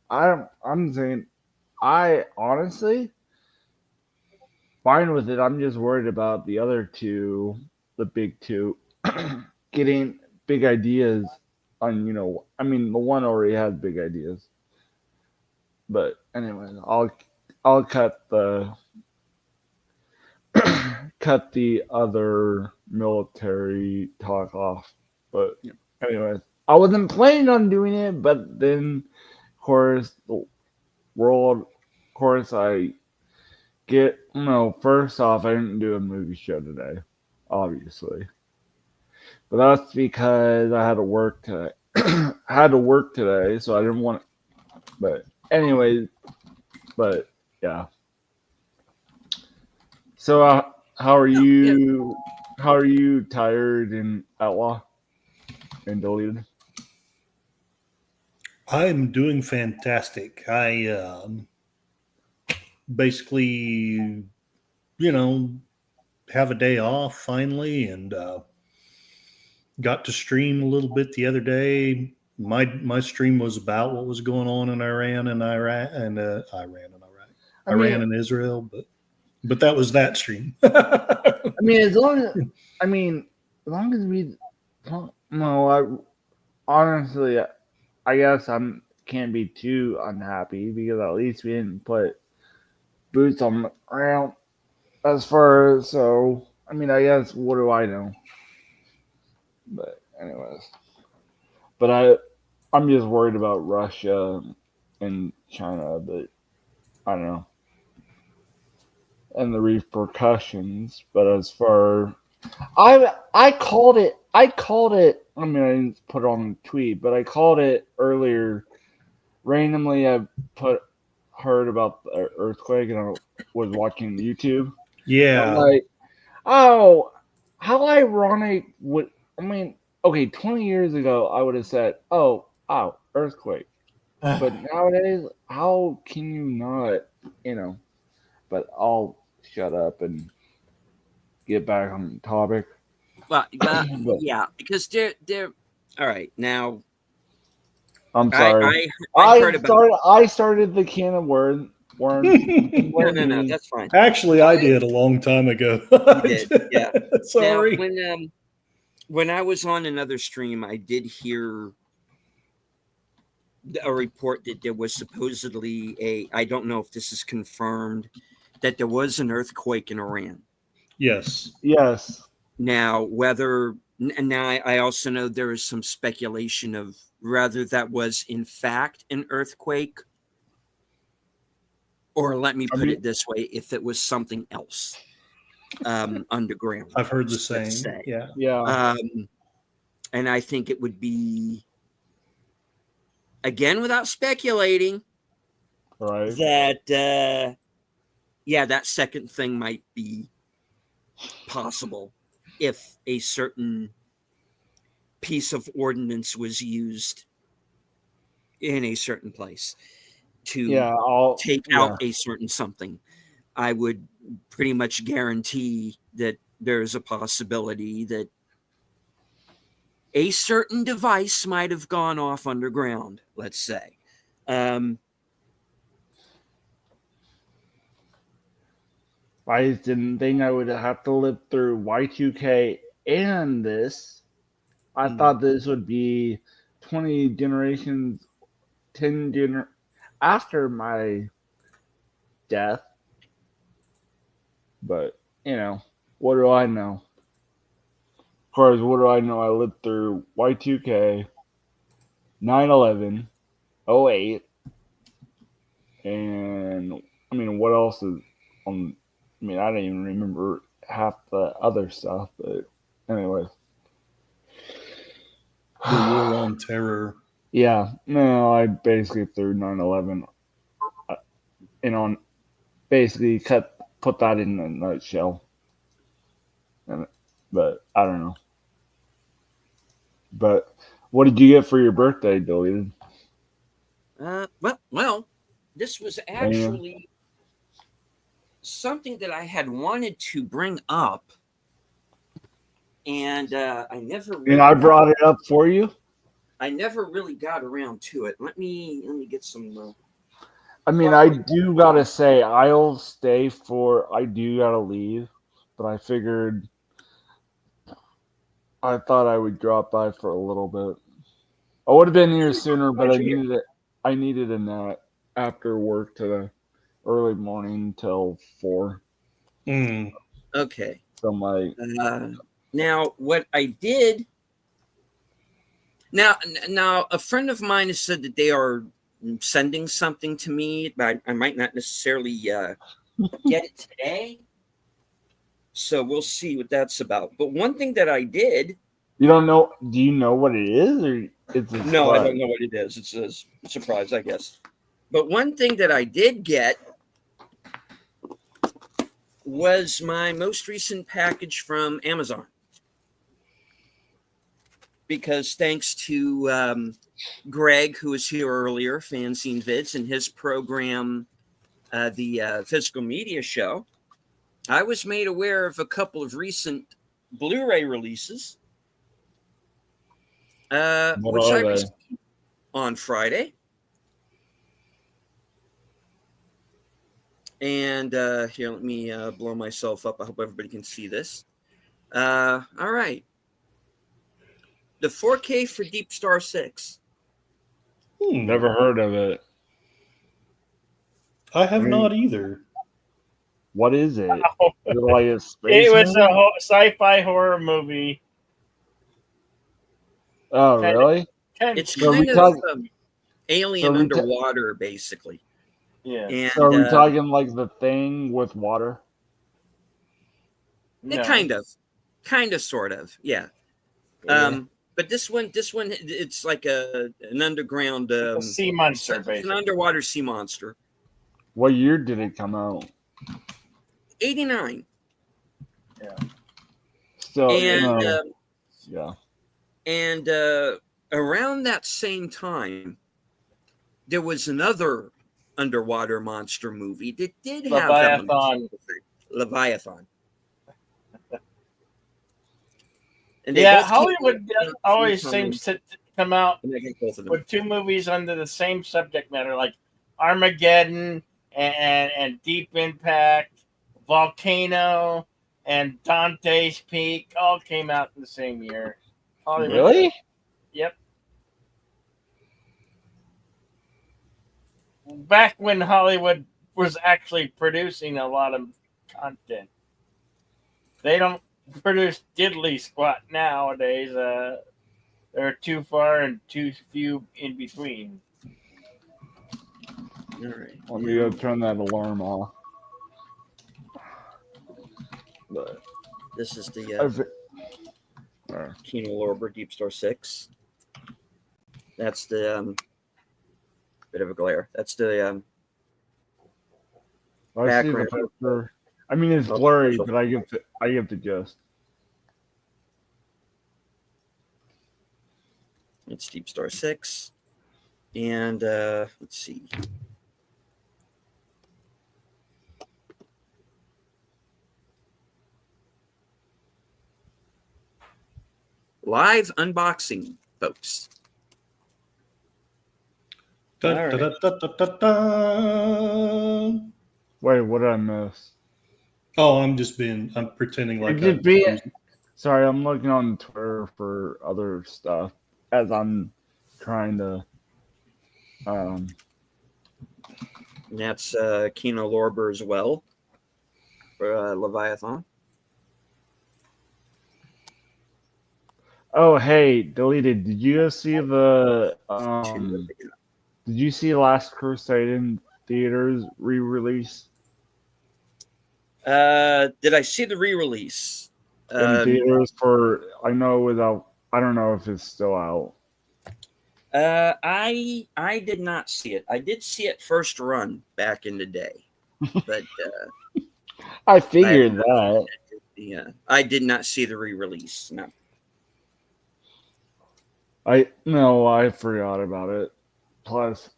I'm saying I honestly fine with it. I'm just worried about the other two, the big two, getting big ideas on, the one already had big ideas. But anyway, I'll cut the other military talk off. But anyways, I wasn't planning on doing it, but then of course I get first off, I didn't do a movie show today, obviously. But that's because I had to work today. So I didn't want it. But anyways, yeah. So how are you? How are you? Tired and Outlaw and Deleted? I'm doing fantastic. I basically, have a day off finally, and got to stream a little bit the other day. My stream was about what was going on in Iran and Iraq and Iran and Israel, but that was that stream. as long as we, honestly, I guess can't be too unhappy because at least we didn't put boots on the ground as far as I guess what do I know? But anyways. But I'm just worried about Russia and China, but I don't know. And the repercussions. But as far I called it. I mean, I didn't put it on the tweet, but I called it earlier. Randomly, I heard about the earthquake, and I was watching YouTube. Yeah. I'm like, oh, how ironic would I mean? Okay, 20 years ago, I would have said, oh, earthquake. But nowadays, how can you not? But I'll shut up and get back on the topic. Well, yeah, because they're all right now. I'm sorry. I started the can of worms. No, that's fine. Actually, I did a long time ago. You did, yeah. Sorry. Now, when I was on another stream, I did hear a report that there was supposedly I don't know if this is confirmed, that there was an earthquake in Iran. Yes. Now, I also know there is some speculation of whether that was in fact an earthquake, or let me put it this way, if it was something else underground. I've heard the same. Yeah. And I think it would be, again, without speculating, right, that that second thing might be possible if a certain piece of ordnance was used in a certain place to take out a certain something. I would pretty much guarantee that there's a possibility that a certain device might have gone off underground, let's say. I didn't think I would have to live through Y2K and this. I thought this would be 20 generations, 10 after my death. But, what do I know? Of course, what do I know? I lived through Y2K, 9/11, 08, and, what else is on... I don't even remember half the other stuff, but anyways. The War on Terror. Yeah, no, I basically threw 9/11 on basically put that in a nutshell. But I don't know. But what did you get for your birthday, Deleted? Well, this was actually something that I had wanted to bring up, and I never. And I brought it up for you. I never really got around to it. Let me get some. I do gotta say, I'll stay I do gotta leave, but I figured. I thought I would drop by for a little bit. I would have been here sooner, but I needed a nap after work to the early morning till 4. Okay. So my now what I did. Now a friend of mine has said that they are sending something to me, but I might not necessarily get it today. So we'll see what that's about. But one thing that I did. You don't know? Do you know what it is, or it's a no? I don't know what it is. It's a surprise, I guess. But one thing that I did get was my most recent package from Amazon. Because thanks to Greg, who was here earlier, Fanzine Vids, and his program, the Physical Media Show, I was made aware of a couple of recent Blu-ray releases, which I received on Friday. And here, let me blow myself up. I hope everybody can see this. All right. The 4K for Deep Star 6. Never heard of it. I have not either. What is it? Is it like a space It was movie? a sci-fi horror movie. Oh, Kind of- really? It's So we kind of talk- alien so we ta- underwater, basically. Yeah. And So are we talking like the Thing with water? yeah, kind of, sort of, yeah. But this one, it's like an underground a sea monster, it's an basically. underwater sea monster. What year did it come out? 89. So And yeah. and around that same time, there was another underwater monster movie that did have Leviathan. Leviathan. And Yeah, both came Hollywood out always sometime seems to come out in- I think both of them. with two movies under the same subject matter, like Armageddon and Deep Impact, Volcano, and Dante's Peak all came out in the same year. Hollywood. Really? Yep. Back when Hollywood was actually producing a lot of content. They don't produce diddly squat nowadays. They're too far and too few in between. All right. Let me go turn that alarm off. But This is the Kino Lorber Deep Star 6. That's the bit of a glare. That's the I see the background. picture. I mean, it's Oh, blurry, so- but I get the gist. It's Deep Star 6. And let's see. Live unboxing, folks. Da, All da, right. da, da, da, da. Wait, what did I miss? Oh, I'm pretending like It could be. Sorry, I'm looking on Twitter for other stuff as I'm trying to. And that's Kino Lorber as well for Leviathan. Oh, hey, deleted. Did you guys see the? Did you see Last Crusade in theaters re-release? Did I see the re-release? In theaters for I know without I don't know if it's still out. I did not see it. I did see it first run back in the day, but I figured that. yeah, I did not see the re-release. No. I forgot about it. Plus,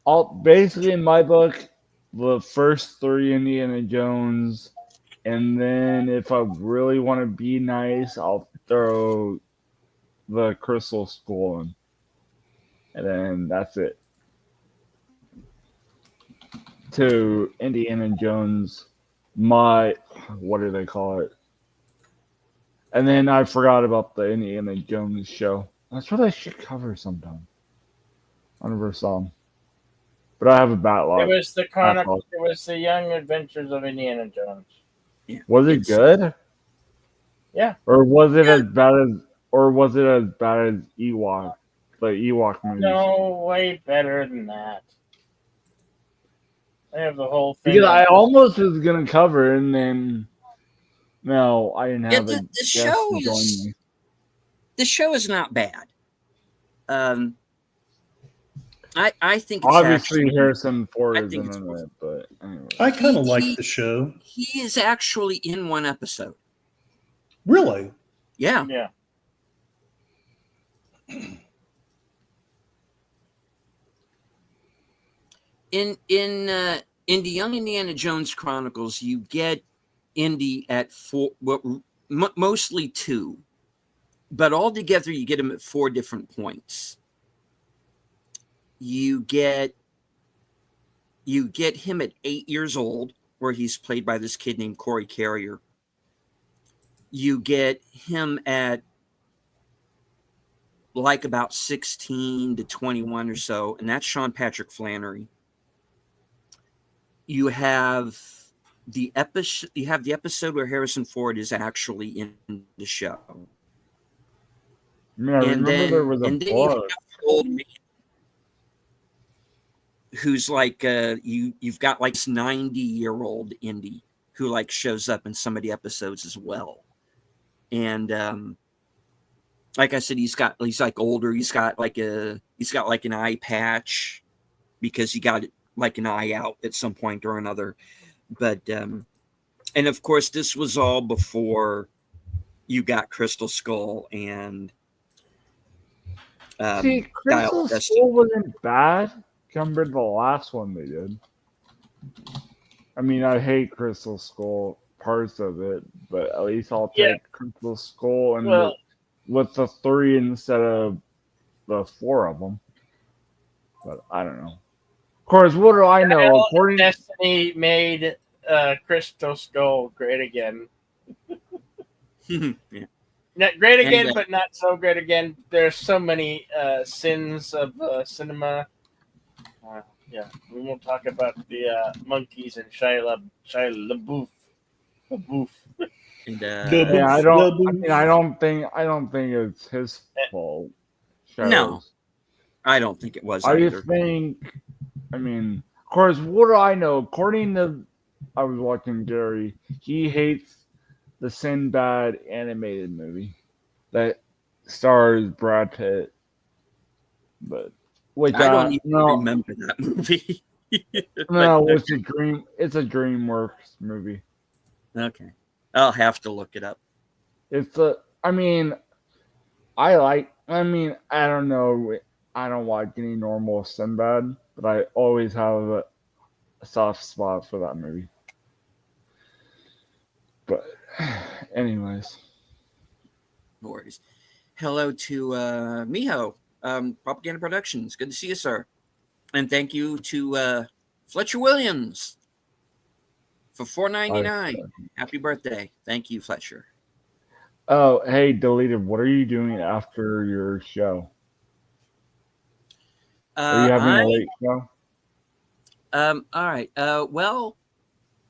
all basically in my book, the first 3 Indiana Jones, and then if I really want to be nice, I'll throw the Crystal Skull in, and then that's it. To Indiana Jones, what do they call it? And then I forgot about the Indiana Jones show. That's what I should cover sometime. I never saw them. But I have a backlog. It was the Chronicle. It was the Young Adventures of Indiana Jones. Yeah. Was it good? Yeah. Or was it as bad as Ewok? The Ewok movie? No, way better than that. I have the whole thing. Because I almost was gonna cover it, and then no, I didn't Yeah, have the show is the show is not bad. I think it's obviously actually, Harrison Ford I is think in it's it, but anyway. I kind of He- like the show. he is actually in one episode. Really? Yeah. Yeah. In the Young Indiana Jones Chronicles, you get Indy at 4, mostly 2, but altogether you get him at 4 different points. You get him at 8 years old, where he's played by this kid named Corey Carrier. You get him at like about 16 to 21 or so, and that's Sean Patrick Flannery. You have the episode, you have the episode where Harrison Ford is actually in the show. I mean, I And remember there was a and then you have bug. the old man who's like you've got like this 90-year-old Indy who like shows up in some of the episodes as well. And like I said, he's like older. He's got like an eye patch because he got like an eye out at some point or another. But and of course, this was all before you got Crystal Skull and See, Dial Crystal of Destiny. Skull wasn't bad compared to the last one they did. I mean, I hate Crystal Skull parts of it, but at least I'll take Yeah. Crystal Skull and Well- with the 3 instead of the 4 of them. But I don't know. Of course, what do I know? Dial of According Destiny made Crystal Skull great again. Yeah. Not great again, And, but not so great again. There's so many sins of cinema. Yeah, we won't talk about the monkeys and Shia LaBeouf. And yeah, I don't think it's his fault. No, I don't think it was I either. just think, I mean, of course, what do I know? According to, I was watching Gary, he hates the Sinbad animated movie that stars Brad Pitt. But which I don't even no, remember that movie. no, it's a DreamWorks movie. Okay, I'll have to look it up. I mean, I don't know. I don't like any normal Sinbad, but I always have a soft spot for that movie. But, anyways. No worries. Hello to Miho, Propaganda Productions. Good to see you, sir. And thank you to Fletcher Williams for $4.99. Happy birthday. Thank you, Fletcher. Oh, hey, Deleted, what are you doing after your show? Are you having a late show? All right. Well,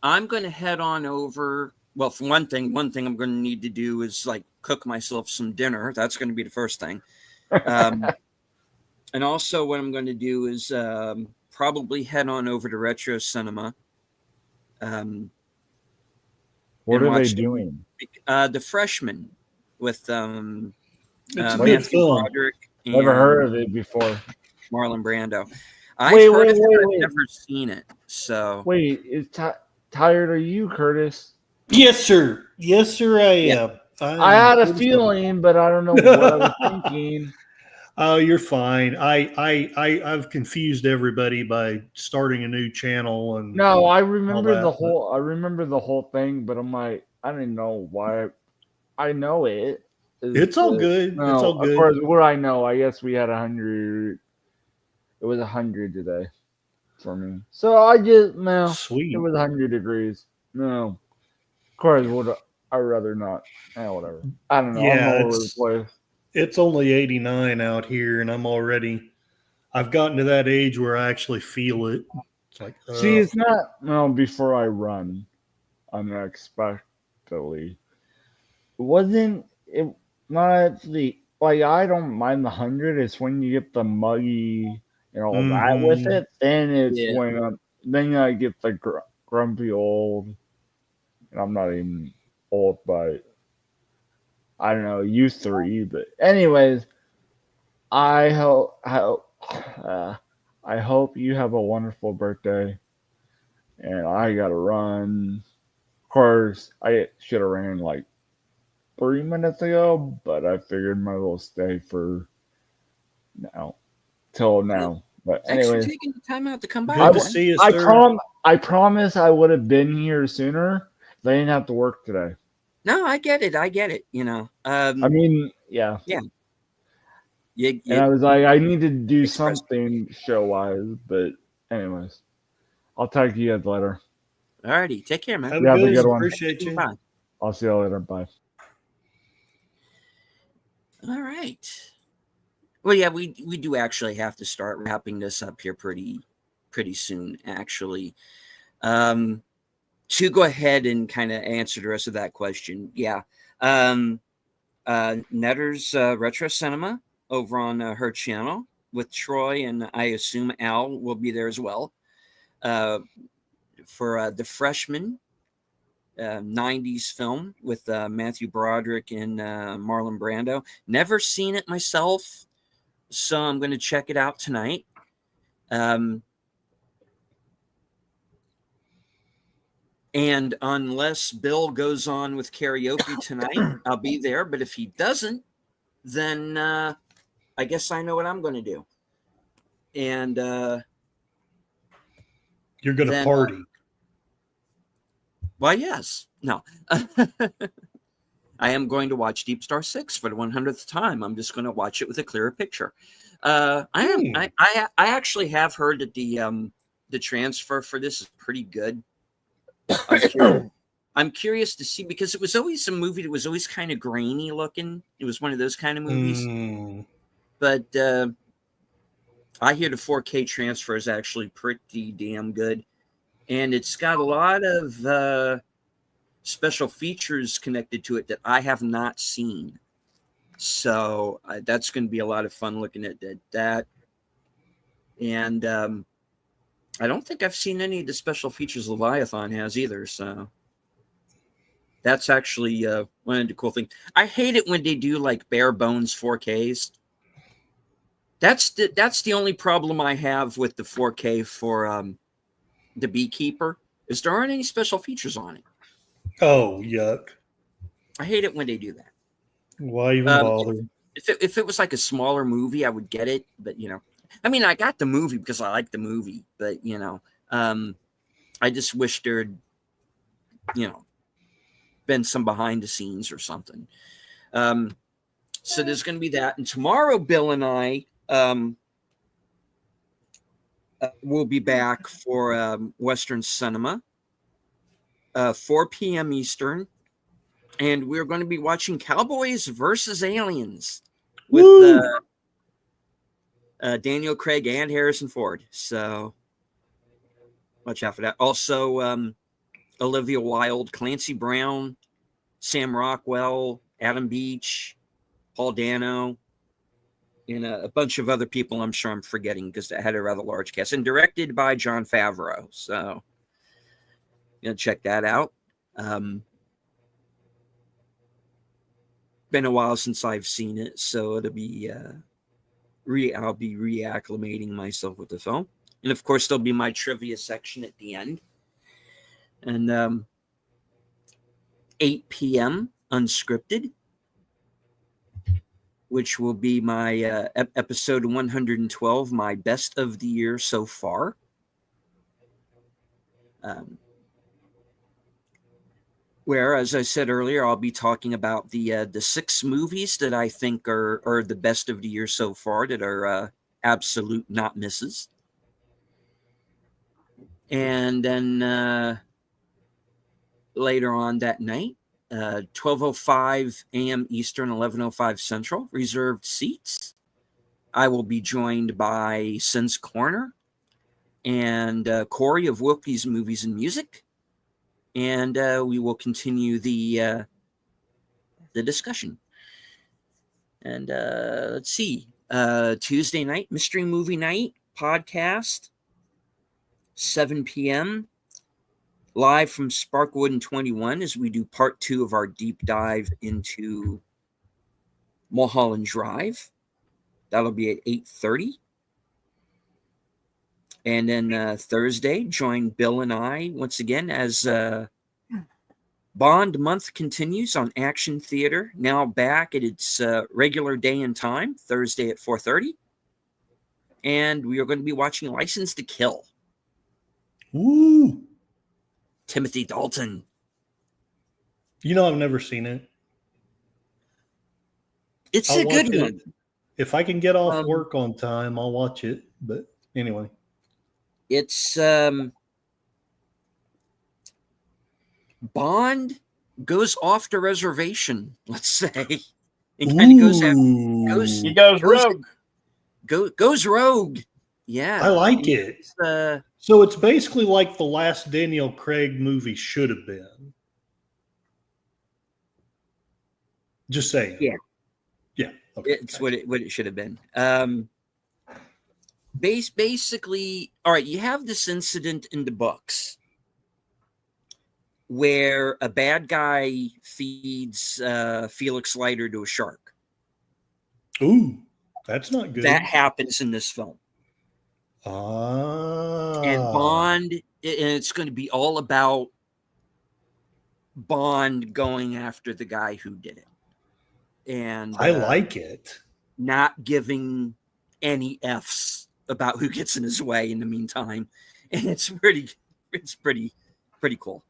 I'm going to head on over. Well, for one thing I'm going to need to do is like cook myself some dinner. That's going to be the first thing. And also what I'm going to do is probably head on over to Retro Cinema. What are they doing? The Freshman with It's a good Matthew film. Broderick. Never heard of it before. Marlon Brando. Wait, I've wait. never seen it. So Wait, tired are you, Curtis? Yes, sir. Yes, sir. I am. I had a feeling, but I don't know what I was thinking. Oh, you're fine. I've confused everybody by starting a new channel and No, I remember that, the whole thing, but I'm like, I didn't know why. I know it. It's all good. No, It's all Of good. course, what I know, I guess we had 100. It was 100 today for me. So I just Sweet. It was 100 degrees. No, of course, would I'd rather not. Whatever. I don't know. Yeah, I'm all over the place. It's only 89 out here, and I've gotten to that age where I actually feel it. It's like, See, it's not before I run unexpectedly. Wasn't it not the like I don't mind the 100, it's when you get the muggy and all that with Mhm. it, then it's Yeah. when then I get the grumpy old, and I'm not even old by I don't know, you 3, but anyways, I hope you have a wonderful birthday. And I gotta run. Of course, I should have ran like 3 minutes ago, but I figured might as well stay for now till now. But thanks for anyways, taking the time out to come by. Good to man. see you, I sir. promise I would have been here sooner if I didn't have to work today. No, I get it. You know, I mean, yeah. you, And I was like, I need to do Express- something show wise, but anyways, I'll talk to you guys later. alrighty, take care, man. Have Yeah, have a a good one. Appreciate you. Bye. I'll see you later. Bye. All right. Well, yeah, we do actually have to start wrapping this up here pretty soon, actually. to go ahead and kind of answer the rest of that question, yeah. Netter's Retro Cinema over on her channel with Troy, and I assume Al will be there as well. For The Freshman, 90s film with Matthew Broderick and Marlon Brando. Never seen it myself, so I'm going to check it out tonight. And unless Bill goes on with karaoke tonight, I'll be there. But if he doesn't, then I guess I know what I'm going to do. And You're going to then, party. Well, yes. No. I am going to watch Deep Star 6 for the 100th time. I'm just going to watch it with a clearer picture. I actually have heard that the transfer for this is pretty good. I'm curious to see, because it was always a movie that was always kind of grainy looking. It was one of those kind of movies. But I hear the 4K transfer is actually pretty damn good. And it's got a lot of special features connected to it that I have not seen. So that's going to be a lot of fun looking at that. And I don't think I've seen any of the special features Leviathan has either. So that's actually one of the cool things. I hate it when they do like bare bones 4Ks. That's the only problem I have with the 4K for the Beekeeper, is there aren't any special features on it. Oh, yuck. I hate it when they do that. Why even bother? If it was like a smaller movie, I would get it. But, I mean, I got the movie because I like the movie. But, I just wish there'd, been some behind the scenes or something. So there's going to be that. And tomorrow, Bill and I will be back for Western Cinema, 4 p.m. Eastern. And we're going to be watching Cowboys versus Aliens with Daniel Craig and Harrison Ford. So watch out for that. Also, Olivia Wilde, Clancy Brown, Sam Rockwell, Adam Beach, Paul Dano, and a bunch of other people I'm sure I'm forgetting because they had a rather large cast. And directed by Jon Favreau. So check that out. Been a while since I've seen it, so it'll be I'll be reacclimating myself with the film. And of course there'll be my trivia section at the end. And 8 p.m. Unscripted, which will be my episode 112, my best of the year so far. Where, as I said earlier, I'll be talking about the 6 movies that I think are the best of the year so far, that are absolute not misses. And then later on that night, 12:05 a.m. Eastern, 11:05 Central, reserved seats. I will be joined by Sin's Corner and Corey of Wilkie's Movies and Music. And we will continue the discussion. And let's see. Tuesday night, Mystery Movie Night podcast, 7 p.m. Live from Sparkwood and 21 as we do part 2 of our deep dive into Mulholland Drive. That'll be at 8:30. And then Thursday, join Bill and I once again as Bond month continues on Action Theater. Now back at its regular day and time, Thursday at 4:30. And we are going to be watching License to Kill. Woo! Timothy Dalton. I've never seen it. It's I'll a good watch it. one. If I can get off work on time, I'll watch it. But anyway. It's Bond goes off the reservation, let's say, and kind of He goes rogue. Goes rogue. Yeah, I like it. So it's basically like the last Daniel Craig movie should have been. Just saying. Yeah. Yeah. Okay. It's what it should have been. Basically, all right, you have this incident in the books where a bad guy feeds Felix Leiter to a shark. Ooh, that's not good. That happens in this film. And Bond, and it's going to be all about Bond going after the guy who did it. And I like it. Not giving any F's about who gets in his way in the meantime. And it's pretty cool.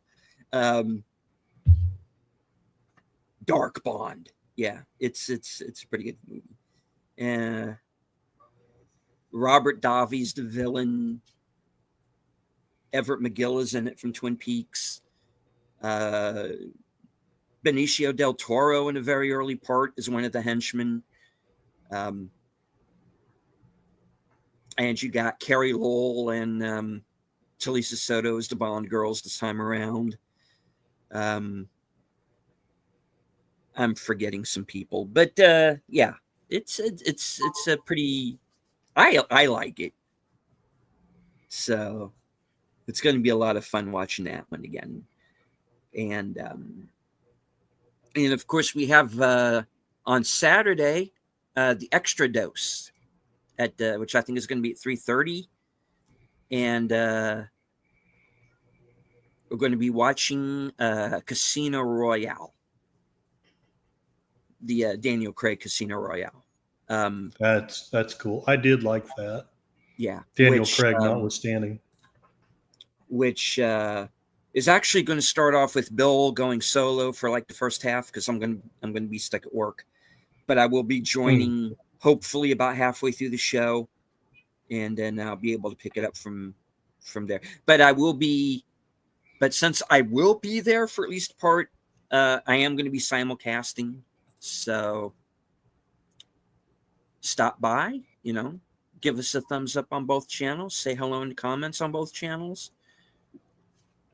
Dark Bond. Yeah, it's a pretty good movie. Robert Davi's the villain. Everett McGill is in it from Twin Peaks. Benicio del Toro in a very early part is one of the henchmen. And you got Carrie Lowell and Talisa Soto as the Bond girls this time around. I'm forgetting some people, but yeah, it's a pretty. I like it, so it's going to be a lot of fun watching that one again. And of course we have on Saturday the Extra Dose at which I think is going to be at 3:30, and we're going to be watching Casino Royale, the Daniel Craig Casino Royale. That's cool. I did like that. Yeah, Daniel Craig notwithstanding. Which is actually going to start off with Bill going solo for like the first half because I'm going to be stuck at work, but I will be joining hopefully about halfway through the show, and then I'll be able to pick it up from there. But since I will be there for at least part, I am going to be simulcasting. So stop by, give us a thumbs up on both channels, say hello in the comments on both channels,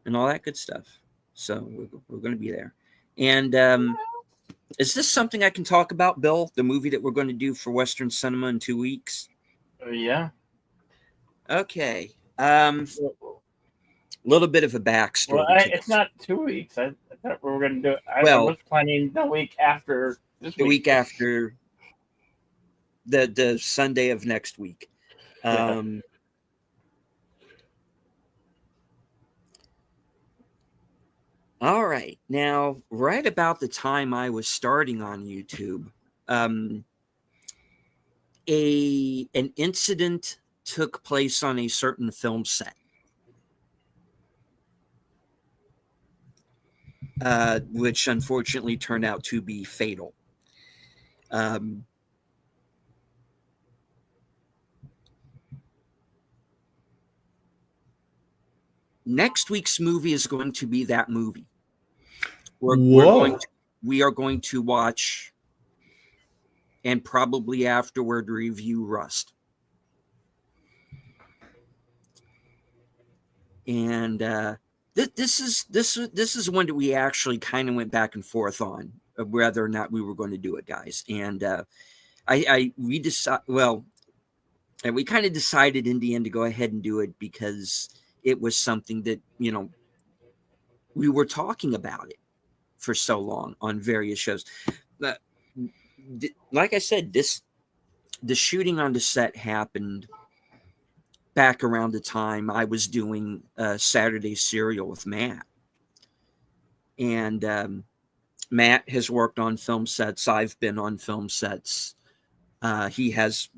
and all that good stuff. So we're going to be there. And is this something I can talk about, Bill? The movie that we're going to do for Western Cinema in 2 weeks? Yeah. Okay. Little bit of a backstory. Well, it's not 2 weeks. I thought we were going to do it. I was planning the week after this week. The week after the Sunday of next week. Yeah. All right. Now, right about the time I was starting on YouTube, an incident took place on a certain film set. Which unfortunately turned out to be fatal. Next week's movie is going to be that movie. We are going to watch and probably afterward review Rust. And this is one that we actually kind of went back and forth on whether or not we were going to do it, guys. And we kind of decided in the end to go ahead and do it because it was something that we were talking about it for so long on various shows. Like I said, the shooting on the set happened back around the time I was doing Saturday Serial with Matt. And Matt has worked on film sets. I've been on film sets. He has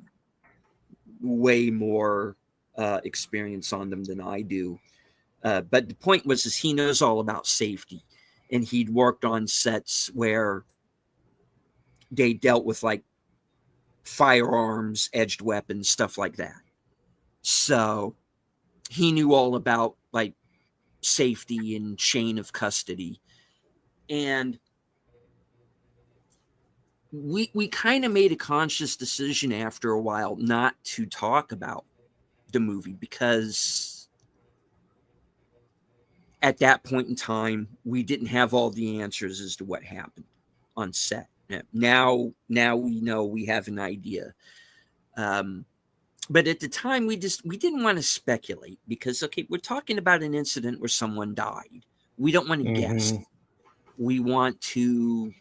way more experience on them than I do. But the point was he knows all about safety. And he'd worked on sets where they dealt with like firearms, edged weapons, stuff like that. So he knew all about like safety and chain of custody. And we kind of made a conscious decision after a while not to talk about the movie because at that point in time, we didn't have all the answers as to what happened on set. Now we know, we have an idea. But at the time, we didn't want to speculate because, okay, we're talking about an incident where someone died. We don't want to guess. We want to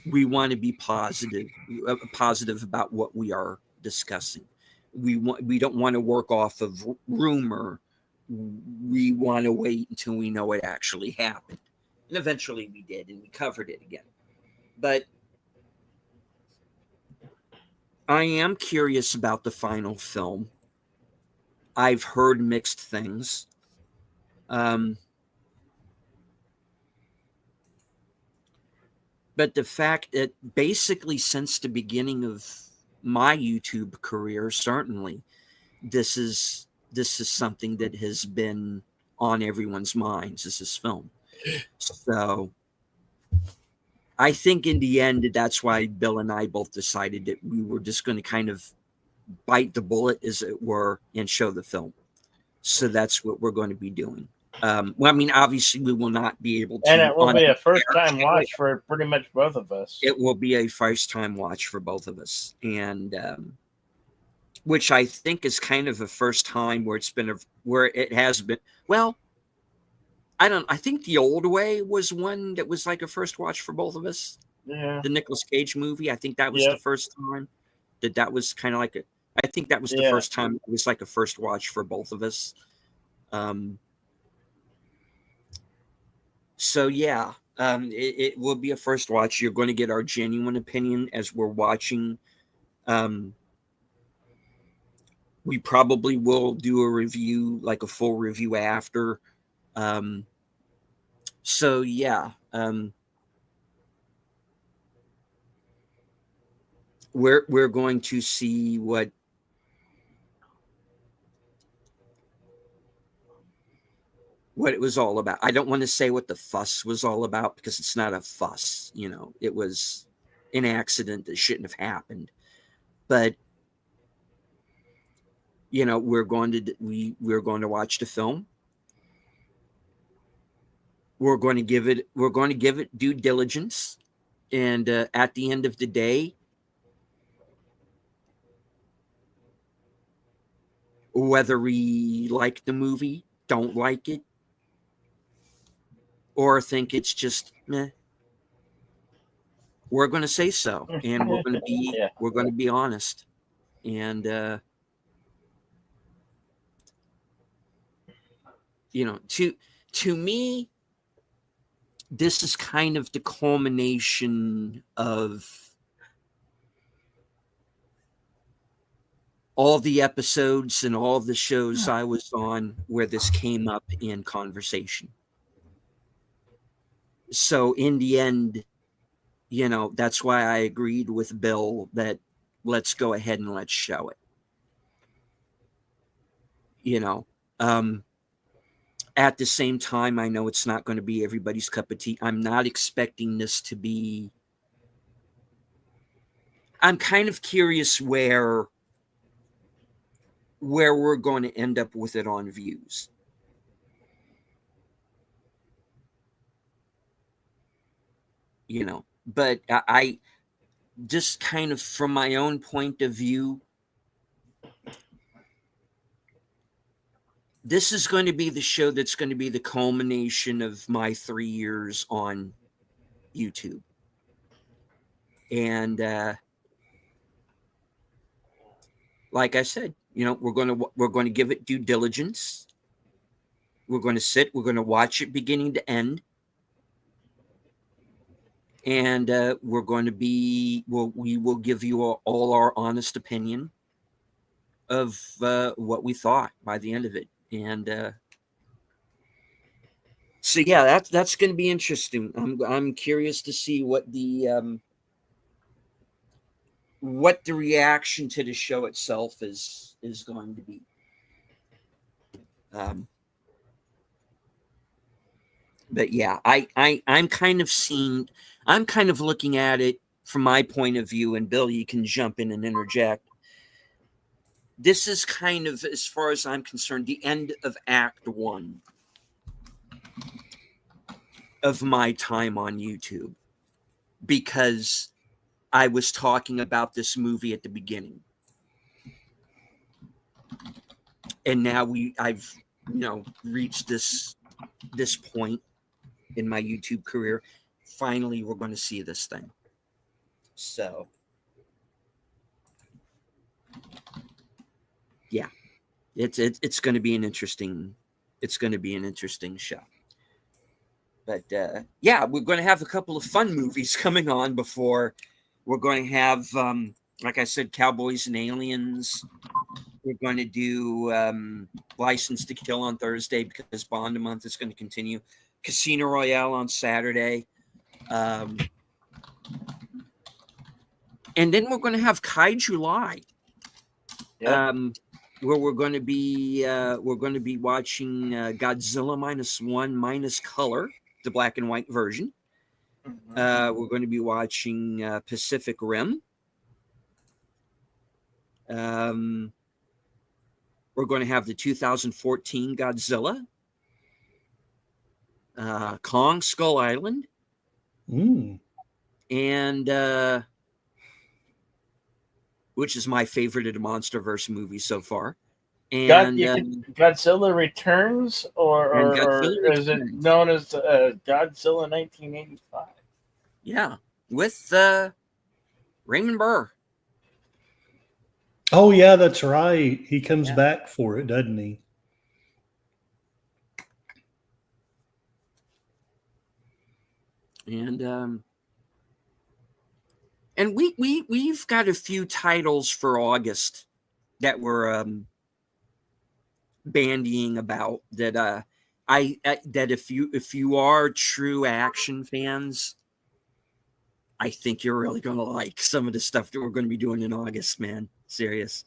be positive about what we are discussing. We don't want to work off of rumor. We want to wait until we know it actually happened. And eventually we did, and we covered it again. But I am curious about the final film. I've heard mixed things. But the fact that basically since the beginning of my YouTube career, certainly, this is something that has been on everyone's minds, is this film. So I think in the end, that's why Bill and I both decided that we were just going to kind of bite the bullet, as it were, and show the film. So that's what we're going to be doing. Well, I mean, obviously, we will not be able to. And it will be a first-time watch for pretty much both of us. It will be a first-time watch for both of us, and which I think is kind of a first time where it has been. Well, I think The Old Way was one that was like a first watch for both of us. Yeah. The Nicolas Cage movie. I think that was the first time that was kind of like I think that was the first time it was like a first watch for both of us. So yeah, it will be a first watch. You're going to get our genuine opinion as we're watching. We probably will do a review, like a full review after. So yeah, we're going to see what it was all about. I don't want to say what the fuss was all about because it's not a fuss. You know, it was an accident that shouldn't have happened. But you know, we're going to watch the film. We're going to give it due diligence, and at the end of the day, whether we like the movie, don't like it, or think it's just meh, we're going to say so, and we're going to be honest, and you know, to me, this is kind of the culmination of all the episodes and all the shows I was on where this came up in conversation. So in the end, you know, that's why I agreed with Bill that let's go ahead and let's show it. You know, at the same time, I know it's not going to be everybody's cup of tea. I'm not expecting this to be. I'm kind of curious where we're going to end up with it on views. You know, but I just kind of from my own point of view, this is going to be the show that's going to be the culmination of my 3 years on YouTube. And like I said, you know, we're going to give it due diligence. We're going to we're going to watch it beginning to end. And we're going to we will give you all our honest opinion of what we thought by the end of it. And so yeah, that's going to be interesting. I'm curious to see what the reaction to the show itself is going to be. But yeah, I'm kind of looking at it from my point of view, and Bill, you can jump in and interject. This is kind of, as far as I'm concerned, the end of Act 1. of my time on YouTube because I was talking about this movie at the beginning. And now I've reached this point in my YouTube career. Finally, we're going to see this thing. So, yeah, it's going to be an interesting show. But yeah, we're going to have a couple of fun movies coming on before we're going to have, like I said, Cowboys and Aliens. We're going to do License to Kill on Thursday because Bond a Month is going to continue. Casino Royale on Saturday. And then we're going to have Kaiju Live. Yep. Where we're going to be watching Godzilla -1 minus color, the black and white version. We're going to be watching Pacific Rim. We're going to have the 2014 Godzilla, Kong Skull Island, and which is my favorite of the MonsterVerse movies so far. And Godzilla Returns, or Godzilla is it Returns. known as Godzilla 1985? Yeah, with Raymond Burr. Oh yeah, that's right. He comes back for it, doesn't he? And we've got a few titles for August that we're bandying about that that if you are true action fans, I think you're really going to like some of the stuff that we're going to be doing in August, man. Serious.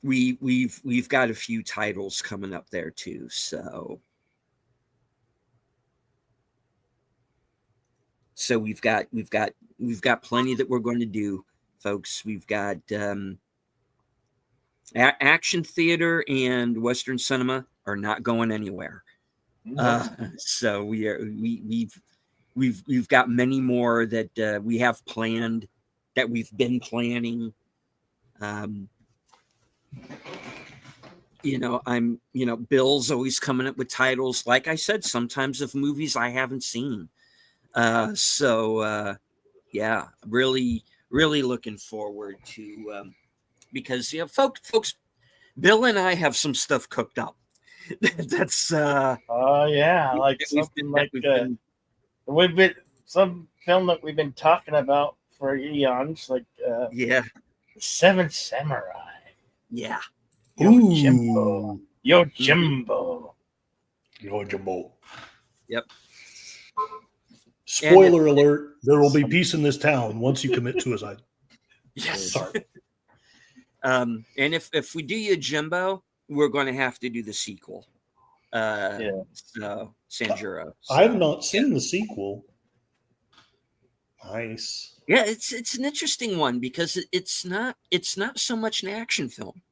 We've got a few titles coming up there too, so we've got plenty that we're going to do, folks. We've got action theater and Western cinema are not going anywhere. So we've got many more that we have planned, that we've been planning. Bill's always coming up with titles, like I said, sometimes of movies I haven't seen. Yeah, really looking forward to because folks, Bill and I have some stuff cooked up. That's like something like we've been some film that we've been talking about for eons, like Seven Samurai. Yeah. Yojimbo. Yep. Spoiler alert, there will be peace in this town once you commit suicide. Yes. Sorry. And if we do Yojimbo, we're going to have to do the sequel. So Sanjuro. So. I have not seen the sequel. Nice. Yeah, it's an interesting one because it's not so much an action film.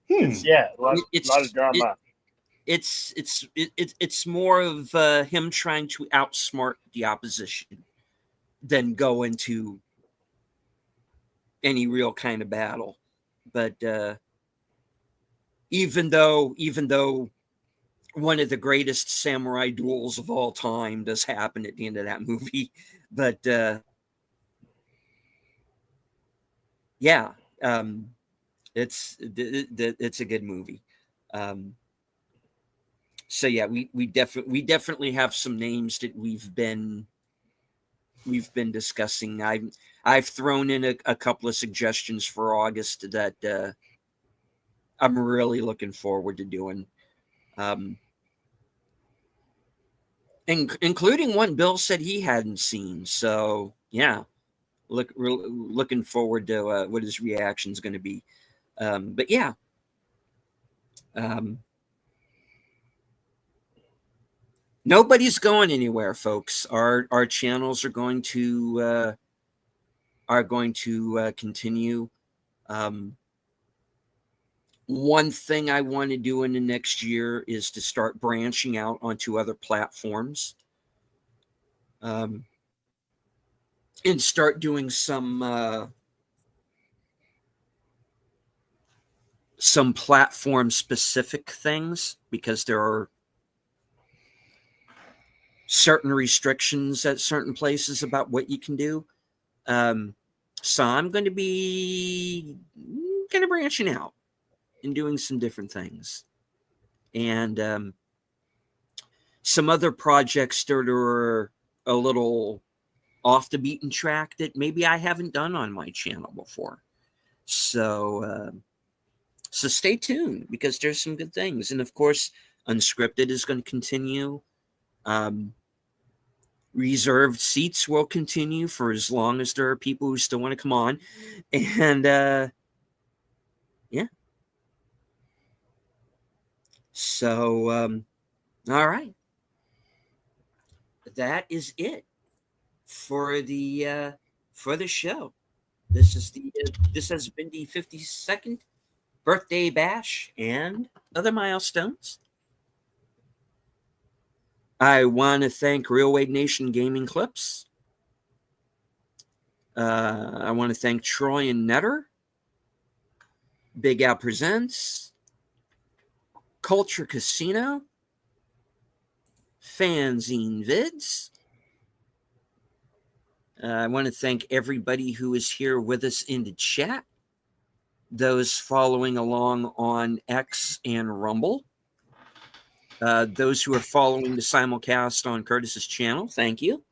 It's a lot of drama. It's more of him trying to outsmart the opposition than go into any real kind of battle. But even though one of the greatest samurai duels of all time does happen at the end of that movie, but it's a good movie. So yeah, we definitely have some names that we've been discussing. I've thrown in a couple of suggestions for August that I'm really looking forward to doing, including one Bill said he hadn't seen. So yeah, looking forward to what his reaction is going to be. But yeah. Nobody's going anywhere, folks. Our channels are going to continue. One thing I want to do in the next year is to start branching out onto other platforms, and start doing some platform specific things, because there are certain restrictions at certain places about what you can do. So I'm going to be kind of branching out and doing some different things, and some other projects that are a little off the beaten track that maybe I haven't done on my channel before. So stay tuned, because there's some good things. And of course, Unscripted is going to continue. Reserved seats will continue for as long as there are people who still want to come on. And yeah. So all right. That is it for the show. This has been the 52nd birthday bash and other milestones. I want to thank Railway Nation Gaming Clips. I want to thank Troy and Netter, Big Al Presents, Culture Casino, Fanzine Vids. I want to thank everybody who is here with us in the chat, those following along on X and Rumble. Those who are following the simulcast on Curtis's channel, thank you.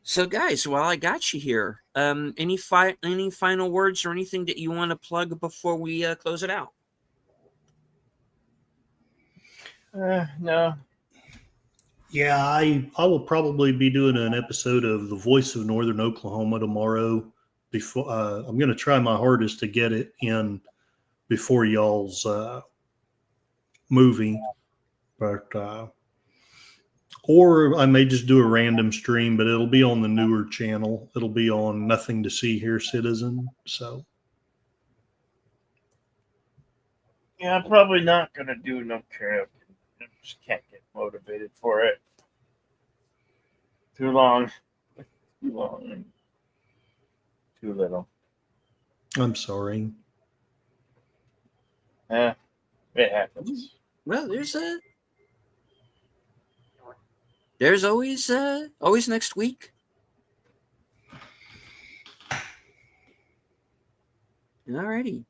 So, guys, while I got you here, any final words or anything that you want to plug before we close it out? No. Yeah, I will probably be doing an episode of The Voice of Northern Oklahoma tomorrow. Before I'm going to try my hardest to get it in before y'all's movie, but or I may just do a random stream, but it'll be on the newer channel. It'll be on Nothing to See Here Citizen. So Yeah, I'm probably not going to do no karaoke. I just can't get motivated for it. Too long. Too long. Too little. I'm sorry. Yeah, it happens. Well, there's always next week. Alrighty.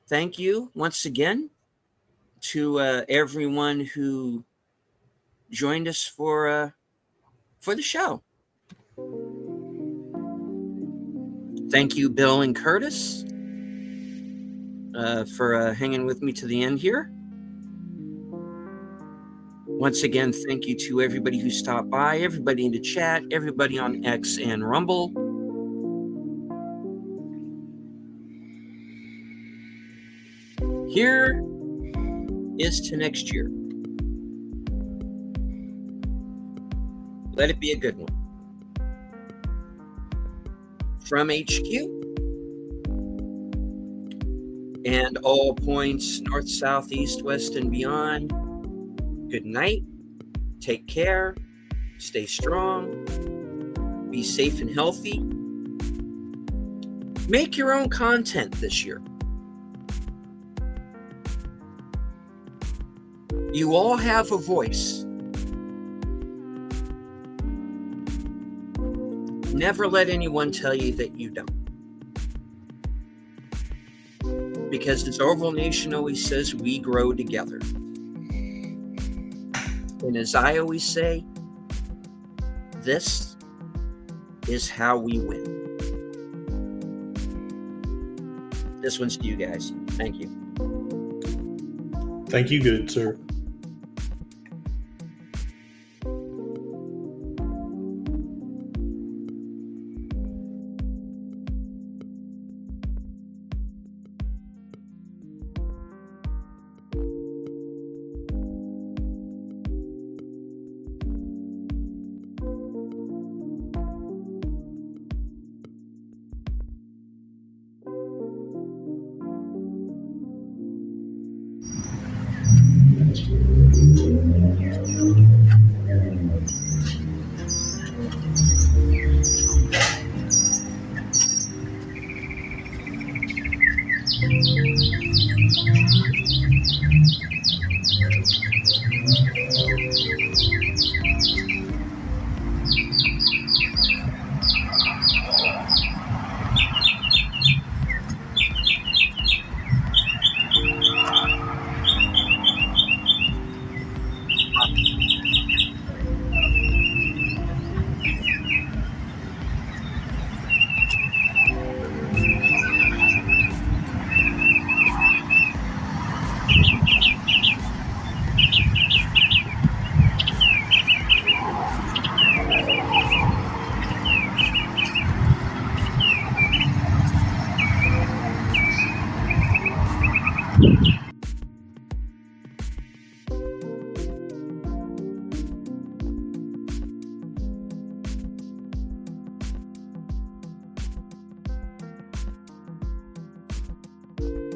Thank you once again to everyone who joined us for the show. Thank you, Bill and Curtis, for hanging with me to the end here. Once again, thank you to everybody who stopped by, everybody in the chat, everybody on X and Rumble. Here is to next year. Let it be a good one. From HQ and all points north, south, east, west, and beyond, good night. Take care. Stay strong. Be safe and healthy. Make your own content this year. You all have a voice. Never let anyone tell you that you don't. Because as Orville Nation always says, we grow together. And as I always say, this is how we win. This one's to you guys. Thank you. Thank you, good sir. you.